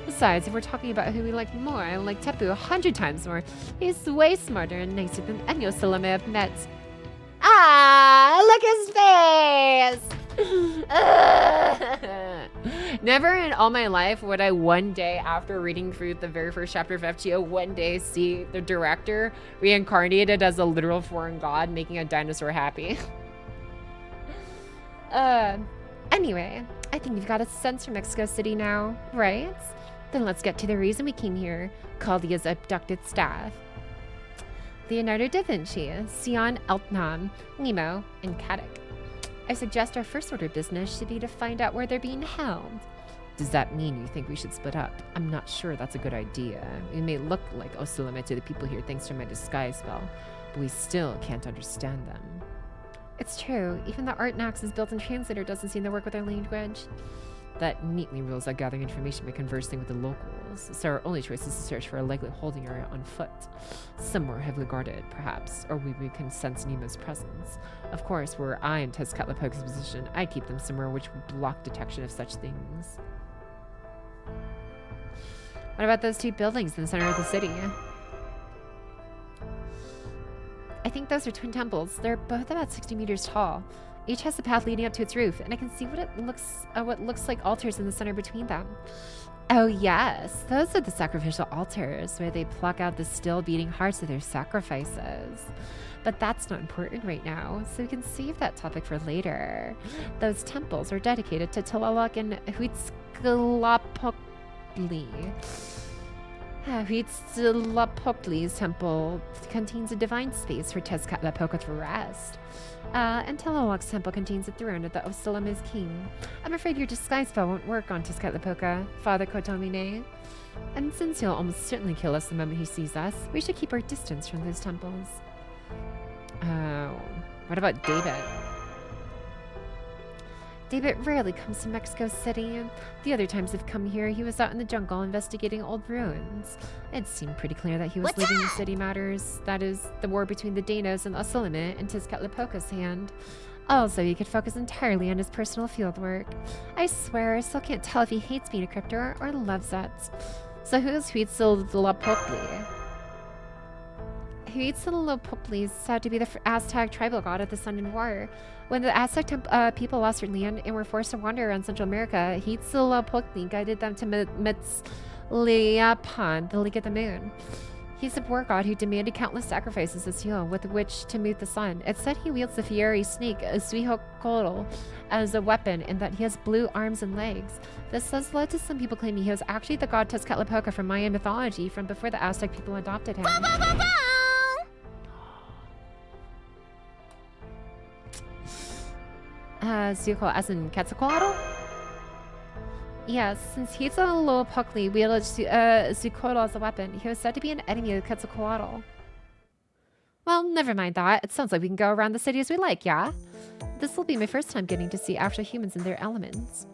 Speaker 1: Besides, if we're talking about who we like more, I like Tepu 100 times more. He's way smarter and nicer than any Osilim I've met. Ah, look his face! Never in all my life would I one day, after reading through the very first chapter of FGO, one day see the director reincarnated as a literal foreign god making a dinosaur happy. Anyway, I think you've got a sense for Mexico City now, right? Then let's get to the reason we came here, Caldia's abducted staff. Leonardo da Vinci, Sion Eltnam, Nemo, and Caddick. I suggest our first order of business should be to find out where they're being held. Does that mean you think we should split up? I'm not sure that's a good idea. We may look like Osilime to the people here thanks to my disguise spell, but we still can't understand them. It's true, even the Artnax's built-in translator doesn't seem to work with our language. That neatly rules out gathering information by conversing with the locals, so our only choice is to search for a likely holding area on foot. Somewhere heavily guarded, perhaps, or we can sense Nemo's presence. Of course, were I in Tezcatlipoca's position, I'd keep them somewhere which would block detection of such things. What about those two buildings in the center of the city? I think those are twin temples. They're both about 60 meters tall. Each has a path leading up to its roof, and I can see what looks like altars in the center between them. Oh yes, those are the sacrificial altars, where they pluck out the still beating hearts of their sacrifices. But that's not important right now, so we can save that topic for later. Those temples are dedicated to Tlaloc and Huitzcalapoctli. Huitzcalapoctli's temple contains a divine space for Tezcatlipoca to rest. And Tlaloc's temple contains a throne of the Osileme's king. I'm afraid your disguise spell won't work on Tezcatlipoca, Father Kotomine. And since he'll almost certainly kill us the moment he sees us, we should keep our distance from those temples. Oh, what about David? David rarely comes to Mexico City. The other times I've come here, he was out in the jungle investigating old ruins. It seemed pretty clear that he was leaving the city matters, that is, the war between the Danos and the Osilime, in Tezcatlipoca's hand. Also, he could focus entirely on his personal fieldwork. I swear, I still can't tell if he hates being a cryptor or loves it. So who's Huitzcalapoctli? Huitzcalapoctli is said to be the Aztec tribal god of the sun and war. When the Aztec people lost their land and were forced to wander around Central America, Huitzcalapoctli guided them to Mitzliapan, the League of the Moon. He's a war god who demanded countless sacrifices as fuel with which to move the sun. It's said he wields the fiery snake, Suihokotl, as a weapon, and that he has blue arms and legs. This has led to some people claiming he was actually the god Tezcatlipoca from Mayan mythology from before the Aztec people adopted him. Zuko as in Quetzalcoatl? Yes, since he's a little Pocky wielded Zucolo as a weapon, he was said to be an enemy of Quetzalcoatl. Well, never mind that. It sounds like we can go around the city as we like, yeah? This will be my first time getting to see actual humans in their elements.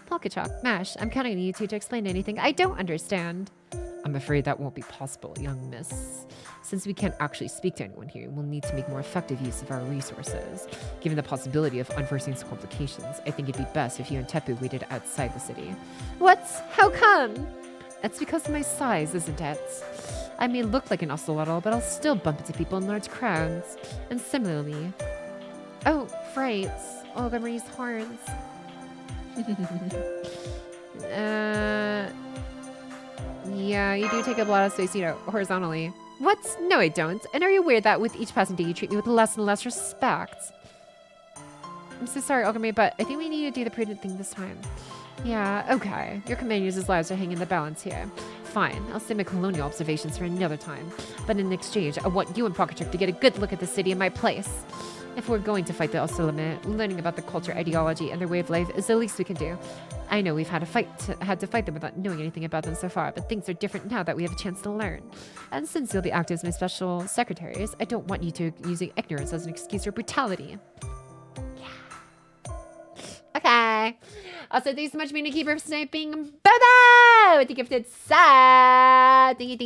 Speaker 1: Polkachok, Mash, I'm counting on you two to explain anything I don't understand. I'm afraid that won't be possible, young miss. Since we can't actually speak to anyone here, we'll need to make more effective use of our resources. Given the possibility of unforeseen complications, I think it'd be best if you and Tepu waited outside the city. What? How come? It's because of my size, isn't it? I may look like an ocelotl, but I'll still bump into people in large crowds. And similarly... Oh, right. Olgamarie's horns. Yeah, you do take up a lot of space, you know, horizontally. What? No, I don't. And are you aware that with each passing day you treat me with less and less respect? I'm so sorry, Ogami, but I think we need to do the prudent thing this time. Yeah, okay. Your companions' lives are hanging in the balance here. Fine, I'll save my colonial observations for another time. But in exchange, I want you and Pocketchuck to get a good look at the city in my place. If we're going to fight the Osulame, learning about the culture, ideology, and their way of life is the least we can do. I know we've had to fight them without knowing anything about them so far, but things are different now that we have a chance to learn. And since you'll be acting as my special secretaries, I don't want you to using ignorance as an excuse for brutality. Yeah. Okay. Also, thanks so much for being a keeper for sniping. Bye-bye! With the gifted sub. Thank you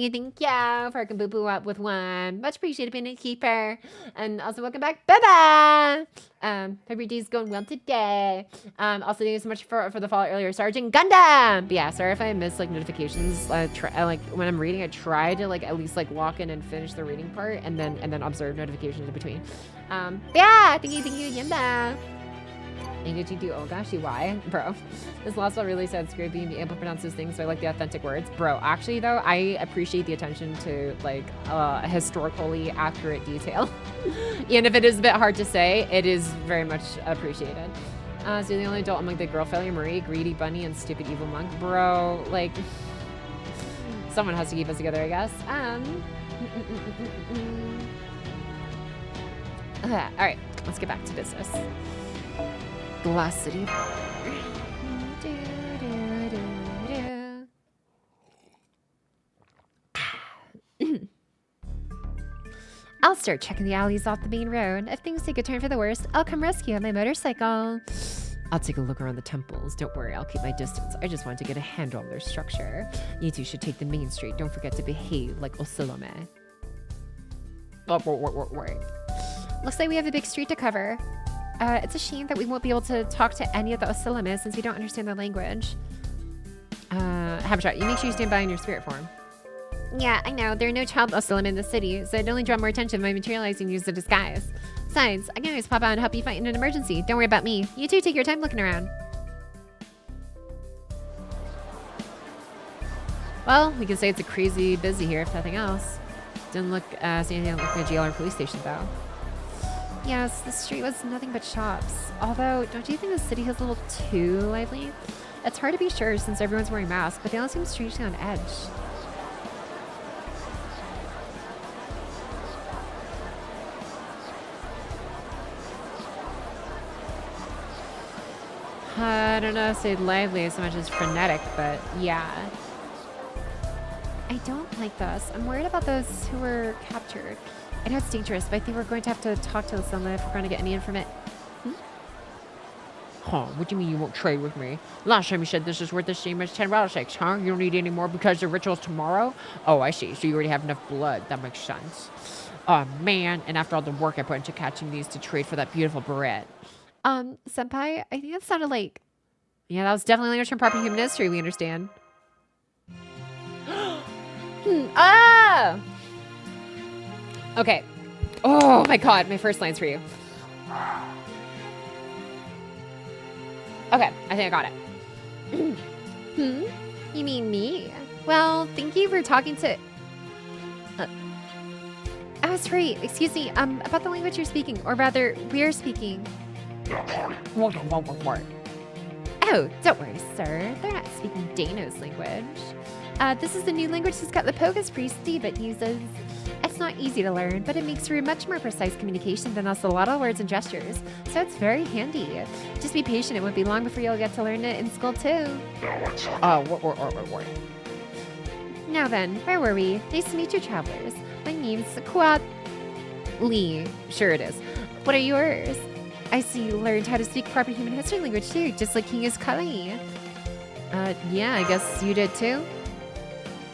Speaker 1: for hooking boo-boo up with one. Much appreciated being a keeper. And also, welcome back. Bye-bye! Hope your day's going well today. Also, thank you so much for the follow earlier, Sergeant Gundam! But yeah, sorry if I miss, like, notifications. Like, when I'm reading, I try to, like, at least, like, walk in and finish the reading part and then observe notifications in between. Yeah! Thank you, Yimba! And did you do, oh gosh, why? Bro, this Lostbelt really said screw being able to pronounce those things, so I like the authentic words. Bro, actually though, I appreciate the attention to like historically accurate detail. Even if it is a bit hard to say, it is very much appreciated. So you're the only adult among the girl failure, Marie, greedy bunny, and stupid evil monk. Bro, like, someone has to keep us together, I guess. Okay, all right, let's get back to business. Glass City. I'll start checking the alleys off the main road. If things take a turn for the worst, I'll come rescue on my motorcycle. I'll take a look around the temples. Don't worry, I'll keep my distance. I just want to get a handle on their structure. You two should take the main street. Don't forget to behave like Osilome. Looks like we have a big street to cover. It's a shame that we won't be able to talk to any of the Osilome since we don't understand their language. Habitat, you make sure you stand by in your spirit form. Yeah, I know. There are no child Osilome in the city, so I'd only draw more attention by materializing you as a disguise. Besides, I can always pop out and help you fight in an emergency. Don't worry about me. You two take your time looking around. Well, we can say it's a crazy busy here, if nothing else. Didn't look, see anything like a jail or police station, though. Yes, the street was nothing but shops. Although, don't you think the city is a little too lively? It's hard to be sure since everyone's wearing masks, but they all seem strangely on edge. I don't know if say lively as much as frenetic, but yeah. I don't like this. I'm worried about those who were captured. I know it's dangerous, but I think we're going to have to talk to someone if we're going to get any information. Huh? What do you mean you won't trade with me? Last time you said this is worth the same as 10 rattlesnakes, huh? You don't need any more because the ritual's tomorrow? Oh, I see. So you already have enough blood. That makes sense. Oh, man. And after all the work I put into catching these to trade for that beautiful beret. Senpai, I think that sounded like... Yeah, that was definitely language from proper human history, we understand. Ah! Okay. Oh my god, my first line's for you. Okay, I think I got it. You mean me? Well, thank you for talking to... I was right. Excuse me, about the language you're speaking, or rather, we're speaking. Oh, don't worry, sir. They're not speaking Dano's language. This is the new language Scott the Pogus priest Steven uses. It's It's not easy to learn, but it makes for much more precise communication than us a lot of words and gestures, so it's very handy. Just be patient, it won't be long before you'll get to learn it in school too. Now then, where were we? Nice to meet you, travelers. My name's Kwat Lee. Sure it is. What are yours? I see you learned how to speak proper human history language too, just like King Iskali. Yeah, I guess you did too?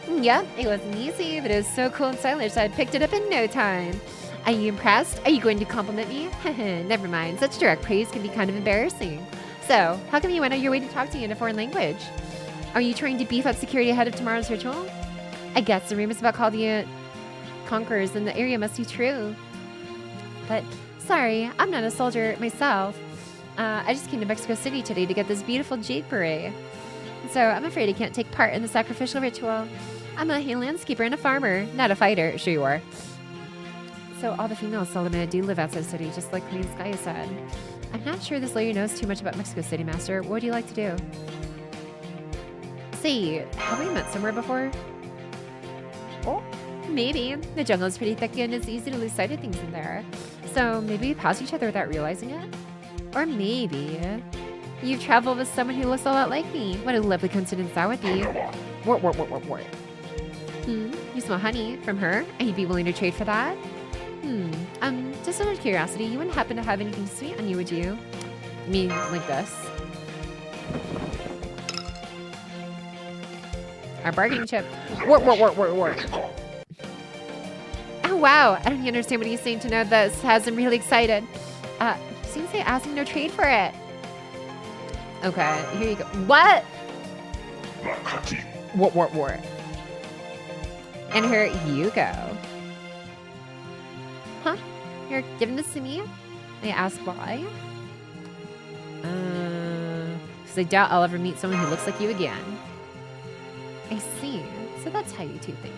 Speaker 1: Yep, it wasn't easy, but it was so cool and stylish I picked it up in no time. Are you impressed? Are you going to compliment me? Never mind, such direct praise can be kind of embarrassing. So, how come you went out your way to talk to me in a foreign language? Are you trying to beef up security ahead of tomorrow's ritual? I guess the rumors about Chaldean conquerors in the area must be true. But, sorry, I'm not a soldier myself. I just came to Mexico City today to get this beautiful jade beret. So, I'm afraid I can't take part in the sacrificial ritual. I'm a landscaper and a farmer, not a fighter. Sure you are. So all the female Solomon do live outside the city, just like Queen Skya said. I'm not sure this lawyer knows too much about Mexico City, Master. What would you like to do? Say, have we met somewhere before? Oh, maybe. The jungle is pretty thick and it's easy to lose sight of things in there. So maybe we pass each other without realizing it? Or maybe you've traveled with someone who looks a lot like me. What a lovely coincidence that would be. Wart. You smell honey from her, and you'd be willing to trade for that? Just out of curiosity, you wouldn't happen to have anything sweet on you, would you? I mean, like this. Our bargaining chip. Wart. Oh, wow. I don't understand what he's saying to know this. Has him really excited. Seems like asking no trade for it. Okay, here you go. What? Wart. And here you go. Huh? You're giving this to me? I ask why? Because I doubt I'll ever meet someone who looks like you again. I see. So that's how you two think.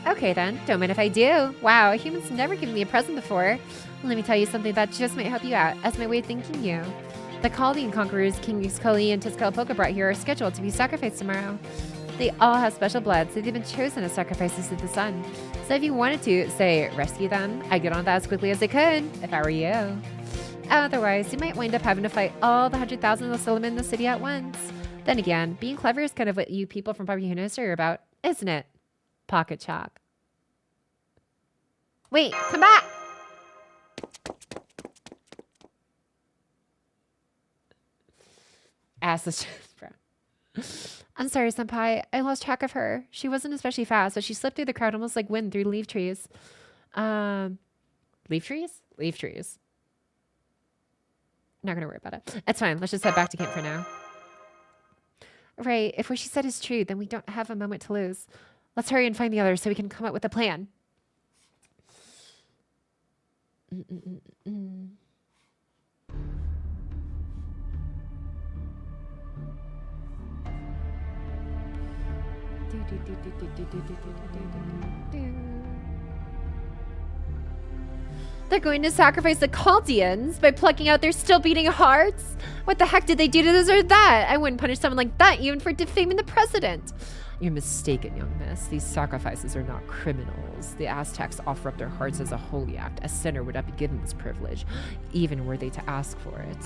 Speaker 1: Okay then, don't mind if I do. Wow, humans never given me a present before. Let me tell you something that just might help you out as my way of thanking you. The Chaldean conquerors King Iskali and Tezcatlipoca brought here are scheduled to be sacrificed tomorrow. They all have special blood, so they've been chosen as sacrifices to the sun. So if you wanted to, say, rescue them, I'd get on that as quickly as I could, if I were you. Otherwise, you might wind up having to fight all the 100,000 of Solomon in the city at once. Then again, being clever is kind of what you people from Pocky history are about, isn't it? Pocket chalk. Wait, come back! Ass the bro. I'm sorry, senpai. I lost track of her. She wasn't especially fast, but she slipped through the crowd almost like wind through leaf trees. Leaf trees? Leaf trees. Not gonna worry about it. It's fine. Let's just head back to camp for now. Right. If what she said is true, then we don't have a moment to lose. Let's hurry and find the others so we can come up with a plan. They're going to sacrifice the Chaldeans by plucking out their still beating hearts? What the heck did they do to deserve that? I wouldn't punish someone like that even for defaming the president. You're mistaken, young miss. These sacrifices are not criminals. The Aztecs offer up their hearts as a holy act. A sinner would not be given this privilege, even were they to ask for it.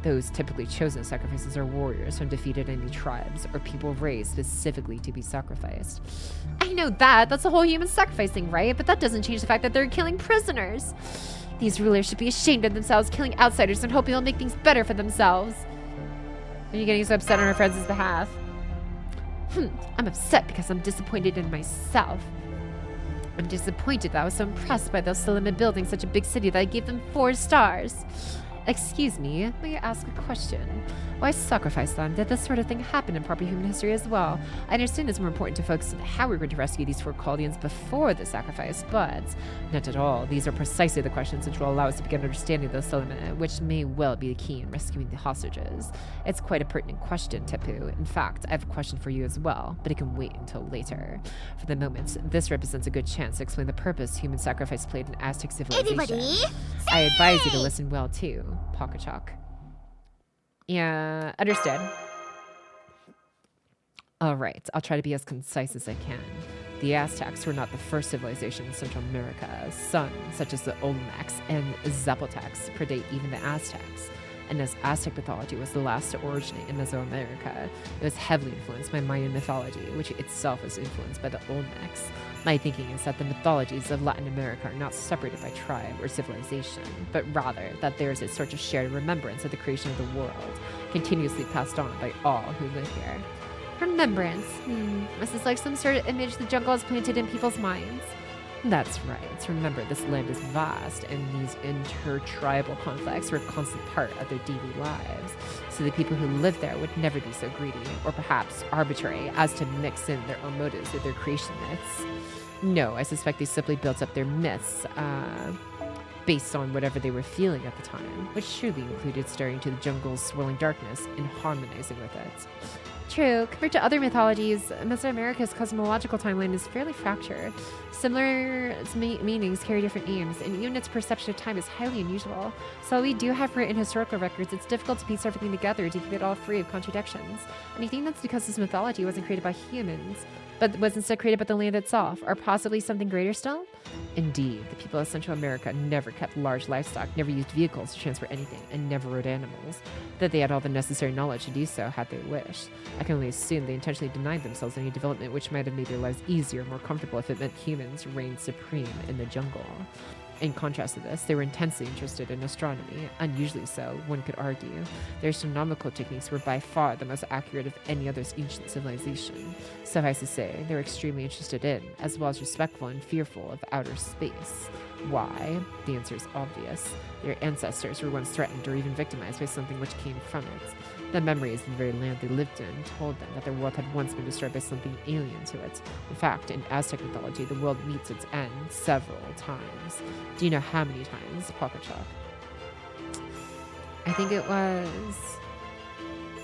Speaker 1: Those typically chosen sacrifices are warriors from defeated enemy tribes or people raised specifically to be sacrificed. I know that. That's the whole human sacrifice thing, right? But that doesn't change the fact that they're killing prisoners. These rulers should be ashamed of themselves, killing outsiders and hoping it'll make things better for themselves. Are you getting so upset on her friends' behalf? I'm upset because I'm disappointed in myself. I'm disappointed that I was so impressed by those Solomon building such a big city that I gave them 4 stars. Excuse me, may I ask a question? Why sacrifice them? Did this sort of thing happen in proper human history as well? I understand it's more important to focus on how we're going to rescue these 4 Chaldeans before the sacrifice, but not at all. These are precisely the questions which will allow us to begin understanding the Solomon, which may well be the key in rescuing the hostages. It's quite a pertinent question, Tepu. In fact, I have a question for you as well, but it can wait until later. For the moment, this represents a good chance to explain the purpose human sacrifice played in Aztec civilization.
Speaker 4: Everybody,
Speaker 1: I advise you to listen well too, Pocketchalk. Yeah, understood. All right, I'll try to be as concise as I can. The Aztecs were not the first civilization in Central America. Some, such as the Olmecs and Zapotecs, predate even the Aztecs. And as Aztec mythology was the last to originate in Mesoamerica, it was heavily influenced by Mayan mythology, which itself was influenced by the Olmecs. My thinking is that the mythologies of Latin America are not separated by tribe or civilization, but rather that there is a sort of shared remembrance of the creation of the world, continuously passed on by all who live here. Remembrance? This is like some sort of image the jungle has planted in people's minds. That's right. Remember, this land is vast, and these intertribal conflicts were a constant part of their daily lives. So the people who lived there would never be so greedy, or perhaps arbitrary, as to mix in their own motives with their creation myths. No, I suspect they simply built up their myths based on whatever they were feeling at the time, which surely included staring into the jungle's swirling darkness and harmonizing with it. True, compared to other mythologies, Mesoamerica's cosmological timeline is fairly fractured. Similar meanings carry different aims, and even its perception of time is highly unusual. So while we do have written historical records, it's difficult to piece everything together to keep it all free of contradictions. And I think that's because this mythology wasn't created by humans, but was instead created by the land itself, or possibly something greater still? Indeed, the people of Central America never kept large livestock, never used vehicles to transport anything, and never rode animals. That they had all the necessary knowledge to do so had they wished. I can only assume they intentionally denied themselves any development which might have made their lives easier, more comfortable if it meant humans reigned supreme in the jungle. In contrast to this, they were intensely interested in astronomy, unusually so, one could argue. Their astronomical techniques were by far the most accurate of any other ancient civilization. Suffice to say, they were extremely interested in, as well as respectful and fearful of outer space. Why? The answer is obvious. Their ancestors were once threatened or even victimized by something which came from it. The memories of the very land they lived in told them that their world had once been destroyed by something alien to it. In fact, in Aztec mythology, the world meets its end several times. Do you know how many times, Pocky? I think it was...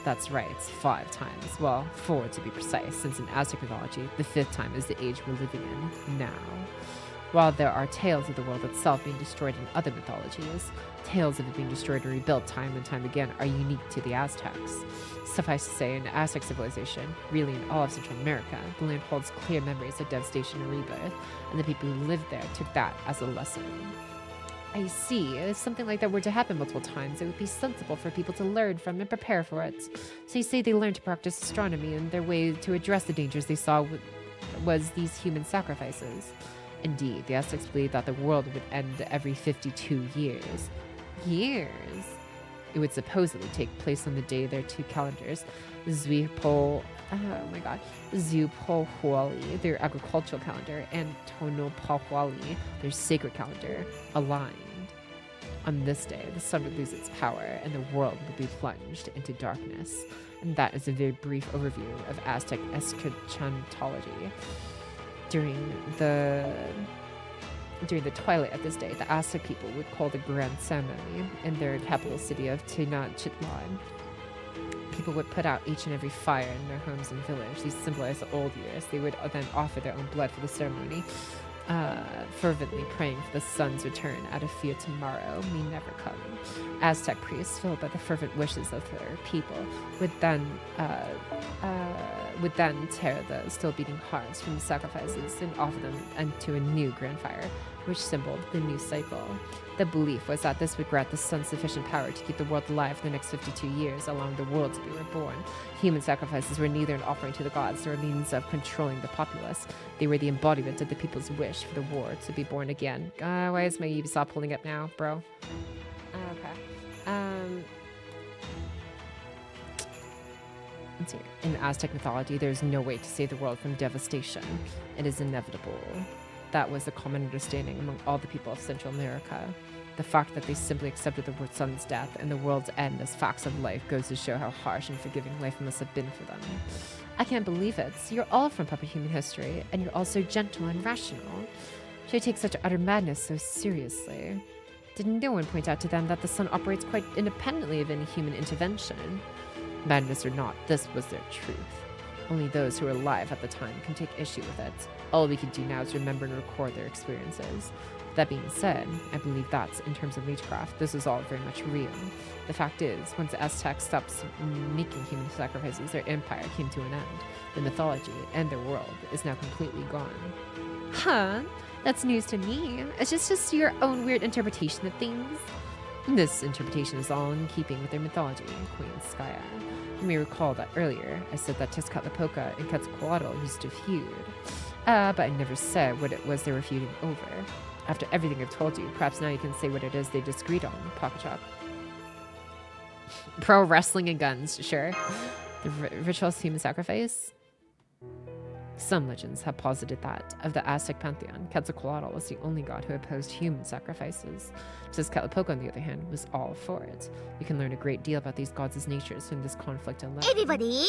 Speaker 1: That's right, it's 5 times. Well, 4 to be precise, since in Aztec mythology, the 5th time is the age we're living in now. While there are tales of the world itself being destroyed in other mythologies, tales of it being destroyed and rebuilt time and time again are unique to the Aztecs. Suffice to say, in Aztec civilization, really in all of Central America, the land holds clear memories of devastation and rebirth, and the people who lived there took that as a lesson. I see. If something like that were to happen multiple times, it would be sensible for people to learn from and prepare for it. So you say they learned to practice astronomy, and their way to address the dangers they saw was these human sacrifices. Indeed, the Aztecs believed that the world would end every 52 years. Years? It would supposedly take place on the day their 2 calendars, Zuipohualli, their agricultural calendar, and Tonopahualli, their sacred calendar, aligned. On this day, the sun would lose its power and the world would be plunged into darkness. And that is a very brief overview of Aztec eschatology. During the twilight of this day, the Aztec people would call the grand ceremony in their capital city of Tenochtitlan. People would put out each and every fire in their homes and village. These symbolize the old years. They would then offer their own blood for the ceremony, fervently praying for the sun's return out of fear tomorrow may never come. Aztec priests, filled by the fervent wishes of their people, would then tear the still beating hearts from the sacrifices and offer them into a new grand fire, which symboled the new cycle. The belief was that this would grant the sun sufficient power to keep the world alive for the next 52 years, allowing the world to be reborn. Human sacrifices were neither an offering to the gods nor a means of controlling the populace. They were the embodiment of the people's wish for the war to be born again. Why is my Ubisoft pulling up now, bro? Okay. Let's see. In Aztec mythology, there is no way to save the world from devastation. It is inevitable. That was the common understanding among all the people of Central America. The fact that they simply accepted the sun's death and the world's end as facts of life goes to show how harsh and forgiving life must have been for them. I can't believe it. You're all from proper human history, and you're all so gentle and rational. Should I take such utter madness so seriously? Did no one point out to them that the sun operates quite independently of any human intervention? Madness or not, this was their truth. Only those who were alive at the time can take issue with it. All we can do now is remember and record their experiences. That being said, I believe that, in terms of Leechcraft, this is all very much real. The fact is, once the Aztecs stopped making human sacrifices, their empire came to an end. The mythology and their world is now completely gone. Huh? That's news to me. It's just your own weird interpretation of things. This interpretation is all in keeping with their mythology, Queen Skaya. You may recall that earlier I said that Tezcatlipoca and Quetzalcoatl used to feud. But I never said what it was they were feuding over. After everything I've told you, perhaps now you can say what it is they disagreed on, Pocketchop. Pro wrestling and guns, sure. The rituals human sacrifice? Some legends have posited that, of the Aztec pantheon, Quetzalcoatl was the only god who opposed human sacrifices. Tezcatlipoca, on the other hand, was all for it. You can learn a great deal about these gods' natures from this conflict alone.
Speaker 4: Everybody,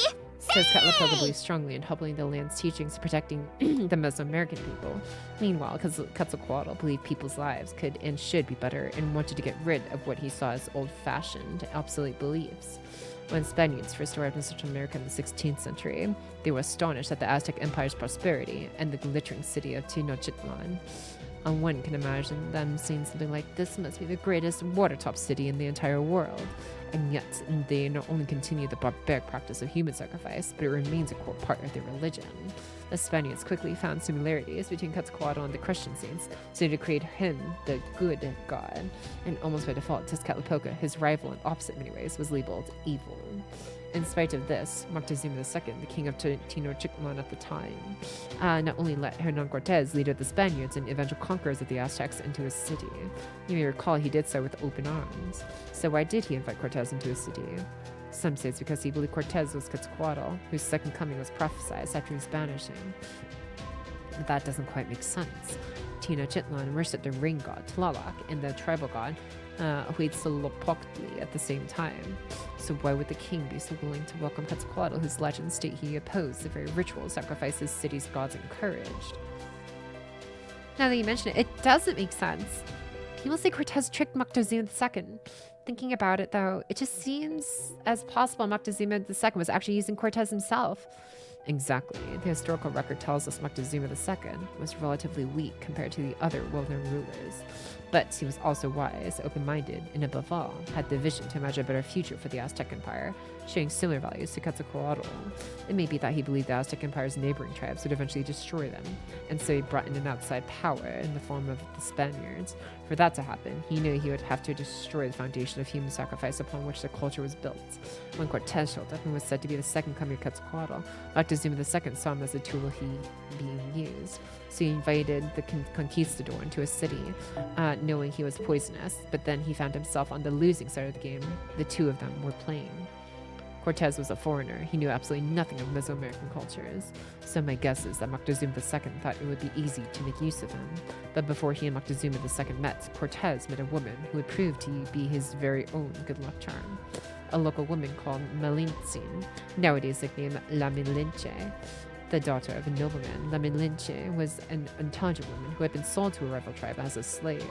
Speaker 1: Tezcatlipoca believes strongly in helping the land's teachings protecting the Mesoamerican people. Meanwhile, Quetzalcoatl believed people's lives could and should be better and wanted to get rid of what he saw as old-fashioned, obsolete beliefs. When Spaniards first arrived in Central America in the 16th century, they were astonished at the Aztec Empire's prosperity and the glittering city of Tenochtitlan. And one can imagine them saying something like, "This must be the greatest watertop city in the entire world." And yet, they not only continue the barbaric practice of human sacrifice, but it remains a core part of their religion. The Spaniards quickly found similarities between Quetzalcoatl and the Christian saints, so to create him the good god. And almost by default, Tezcatlipoca, his rival and opposite in many ways, was labeled evil. In spite of this, Moctezuma II, the king of Tenochtitlan at the time, not only let Hernan Cortez, leader of the Spaniards and eventual conquerors of the Aztecs, into his city. You may recall he did so with open arms. So why did he invite Cortez into his city? Some say it's because he believed Cortez was Quetzalcoatl, whose second coming was prophesied after his banishing. But that doesn't quite make sense. Tenochtitlan worshipped the rain god Tlaloc and the tribal god Huitzilopochtli at the same time. So why would the king be so willing to welcome Quetzalcoatl, whose legends state he opposed the very ritual sacrifice his city's gods encouraged? Now that you mention it, it doesn't make sense. People say Cortez tricked Moctezuma II. Thinking about it, though, it just seems as possible Moctezuma II was actually using Cortez himself. Exactly. The historical record tells us Moctezuma II was relatively weak compared to the other well-known rulers. But he was also wise, open-minded, and above all, had the vision to imagine a better future for the Aztec Empire, sharing similar values to Quetzalcoatl. It may be that he believed the Aztec Empire's neighboring tribes would eventually destroy them, and so he brought in an outside power in the form of the Spaniards. For that to happen, he knew he would have to destroy the foundation of human sacrifice upon which the culture was built. When Cortez showed up and was said to be the second coming of Quetzalcoatl, Moctezuma II saw him as a tool being used. So he invited the conquistador into his city, knowing he was poisonous, but then he found himself on the losing side of the game. The two of them were playing. Cortez was a foreigner. He knew absolutely nothing of Mesoamerican cultures. So my guess is that Moctezuma II thought it would be easy to make use of him. But before he and Moctezuma II met, Cortez met a woman who would prove to be his very own good luck charm. A local woman called Malintzin, nowadays nicknamed La Malinche. The daughter of a nobleman, La Malinche was an intelligent woman who had been sold to a rival tribe as a slave.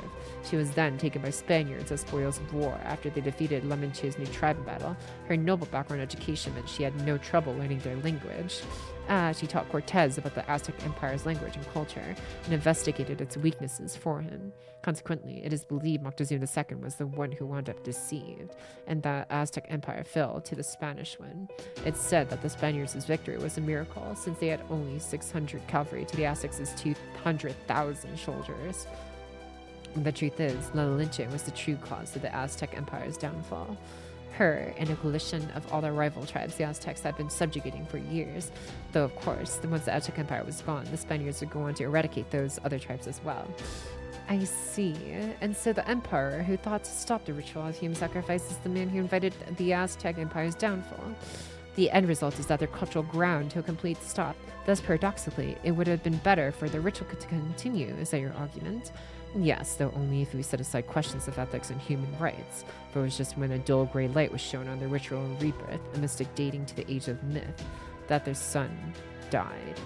Speaker 1: She was then taken by Spaniards as spoils of war after they defeated La Malinche's new tribe in battle. Her noble background education meant she had no trouble learning their language. She taught Cortez about the Aztec Empire's language and culture and investigated its weaknesses for him. Consequently, it is believed Moctezuma II was the one who wound up deceived, and the Aztec Empire fell to the Spanish one. It's said that the Spaniards' victory was a miracle, since they had only 600 cavalry to the Aztecs' 200,000 soldiers. And the truth is, La Malinche was the true cause of the Aztec Empire's downfall. Her and a coalition of all the rival tribes the Aztecs had been subjugating for years, though of course, once the Aztec Empire was gone, the Spaniards would go on to eradicate those other tribes as well. I see. And so the emperor who thought to stop the ritual of human sacrifice is the man who invited the Aztec Empire's downfall. The end result is that their cultural ground to a complete stop. Thus, paradoxically, it would have been better for the ritual to continue, is that your argument? Yes, though only if we set aside questions of ethics and human rights. For it was just when a dull gray light was shown on the ritual of rebirth, a mystic dating to the age of myth, that their son died.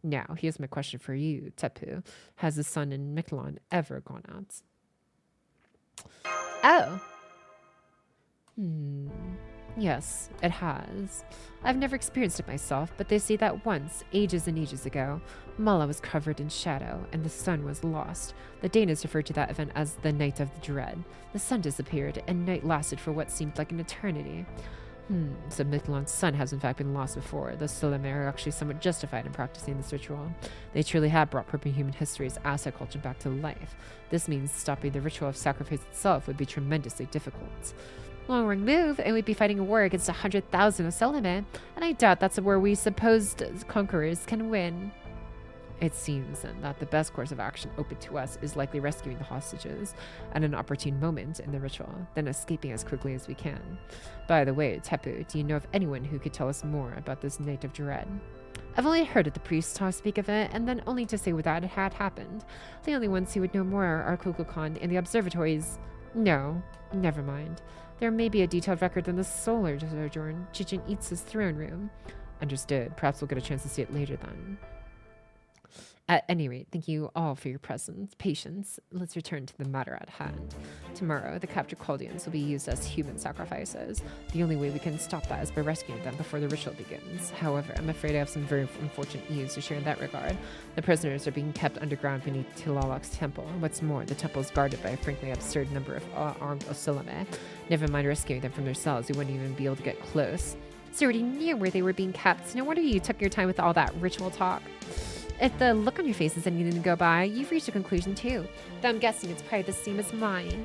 Speaker 1: Now, here's my question for you, Tepu. Has the sun in Miquelon ever gone out? Oh. Yes, it has. I've never experienced it myself, but they say that once, ages and ages ago, Mala was covered in shadow, and the sun was lost. The Danes referred to that event as the Night of the Dread. The sun disappeared, and night lasted for what seemed like an eternity. So Miquelan's sun has in fact been lost before. The Soleme are actually somewhat justified in practicing this ritual. They truly have brought human history's Aztec culture back to life. This means stopping the ritual of sacrifice itself would be tremendously difficult. Long move, and we'd be fighting a war against 100,000 of Solome, and I doubt that's a war we supposed conquerors can win. It seems then that the best course of action open to us is likely rescuing the hostages at an opportune moment in the ritual, then escaping as quickly as we can. By the way, Tepu, do you know of anyone who could tell us more about this Night of Dread? I've only heard of the priests speak of it, and then only to say that it had happened. The only ones who would know more are Kukulkan and the observatories. No, never mind. There may be a detailed record in the solar sojourn, Chichen Itza's throne room. Understood. Perhaps we'll get a chance to see it later then. At any rate, thank you all for your patience. Let's return to the matter at hand. Tomorrow, the captured Chaldeans will be used as human sacrifices. The only way we can stop that is by rescuing them before the ritual begins. However, I'm afraid I have some very unfortunate news to share in that regard. The prisoners are being kept underground beneath Tilalak's temple. What's more, the temple is guarded by a frankly absurd number of armed Osilame. Never mind rescuing them from their cells, we wouldn't even be able to get close. It's already near where they were being kept. No wonder you took your time with all that ritual talk. If the look on your face is anything to go by, you've reached a conclusion too. Though I'm guessing it's probably the same as mine.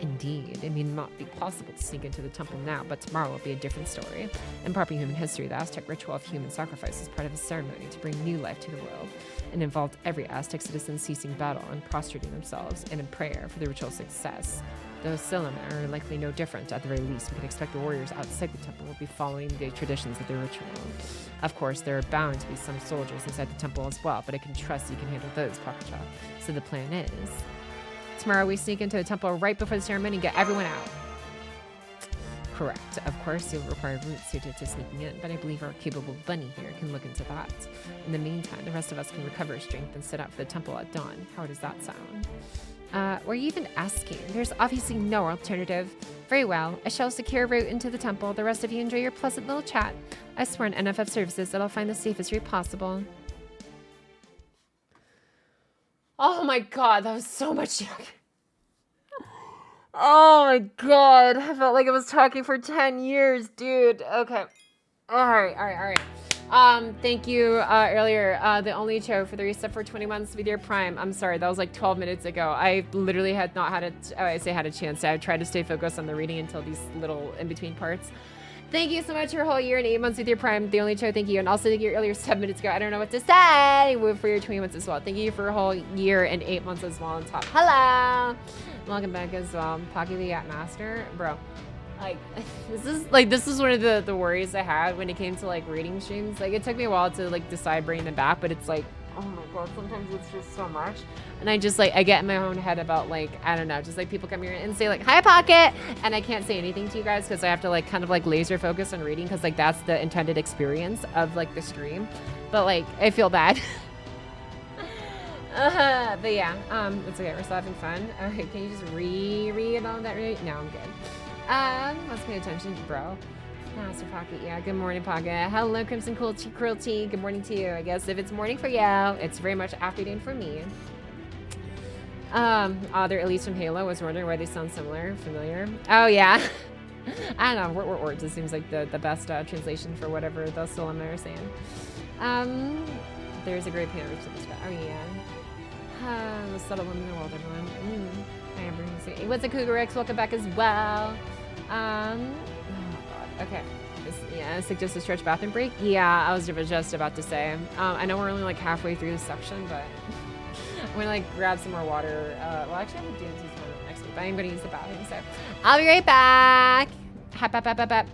Speaker 1: Indeed, it may not be possible to sneak into the temple now, but tomorrow will be a different story. In proper human history, the Aztec ritual of human sacrifice is part of a ceremony to bring new life to the world. It involved every Aztec citizen ceasing battle and prostrating themselves and in prayer for the ritual's success. Though Silum are likely no different, at the very least, we can expect the warriors outside the temple will be following the traditions of the ritual. Of course, there are bound to be some soldiers inside the temple as well, but I can trust you can handle those, Pakacha. So the plan is, tomorrow we sneak into the temple right before the ceremony and get everyone out. Correct. Of course, you'll require root suited to sneaking in, but I believe our capable bunny here can look into that. In the meantime, the rest of us can recover strength and set out for the temple at dawn. How does that sound? Were you even asking? There's obviously no alternative. Very well. I shall secure a route into the temple. The rest of you enjoy your pleasant little chat. I swear on NFF services that I'll find the safest route possible. Oh my god, that was so much talking. Oh my god, I felt like I was talking for 10 years, dude. Okay. Alright. Thank you earlier, the only show for the reset for 20 months with your Prime. I'm sorry, that was like 12 minutes ago. I literally had not had had a chance. I tried to stay focused on the reading until these little in-between parts. Thank you so much for a whole year and 8 months with your Prime, the only show. Thank you. And also thank you earlier 7 minutes ago. I don't know what to say for your 20 months as well. Thank you for a whole year and 8 months as well on top. Hello! Welcome back as well. Pocky the Yacht Master. Bro. This is one of the worries I had when it came to like reading streams. Like it took me a while to like decide bringing them back, but it's like, oh my god, sometimes it's just so much. And I just like, I get in my own head about like, I don't know, just like people come here and say like, hi Pocket, and I can't say anything to you guys because I have to like kind of like laser focus on reading because like that's the intended experience of like the stream. But like, I feel bad. But yeah, it's okay, we're still having fun. Okay, can you just reread all that? No, I'm good. Let's pay attention, bro. Master Pocket, yeah. Good morning, Pocket. Hello, Crimson Cruelty. Good morning to you. I guess if it's morning for you, it's very much afternoon for me. They're at least from Halo. I was wondering why they sound familiar. Oh yeah. I don't know. Words. It seems like the best translation for whatever the Solomon are saying. There's a great panel to this. Oh yeah. The subtle woman in the world, everyone. I am what's a Cougar X? Welcome back as well. Oh god. Okay. Yeah, suggest a stretch bathroom break. Yeah, I was just about to say. I know we're only like halfway through this section, but I'm gonna like grab some more water. Well, actually, I'm gonna do this one next week, but I'm gonna use the bathroom, so I'll be right back. Hap.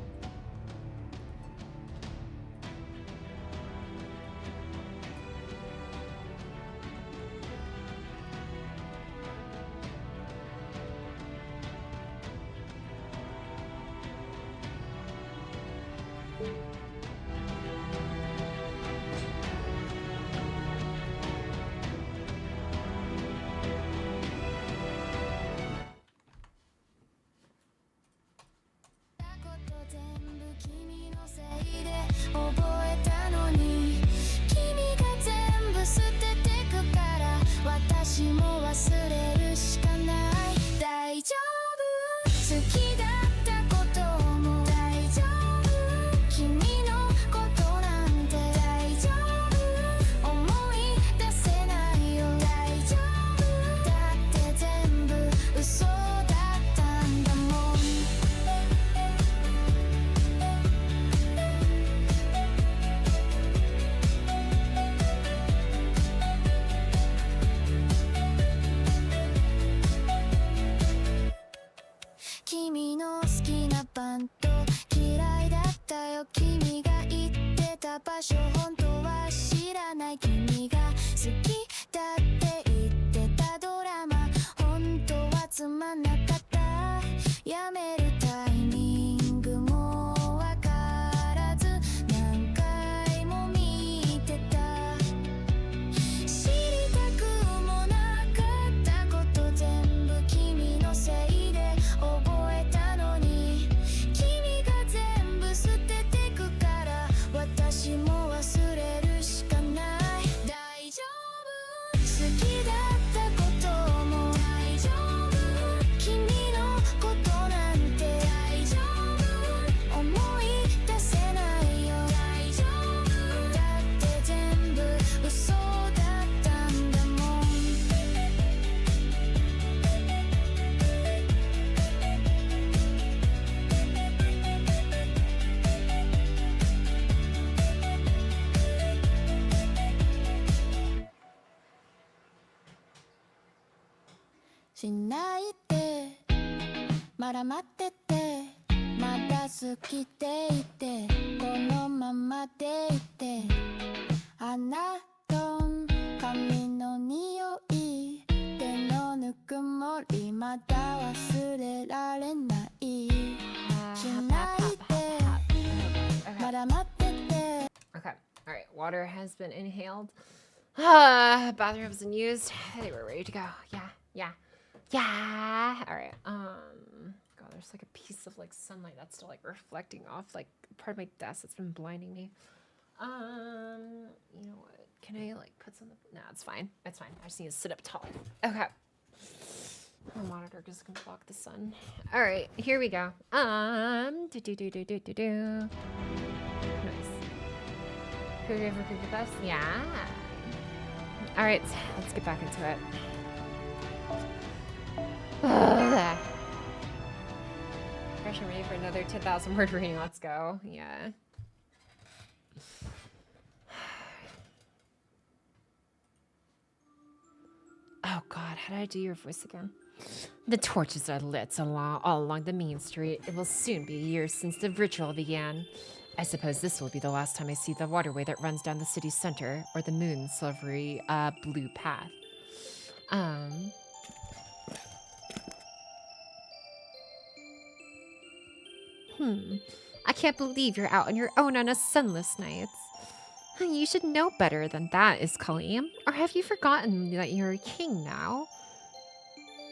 Speaker 4: た場所本当は知らない君が好きだって言ってたドラマ本当はつまんなかったやめるタイミングもわからず何回も見てた知りたくもなかったこと全部君のせいで覚えたのに君が全部捨ててくから私も忘れるしかない大丈夫好きだったことも大丈夫君のことなんて大丈夫思い出せないよ大丈夫だって全部嘘だったんだもんしないでまだ待っててまだ好きでいてこのままでいてあなたの髪の匂い手のぬくもりまだ忘れられないしないでまだ待ってて
Speaker 1: Okay. All right. Water has been inhaled. Bathroom has been used. I think we're ready to go. Yeah. All right. God, there's like a piece of like sunlight that's still like reflecting off like part of my desk that's been blinding me. You know what? Can I like put some? No, it's fine. It's fine. I just need to sit up tall. Okay. My monitor just gonna block the sun. All right, here we go. Nice. Who ever could with us? Yeah. All right, let's get back into it. Fresh and ready for another 10,000 word reading. Let's go. Yeah. Oh God, how did I do your voice again? The torches are lit all along the main street. It will soon be a year since the ritual began. I suppose this will be the last time I see the waterway that runs down the city's center, or the moon's silvery blue path. I can't believe you're out on your own on a sunless night. You should know better than that, Iskali. Or have you forgotten that you're a king now?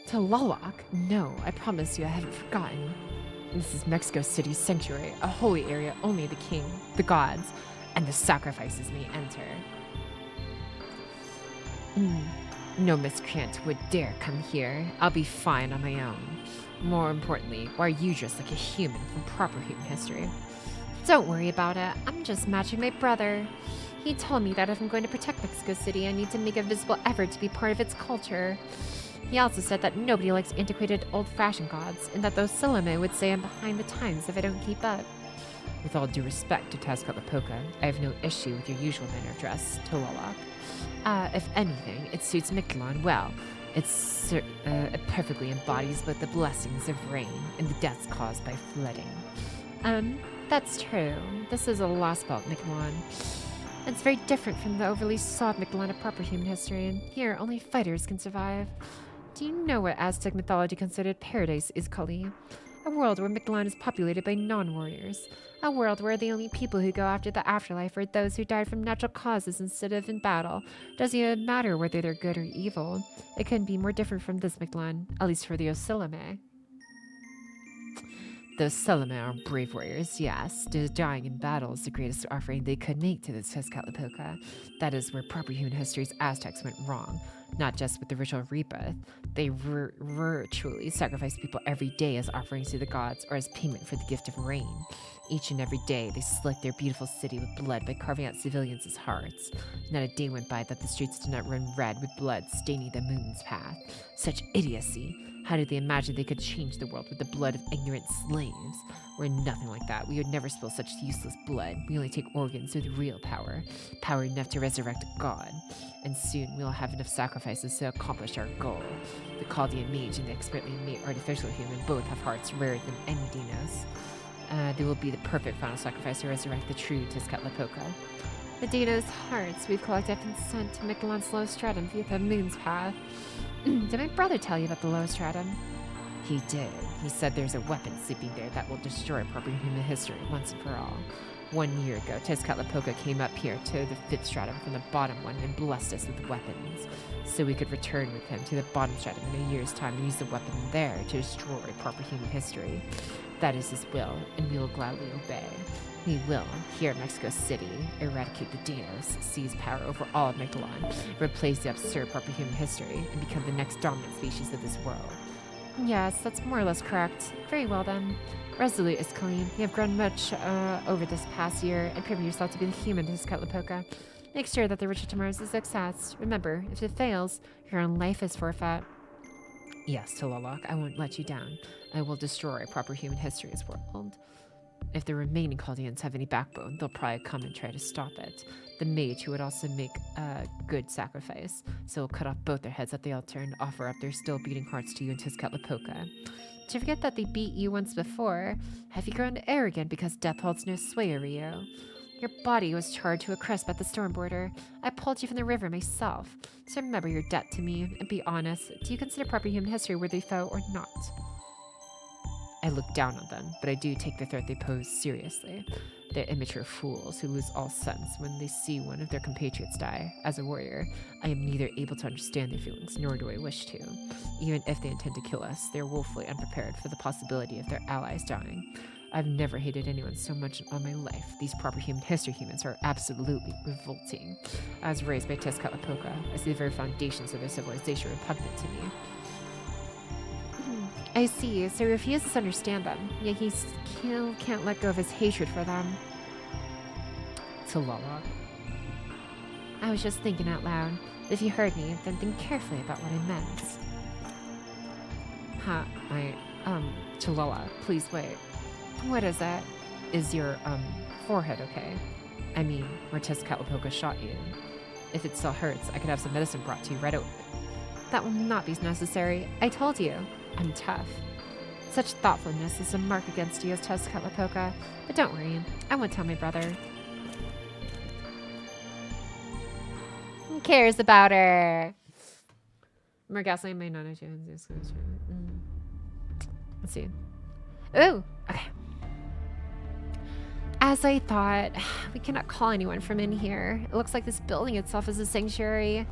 Speaker 1: To Lolok? No, I promise you I haven't forgotten. This is Mexico City's sanctuary, a holy area only the king, the gods, and the sacrifices may enter. No miscreant would dare come here. I'll be fine on my own. More importantly, why are you dressed like a human from proper human history? Don't worry about it. I'm just matching my brother. He told me that if I'm going to protect Mexico City, I need to make a visible effort to be part of its culture. He also said that nobody likes antiquated, old-fashioned gods, and that those Salome would say I'm behind the times if I don't keep up. With all due respect to Tezcatlipoca, I have no issue with your usual manner of dress, Tololok. If anything, it suits Mictlan well. It perfectly embodies both the blessings of rain and the deaths caused by flooding. That's true. This is a Lostbelt Mictlan. It's very different from the overly soft Mictlan of proper human history. Here, only fighters can survive. Do you know what Aztec mythology considered paradise is, Kali? A world where Mictlan is populated by non-warriors. A world where the only people who go after the afterlife are those who died from natural causes instead of in battle. Doesn't even matter whether they're good or evil. It couldn't be more different from this Mictlan, at least for the Osilome. Those Salome are brave warriors, yes. Dying in battle is the greatest offering they could make to the Tezcatlipoca. That is where proper human history's Aztecs went wrong. Not just with the ritual of rebirth. They virtually sacrifice people every day as offerings to the gods or as payment for the gift of rain. Each and every day, they slick their beautiful city with blood by carving out civilians' as hearts. Not a day went by that the streets did not run red with blood staining the moon's path. Such idiocy. How did they imagine they could change the world with the blood of ignorant slaves? We're nothing like that. We would never spill such useless blood. We only take organs with real power. Power enough to resurrect a god. And soon we'll have enough sacrifices to accomplish our goal. The Chaldean mage and the expertly made artificial human both have hearts rarer than any Dinos. They will be the perfect final sacrifice to resurrect the true Tezcatlipoca. The Dino's hearts we've collected have been sent to Michelon's low stratum via the moon's path. Did my brother tell you about the low stratum? He did. He said there's a weapon sleeping there that will destroy proper human history once and for all. 1 year ago, Tezcatlipoca came up here to the 5th stratum from the bottom one and blessed us with weapons, so we could return with him to the bottom stratum in a year's time and use the weapon there to destroy proper human history. That is his will, and we will gladly obey. We will, here in Mexico City, eradicate the Dinos, seize power over all of Michelon, replace the absurd proper human history, and become the next dominant species of this world. Yes, that's more or less correct. Very well then. Resolute is Colleen. You have grown much over this past year and proven yourself to be the human Tezcatlipoca. Make sure that the Richard Tomorrow's a success. Remember, if it fails, your own life is forfeit. Yes, Tilalok, I won't let you down. I will destroy proper human history's world. If the remaining Chaldeans have any backbone, they'll probably come and try to stop it. The mage who would also make a good sacrifice, so will cut off both their heads at the altar and offer up their still beating hearts to you in Tezcatlipoca. Did you forget that they beat you once before? Have you grown arrogant because death holds no sway over you? Your body was charred to a crisp at the storm border. I pulled you from the river myself. So remember your debt to me, and be honest, do you consider proper human history worthy foe or not? I look down on them, but I do take the threat they pose seriously. They're immature fools who lose all sense when they see one of their compatriots die. As a warrior, I am neither able to understand their feelings, nor do I wish to. Even if they intend to kill us, they are woefully unprepared for the possibility of their allies dying. I've never hated anyone so much in all my life. These proper human history humans are absolutely revolting. I was raised by Tezcatlipoca. I see the very foundations of their civilization repugnant to me. I see, so he refuses to understand them, yet he still can't let go of his hatred for them. Tilalok. I was just thinking out loud. If you heard me, then think carefully about what I meant. Chalala, please wait. What is that? Is your, forehead okay? I mean, where Tezcatlipoca shot you. If it still hurts, I could have some medicine brought to you right away. That will not be necessary. I told you. I'm tough. Such thoughtfulness is a mark against you as Tezcatlipoca, but don't worry, I won't tell my brother. Who cares about her? More gasoline may not have Let's see. Ooh, okay. As I thought, we cannot call anyone from in here. It looks like this building itself is a sanctuary.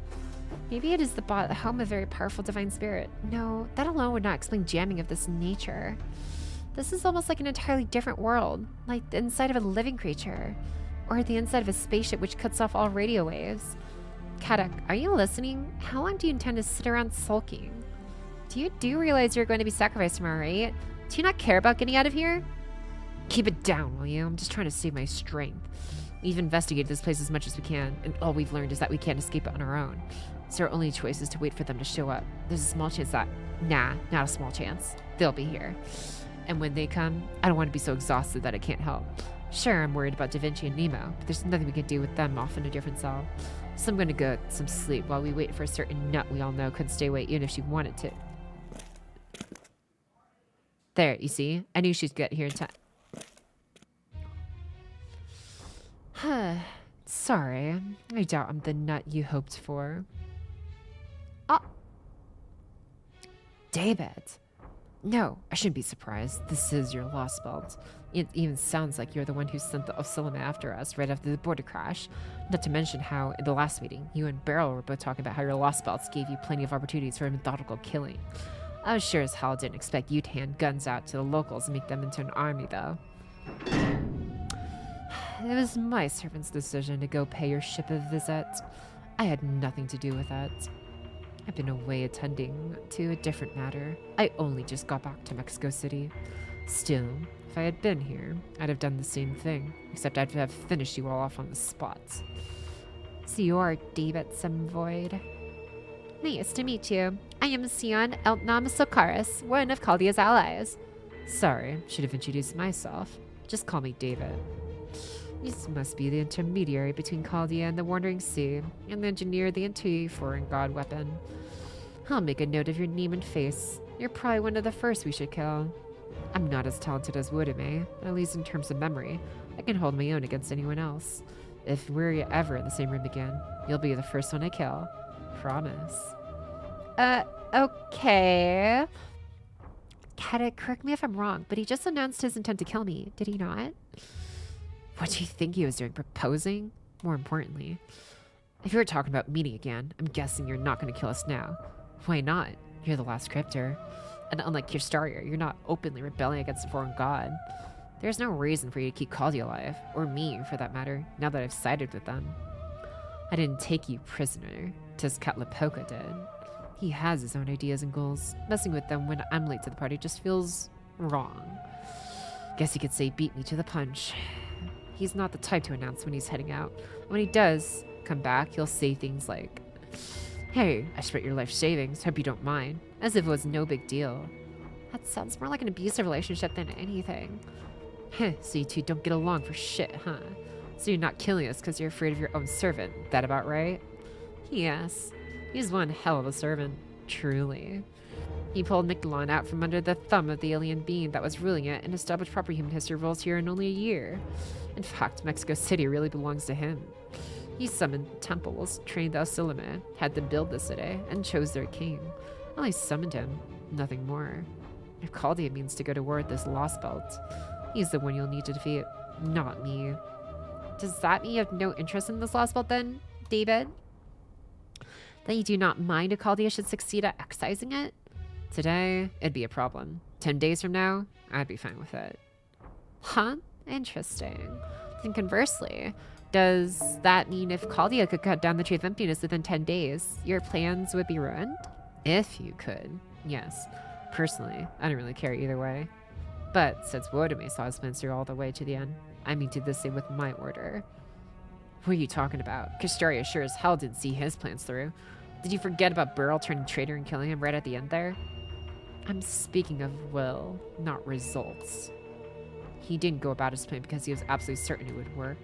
Speaker 1: Maybe it is the home of a very powerful divine spirit. No, that alone would not explain jamming of this nature. This is almost like an entirely different world, like the inside of a living creature, or the inside of a spaceship which cuts off all radio waves. Kadak, are you listening? How long do you intend to sit around sulking? You do realize you're going to be sacrificed tomorrow, right? Do you not care about getting out of here? Keep it down, will you? I'm just trying to save my strength. We've investigated this place as much as we can, and all we've learned is that we can't escape it on our own. So our only choice is to wait for them to show up. There's a small chance that... Nah, not a small chance. They'll be here. And when they come, I don't want to be so exhausted that I can't help. Sure, I'm worried about Da Vinci and Nemo, but there's nothing we can do with them off in a different cell. So I'm going to get some sleep while we wait for a certain nut we all know couldn't stay awake even if she wanted to. There, you see? I knew she'd get here in time. Sorry, I doubt I'm the nut you hoped for. Oh! David! No, I shouldn't be surprised. This is your Lostbelt. It even sounds like you're the one who sent the Osilima after us right after the border crash. Not to mention how, in the last meeting, you and Beryl were both talking about how your Lostbelts gave you plenty of opportunities for methodical killing. I was sure as hell didn't expect you to hand guns out to the locals and make them into an army, though. It was my servant's decision to go pay your ship a visit. I had nothing to do with that. I've been away attending to a different matter. I only just got back to Mexico City. Still, if I had been here, I'd have done the same thing, except I'd have finished you all off on the spot. So you are David Semvoid. Nice to meet you. I am Sion Eltnam Sokaris, one of Chaldea's allies. Sorry, should have introduced myself. Just call me David. You must be the intermediary between Chaldea and the Wandering Sea, and the engineer of the anti-foreign god weapon. I'll make a note of your name and face. You're probably one of the first we should kill. I'm not as talented as Woodame, at least in terms of memory. I can hold my own against anyone else. If we're ever in the same room again, you'll be the first one I kill. Promise. Okay. Kata, correct me if I'm wrong, but he just announced his intent to kill me, did he not? What do you think he was doing? Proposing? More importantly. If you were talking about meeting again, I'm guessing you're not going to kill us now. Why not? You're the last cryptor. And unlike Kistaria, you're not openly rebelling against a foreign god. There's no reason for you to keep Kaldi alive, or me for that matter, now that I've sided with them. I didn't take you prisoner, Tezcatlipoca did. He has his own ideas and goals. Messing with them when I'm late to the party just feels wrong. Guess you could say beat me to the punch. He's not the type to announce when he's heading out. When he does come back, he'll say things like, "Hey, I spent your life savings, hope you don't mind," as if it was no big deal. That sounds more like an abusive relationship than anything. Heh, so you two don't get along for shit, huh? So you're not killing us because you're afraid of your own servant, that about right? Yes, he's one hell of a servant, truly. He pulled Mictlan out from under the thumb of the alien being that was ruling it and established proper human history rules here in only a year. In fact, Mexico City really belongs to him. He summoned temples, trained the Osilime, had them build the city, and chose their king. Only summoned him, nothing more. If Caldia means to go to war with this Lostbelt, he's the one you'll need to defeat, not me. Does that mean you have no interest in this Lostbelt then, David? That you do not mind if Caldia should succeed at excising it? Today, it'd be a problem. 10 days from now, I'd be fine with it. Huh? Interesting. Then conversely, does that mean if Caldia could cut down the tree of emptiness within 10 days, your plans would be ruined? If you could, yes. Personally, I don't really care either way. But since Woodame saw his plans through all the way to the end, I mean to do the same with my order. What are you talking about? Kistaria sure as hell didn't see his plans through. Did you forget about Burl turning traitor and killing him right at the end there? I'm speaking of will, not results. He didn't go about his plan because he was absolutely certain it would work.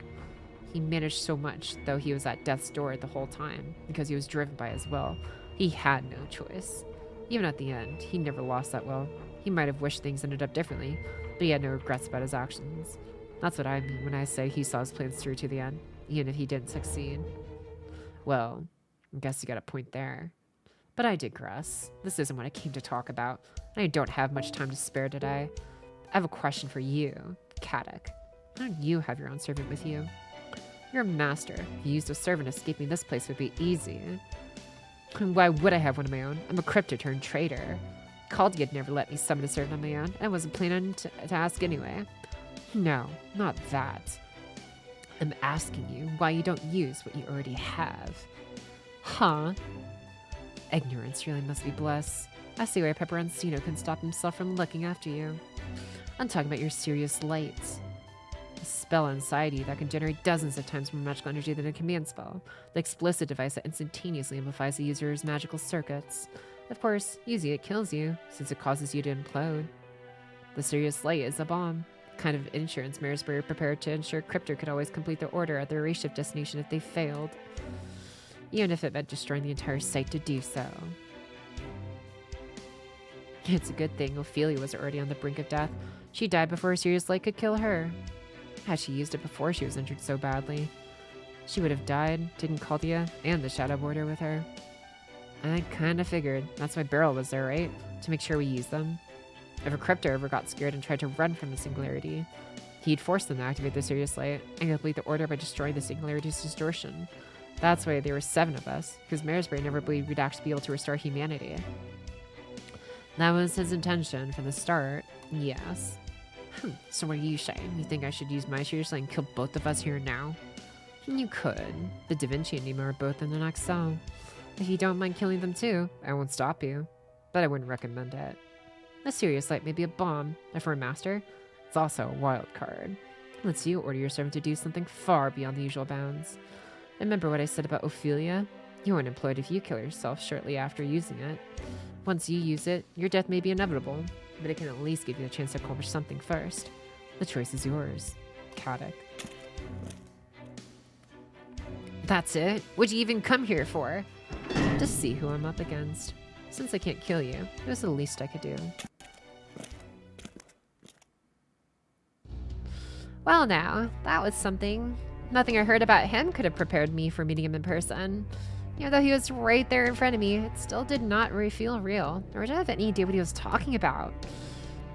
Speaker 1: He managed so much, though he was at death's door the whole time, because he was driven by his will. He had no choice. Even at the end, he never lost that will. He might have wished things ended up differently, but he had no regrets about his actions. That's what I mean when I say he saw his plans through to the end, even if he didn't succeed. Well, I guess you got a point there. But I digress. This isn't what I came to talk about, and I don't have much time to spare today. I have a question for you, Kadak. Why don't you have your own servant with you? You're a master. If you used a servant, escaping this place would be easy. Why would I have one of my own? I'm a crypto turned traitor. Caldia'd never let me summon a servant on my own, and I wasn't planning to ask anyway. No, not that. I'm asking you why you don't use what you already have. Huh? Ignorance really must be bliss. I see why Peperoncino couldn't stop himself from looking after you. I'm talking about your serious light. A spell inside you that can generate dozens of times more magical energy than a command spell. The explosive device that instantaneously amplifies the user's magical circuits. Of course, using it kills you, since it causes you to implode. The serious light is a bomb. Kind of insurance Marisbury prepared to ensure Cryptor could always complete their order at their race-shift destination if they failed. Even if it meant destroying the entire site to do so. It's a good thing Ophelia was already on the brink of death. She died before a serious light could kill her. Had she used it before she was injured so badly, she would have died, taking Caldia and the Shadow Border with her. I kinda figured. That's why Beryl was there, right? To make sure we use them. If a Cryptor ever got scared and tried to run from the Singularity, he'd force them to activate the Serious Light and complete the order by destroying the Singularity's distortion. That's why there were 7 of us, because Marisbury never believed we'd actually be able to restore humanity. That was his intention from the start, yes. So what are you saying? You think I should use my Serious Light and kill both of us here now? You could. The Da Vinci and Nemo are both in the next cell. If you don't mind killing them too, I won't stop you. But I wouldn't recommend it. The Serious Light may be a bomb, but for a master, it's also a wild card. It lets you order your servant to do something far beyond the usual bounds. Remember what I said about Ophelia? You aren't employed if you kill yourself shortly after using it. Once you use it, your death may be inevitable, but it can at least give you a chance to accomplish something first. The choice is yours, Kadak. That's it? What'd you even come here for? To see who I'm up against. Since I can't kill you, it was the least I could do. Well now, that was something. Nothing I heard about him could have prepared me for meeting him in person. Even though he was right there in front of me, it still did not feel real, nor did I have any idea what he was talking about.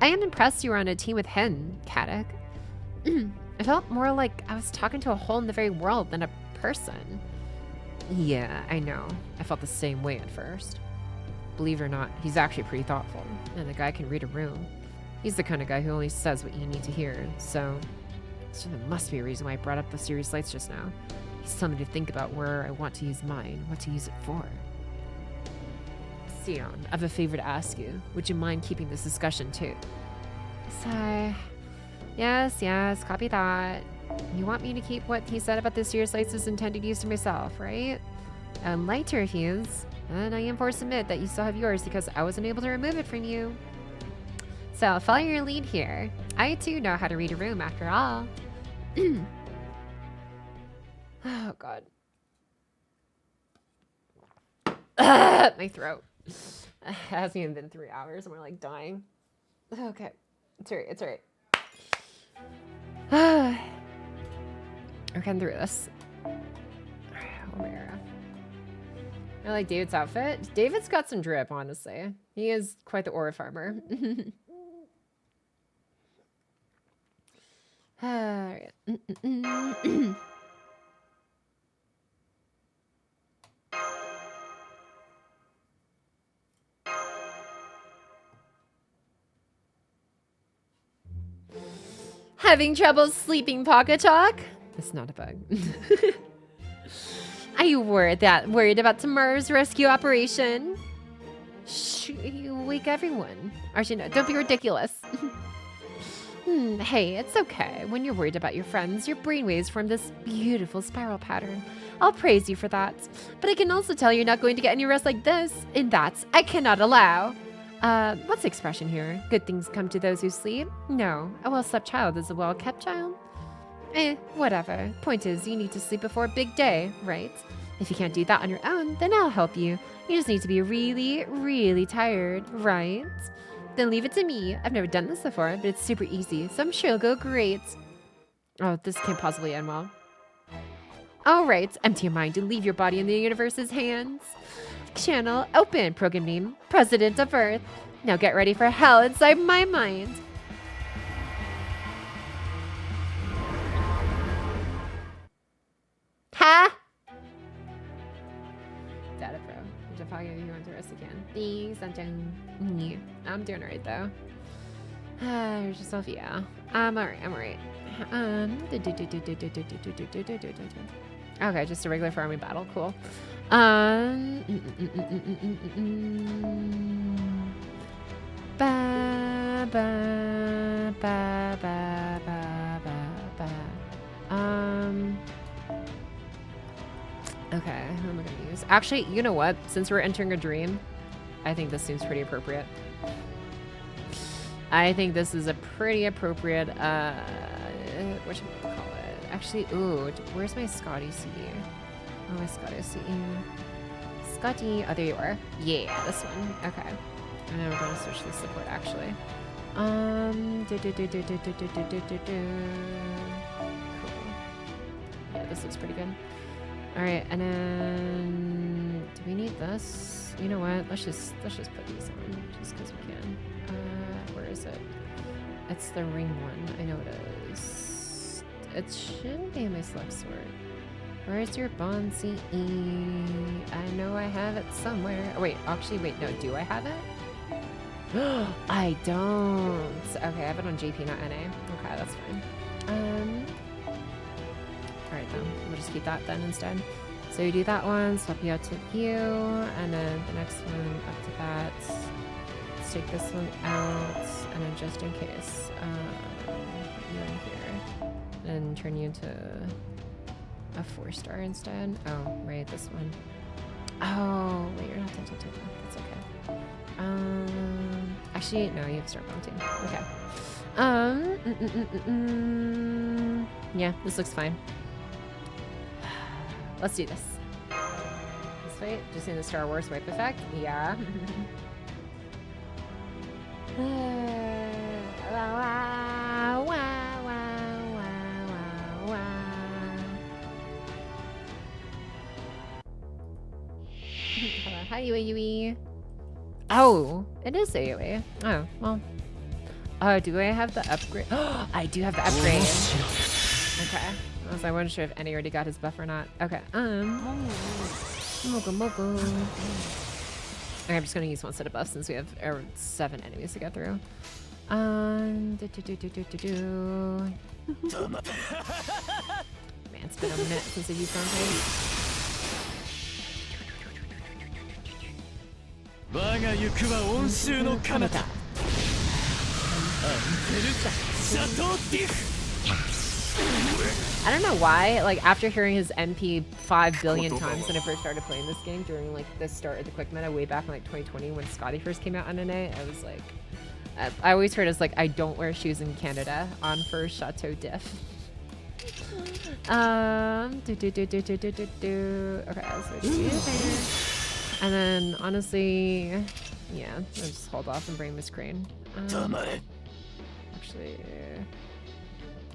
Speaker 1: I am impressed you were on a team with him, Kadak. I felt more like I was talking to a hole in the very world than a person. Yeah, I know. I felt the same way at first. Believe it or not, he's actually pretty thoughtful, and the guy can read a room. He's the kind of guy who only says what you need to hear, so there must be a reason why I brought up the serious lights just now. He's telling me to think about where I want to use mine, what to use it for. Sion, I have a favor to ask you. Would you mind keeping this discussion too? Sigh. Yes, copy that. You want me to keep what he said about the serious lights as intended use to myself, right? I'd like to refuse, and I am forced to admit that you still have yours because I wasn't able to remove it from you. So, follow your lead here. I too know how to read a room after all. Oh, God. My throat. It hasn't even been 3 hours and we're like dying. Okay. It's alright, it's alright. We're getting through this. Oh my God. I like David's outfit. David's got some drip, honestly. He is quite the aura farmer. Alright. Having trouble sleeping, Pocket Talk? It's not a bug. Are you worried about tomorrow's rescue operation? Shh, you wake everyone. Actually, no, don't be ridiculous. Hey, it's okay. When you're worried about your friends, your brainwaves form this beautiful spiral pattern. I'll praise you for that. But I can also tell you're not going to get any rest like this, and that's I cannot allow. What's the expression here? Good things come to those who sleep? No, a well-slept child is a well-kept child. Whatever. Point is, you need to sleep before a big day, right? If you can't do that on your own, then I'll help you. You just need to be really, really tired, right? Then leave it to me. I've never done this before, but it's super easy, so I'm sure it'll go great. Oh, this can't possibly end well. All right, empty your mind and leave your body in the universe's hands. Channel open. Program name, President of Earth. Now get ready for hell inside my mind. Ha! Data Pro. If I give you want to rest again. Thanks, I'm doing alright though. Here's yourself, yeah. I'm alright. Okay, just a regular farming battle. Cool. Okay, who am I gonna use? Actually, you know what? Since we're entering a dream, I think this seems pretty appropriate. I think this is a pretty appropriate, what should we call it? Actually, ooh, where's my Scotty CD? Oh, my Scotty CD. Scotty, oh, there you are. Yeah, this one. Okay. And then we're going to switch the support, actually. Cool. Yeah, this looks pretty good. All right, and then do we need this? You know what? Let's just put these on just because we can. Where is it? It's the ring one. I know it is. It shouldn't be in my select sort. Where's your bond CE? I know I have it somewhere. Oh, wait, actually, wait, no, do I have it? I don't. Okay, I have it on JP, not NA. Okay, that's fine. Alright then, we'll just keep that then instead. So you do that one, swap you out to you, and then the next one up to that. Let's take this one out, and then just in case, put you in here, and turn you into a 4-star instead. Oh, right, this one. Oh, wait, you're not to that's okay. Actually, no, you have star bomb too. Okay. Yeah, this looks fine. Let's do this. This way, just in the Star Wars wipe effect. Yeah. Hi, Yui. Oh, it is AoE. Oh, well. Do I have the upgrade? I do have the upgrade. Okay. I wasn't sure if any already got his buff or not. Okay. Okay, I'm just gonna use one set of buffs since we have 7 enemies to get through. Man, it's been a minute since I used on I don't know why, like, after hearing his MP 5 billion times when I first started playing this game during, like, the start of the quick meta way back in, like, 2020 when Scotty first came out on NA, I was like, I always heard as, like, I don't wear shoes in Canada on first Chateau Diff. Okay, so and then, honestly, yeah, I'll just hold off and bring Miss Crane. Actually,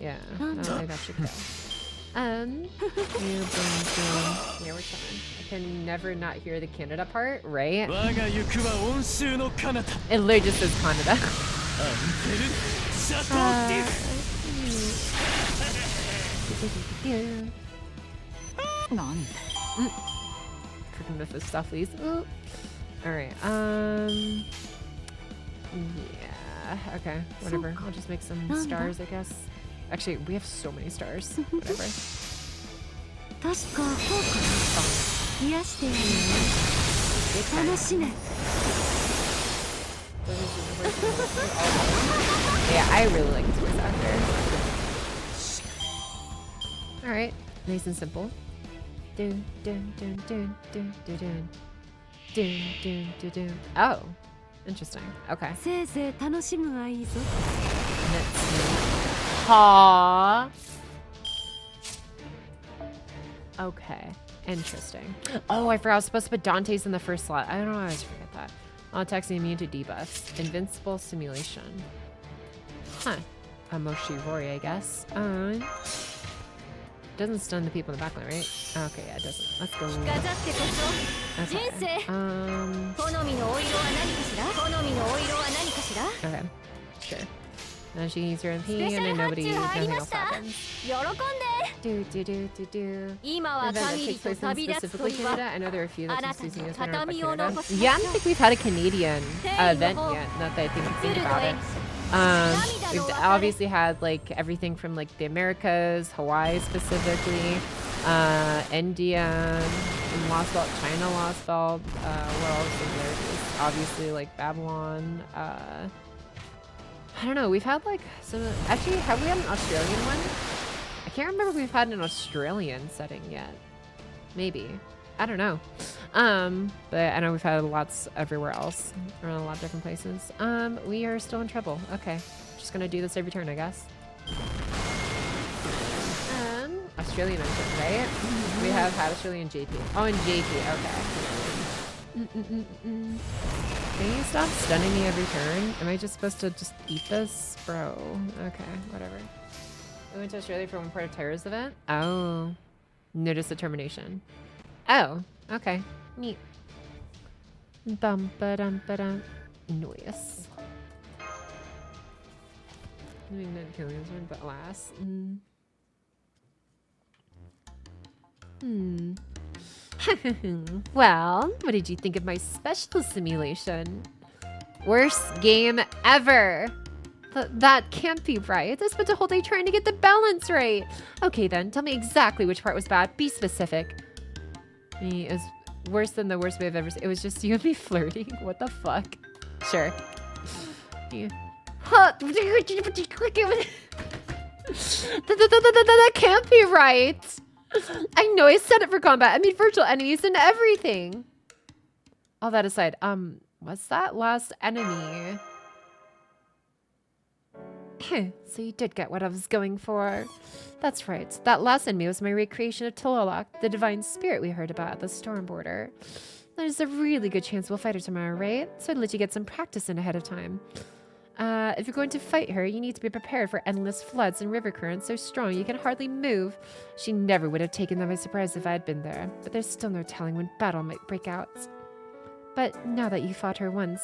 Speaker 1: yeah, I think that should go. Yeah, we're chilling. I can never not hear the Canada part, right? It literally just says Canada. Freaking Mephistopheles. Alright, yeah, okay, whatever. I'll just make some stars, I guess. Actually, we have so many stars. Whatever. Yeah, I really like his voice actor. Alright, nice and simple. Oh, interesting. Okay. Let's see. Aww. Okay, interesting. Oh, I forgot I was supposed to put Dante's in the first slot. I don't know, I always forget that. Attacks immune to debuffs. Invincible simulation. Huh. A Moshi Rory, I guess. Doesn't stun the people in the backline, right? Okay, yeah, it doesn't. Let's go. Okay. Okay, sure. Now she needs her MP and then nothing else happens. Event that takes place in specifically Canada. I know there are a few that just using this one around Canada. Yeah, I don't think we've had a Canadian event yet, not that I think about it. We've obviously had like everything from like the Americas, Hawaii specifically, India, Lostbelt, China Lostbelt, what else is there? Just obviously like Babylon, I don't know, we've had like some, actually have we had an Australian one? I can't remember if we've had an Australian setting yet. Maybe. I don't know. But I know we've had lots everywhere else, around a lot of different places. We are still in trouble. Okay. Just gonna do this every turn, I guess. Australian engine, right? We have had Australian JP. Oh, and JP, okay. Can you stop stunning me every turn? Am I just supposed to just eat this? Bro. Okay, whatever. We went to Australia for one part of Terra's event? Oh. Notice the termination. Oh, okay. Neat. Bum ba dum ba dum. Noise. Doing that killing this one, but alas. Well, what did you think of my special simulation? Worst game ever. That can't be right. I spent a whole day trying to get the balance right. Okay then, tell me exactly which part was bad. Be specific. It was worse than the worst way I've ever seen. It was just you and me flirting. What the fuck? Sure. Yeah. That can't be right. I know I said it for combat. I mean virtual enemies and everything. All that aside, what's that last enemy? So you did get what I was going for. That's right. That last enemy was my recreation of Tilolok, the divine spirit we heard about at the storm border. There's a really good chance we'll fight her tomorrow, right? So I'd let you get some practice in ahead of time. If you're going to fight her, you need to be prepared for endless floods and river currents so strong you can hardly move. She never would have taken them by surprise if I had been there, but there's still no telling when battle might break out. But now that you fought her once,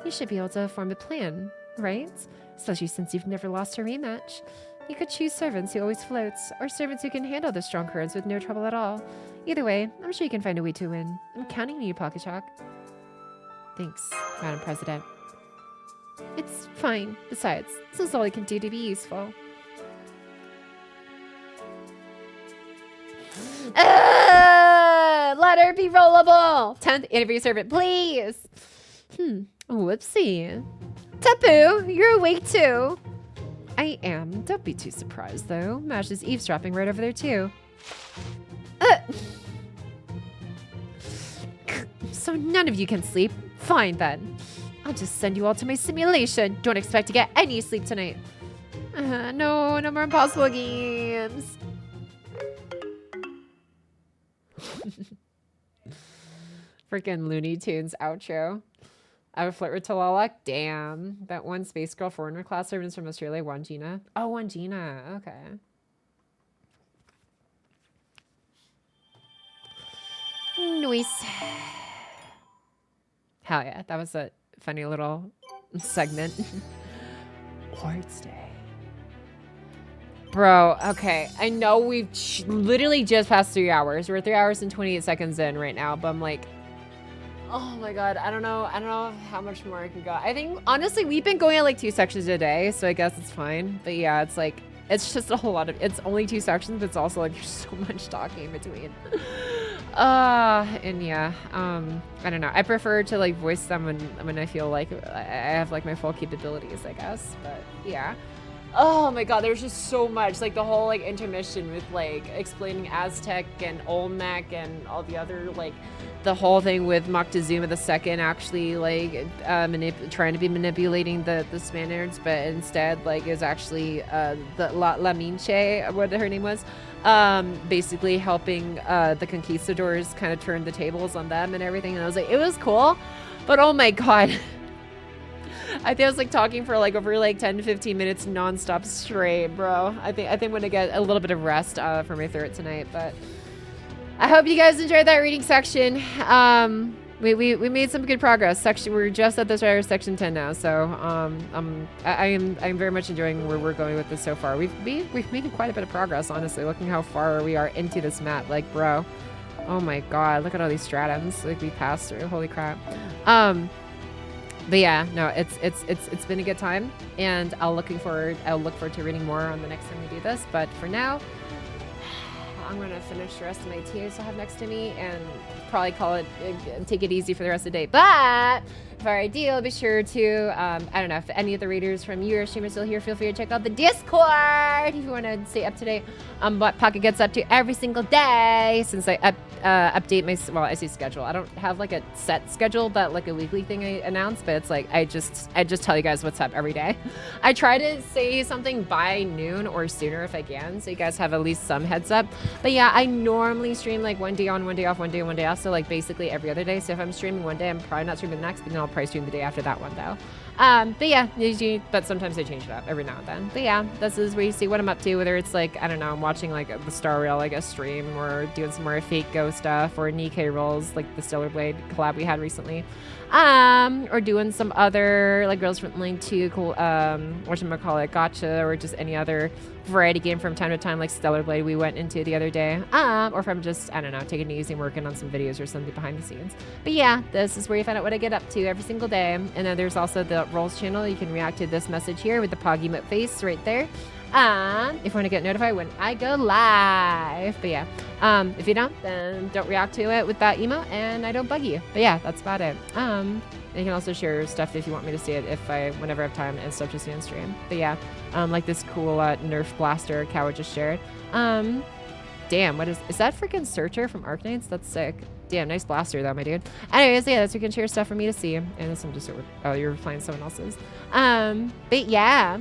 Speaker 1: you should be able to form a plan, right? Especially since you've never lost her rematch. You could choose servants who always floats, or servants who can handle the strong currents with no trouble at all. Either way, I'm sure you can find a way to win. I'm counting on you, Pocky. Thanks, Madam President. It's fine. Besides, this is all I can do to be useful. Let her be rollable! 10th interview servant, please! Whoopsie. Tapu, you're awake too. I am. Don't be too surprised, though. Mash is eavesdropping right over there, too. So none of you can sleep? Fine, then. I'll just send you all to my simulation. Don't expect to get any sleep tonight. No more impossible games. Freaking Looney Tunes outro. I would flirt with Talala. Damn. That one Space Girl foreigner class servant is from Australia. Wangina. Oh, Wangina. Okay. Nice. Hell yeah. That was a funny little segment. Quartz Day. Bro, okay. I know we've literally just passed 3 hours. We're 3 hours and 28 seconds in right now, but I'm like, oh my god, I don't know how much more I can go. I think, honestly, we've been going at like 2 sections a day, so I guess it's fine. But yeah, it's like, it's just a whole lot of, it's only 2 sections, but it's also like there's so much talking in between. And yeah, I don't know. I prefer to like voice them when I feel like I have like my full capabilities, I guess. But yeah. Oh my god, there's just so much. Like the whole like intermission with like explaining Aztec and Olmec and all the other like the whole thing with Moctezuma II actually like trying to be manipulating the Spaniards, but instead like is actually the La Minche, what her name was, basically helping the conquistadors kind of turn the tables on them and everything. And I was like, it was cool, but oh my god. I think I was like talking for like over like 10 to 15 minutes nonstop straight, bro. I think I'm gonna get a little bit of rest for my throat tonight, but I hope you guys enjoyed that reading section. We made some good progress. We're just at the start of section 10 now, so I'm very much enjoying where we're going with this so far. We've made quite a bit of progress, honestly. Looking how far we are into this map, like, bro. Oh my god, look at all these stratums like we passed through. Holy crap. But yeah, no, it's been a good time, and I'll look forward to reading more on the next time we do this. But for now, I'm gonna finish the rest of my tea I still have next to me, and probably take it easy for the rest of the day. But before I do, be sure to I don't know if any of the readers from your stream are still here. Feel free to check out the Discord if you want to stay up to date on what Pocky gets up to every single day. Since I update my I say schedule. I don't have like a set schedule, but like a weekly thing I announce. But it's like I just tell you guys what's up every day. I try to say something by noon or sooner if I can, so you guys have at least some heads up. But yeah, I normally stream like one day on, one day off, one day on, one day off. So like basically every other day. So if I'm streaming one day, I'm probably not streaming the next, but then I'll probably stream the day after that one though. But yeah, usually, but sometimes I change it up every now and then. But yeah, this is where you see what I'm up to, whether it's like, I don't know, I'm watching like the Star Rail, like a stream, or doing some more fake Go stuff, or Nikkei rolls, like the Stellar Blade collab we had recently. Or doing some other like Girls from Lane 2 cool whatchamacallit, gotcha, or just any other variety game from time to time, like Stellar Blade we went into the other day. Or if I'm just, I don't know, taking it easy and working on some videos or something behind the scenes. But yeah, this is where you find out what I get up to every single day. And then there's also the Rolls channel. You can react to this message here with the Poggy emote face right there. If you want to get notified when I go live. But yeah, if you don't, then don't react to it with that emote and I don't bug you. But yeah, that's about it. You can also share stuff if you want me to see it whenever I have time and stuff to see on stream. But yeah, like this cool Nerf blaster Cow just shared. Damn, is that freaking Searcher from Arknights? That's sick. Damn, nice blaster though, my dude. Anyways, yeah, that's you can share stuff for me to see. And this one just, oh, you're playing someone else's. But yeah.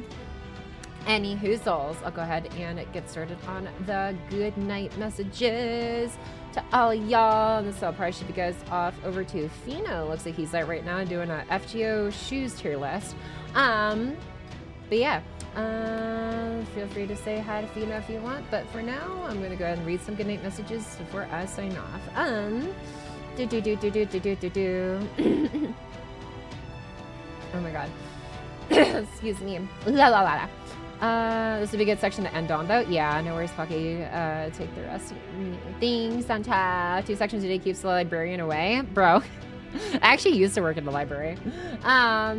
Speaker 1: Any hoozles, I'll go ahead and get started on the good night messages to all y'all. And so I'll probably should you guys off over to Fino. Looks like he's out right now doing a FGO shoes tier list. But yeah, feel free to say hi to Fino if you want. But for now, I'm gonna go ahead and read some good night messages before I sign off. Oh my god. Excuse me. La la la la. This would be a good section to end on, though. Yeah, no worries, Pocky. Take the rest of things on top. 2 sections a day keeps the librarian away. Bro. I actually used to work in the library. Yeah.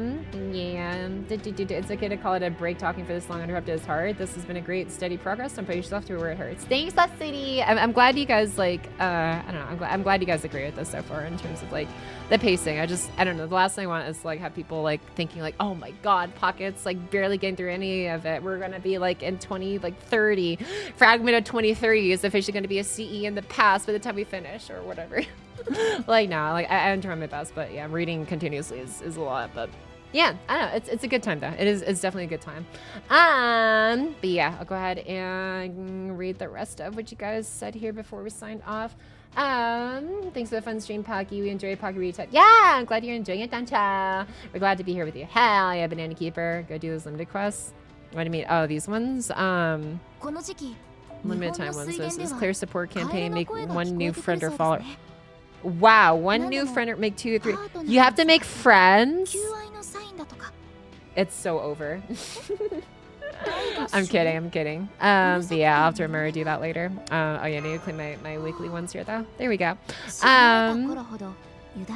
Speaker 1: It's okay to call it a break. Talking for this long uninterrupted is hard. This has been a great, steady progress. Don't put yourself to where it hurts. Thanks, Lost City. I'm glad you guys, like, I don't know. I'm glad you guys agree with this so far in terms of, like, the pacing. I don't know. The last thing I want is, like, have people, like, thinking, like, oh my god, Pocket's, like, barely getting through any of it. We're gonna be, like, in 2030. Fragment of 2030 is officially gonna be a CE in the past by the time we finish or whatever. Like, no, like, I'm trying my best, but yeah, reading continuously is a lot, but yeah, I don't know, it's a good time though. It's definitely a good time. But yeah, I'll go ahead and read the rest of what you guys said here before we signed off. Thanks for the fun stream, Pocky. We enjoyed Pocky Read Tech. Yeah, I'm glad you're enjoying it, Dancha. We're glad to be here with you. Hell yeah, Banana Keeper. Go do those limited quests. What do you mean? Oh, these ones? Limited time ones. This is clear support campaign. Make 1 new friend or follower. Wow, 1 new friend or make 2 or 3. You have to make friends? It's so over. I'm kidding. But yeah, I'll have to remember to do that later. Oh yeah, I need to clean my weekly ones here though. There we go. Yeah. Any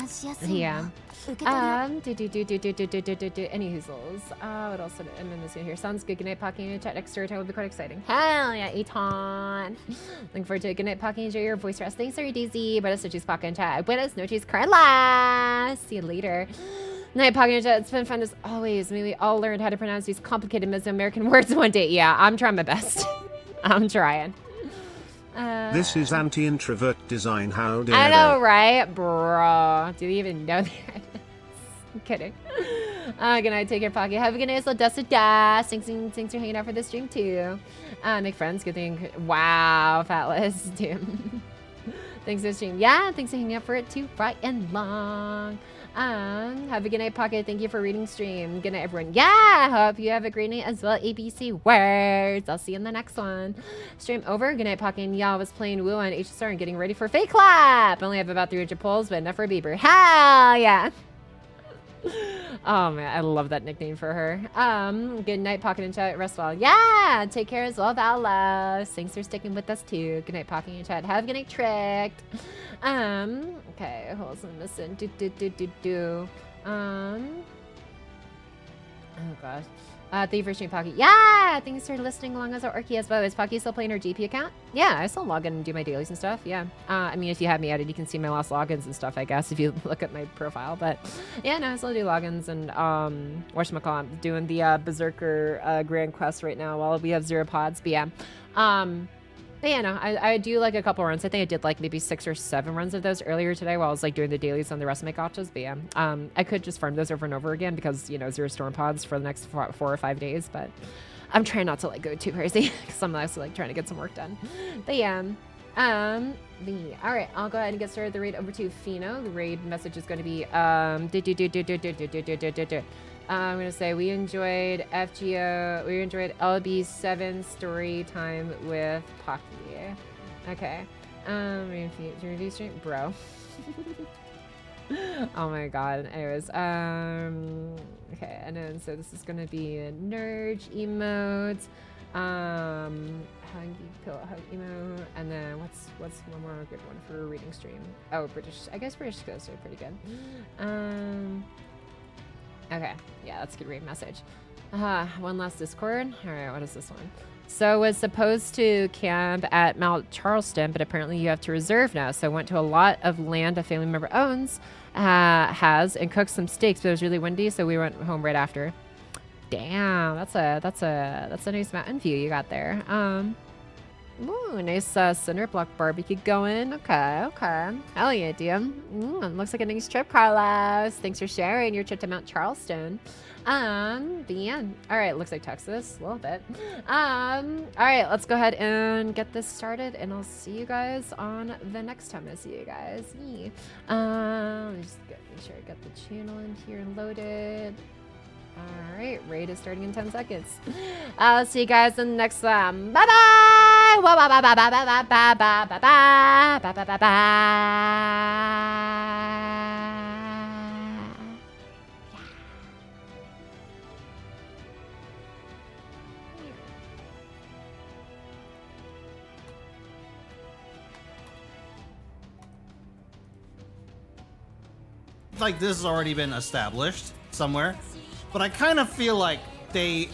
Speaker 1: hoozles. What else am I missing here? Sounds good. Good night, Pocky. Chat next story time will be quite exciting. Hell yeah, Eton. Looking forward to it. Good night, Pocky. Enjoy your voice rest. Thanks, sorry, Daisy. Buenas noches, Pocky and chat. Buenas noches, Carla. See you later. Night, Pocky and chat. It's been fun as always. Maybe we all learned how to pronounce these complicated Mesoamerican words one day. Yeah, I'm trying my best. I'm trying.
Speaker 5: This is anti-introvert design. How dare
Speaker 1: I know, right? Bro. Do you even know that? I'm kidding. Good night. Take care, Pocky. Have a good night. So dust to dust. Thanks for hanging out for the stream, too. Make friends. Good thing. Wow, Fatless. Damn. Thanks for the stream. Yeah, thanks for hanging out for it, too. Right and long. Have a good night, Pocket. Thank you for reading stream. Good night, everyone. Yeah, hope you have a great night as well. ABC words. I'll see you in the next one. Stream over. Good night, Pocket. And y'all was playing Woo on HSR and getting ready for Fake Clap. Only have about 300 polls, but enough for a Bieber. Hell yeah. Oh man, I love that nickname for her. Good night, Pocket and Chat. Rest well. Yeah, take care as well, Valos. Thanks for sticking with us too. Good night, Pocket and Chat. Have a good night, Tricked. Okay, who else am I missing? Oh gosh. Thank you for streaming, Pocky. Yeah, thanks for listening along as our Orky as well. Is Pocky still playing her GP account? Yeah, I still log in and do my dailies and stuff. Yeah. I mean, if you have me added, you can see my last logins and stuff, I guess, if you look at my profile. But yeah, no, I still do logins and whatchamacallit, doing the Berserker Grand Quest right now while we have 0 pods. But yeah. But yeah, no, I do like a couple runs. I think I did like maybe 6 or 7 runs of those earlier today while I was like doing the dailies on the rest of my gotchas. But yeah, I could just farm those over and over again because, you know, 0 storm pods for the next 4 or 5 days. But I'm trying not to like go too crazy because I'm also like trying to get some work done. But yeah, all right, I'll go ahead and get started the raid over to Fino. The raid message is going to be I'm gonna say we enjoyed FGO. We enjoyed LB7 story time with Pocky. Okay. Review stream, bro. Oh my god. Anyways, okay, and then so this is gonna be a nerd emotes. Huggy pillow hug emo, and then what's one more good one for a reading stream? Oh, British. I guess British ghosts are pretty good. Okay, yeah, that's a good read message. One last Discord. All right, what is this one? So was supposed to camp at Mount Charleston, but apparently you have to reserve now. So I went to a lot of land a family member owns, and cooked some steaks, but it was really windy, so we went home right after. Damn, that's a nice mountain view you got there. Ooh, nice cinder block barbecue going. Okay. Hell yeah, dude. Looks like a nice trip, Carlos. Thanks for sharing your trip to Mount Charleston. But yeah. All right, looks like Texas a little bit. All right, let's go ahead and get this started, and I'll see you guys on the next time I see you guys. Let me just make sure I got the channel in here and loaded. All right, raid is starting in 10 seconds. I'll see you guys in the next one. Bye bye. Bye bye bye bye bye bye bye bye bye bye bye bye bye bye.
Speaker 6: like this has already been established somewhere, but I kind of feel like they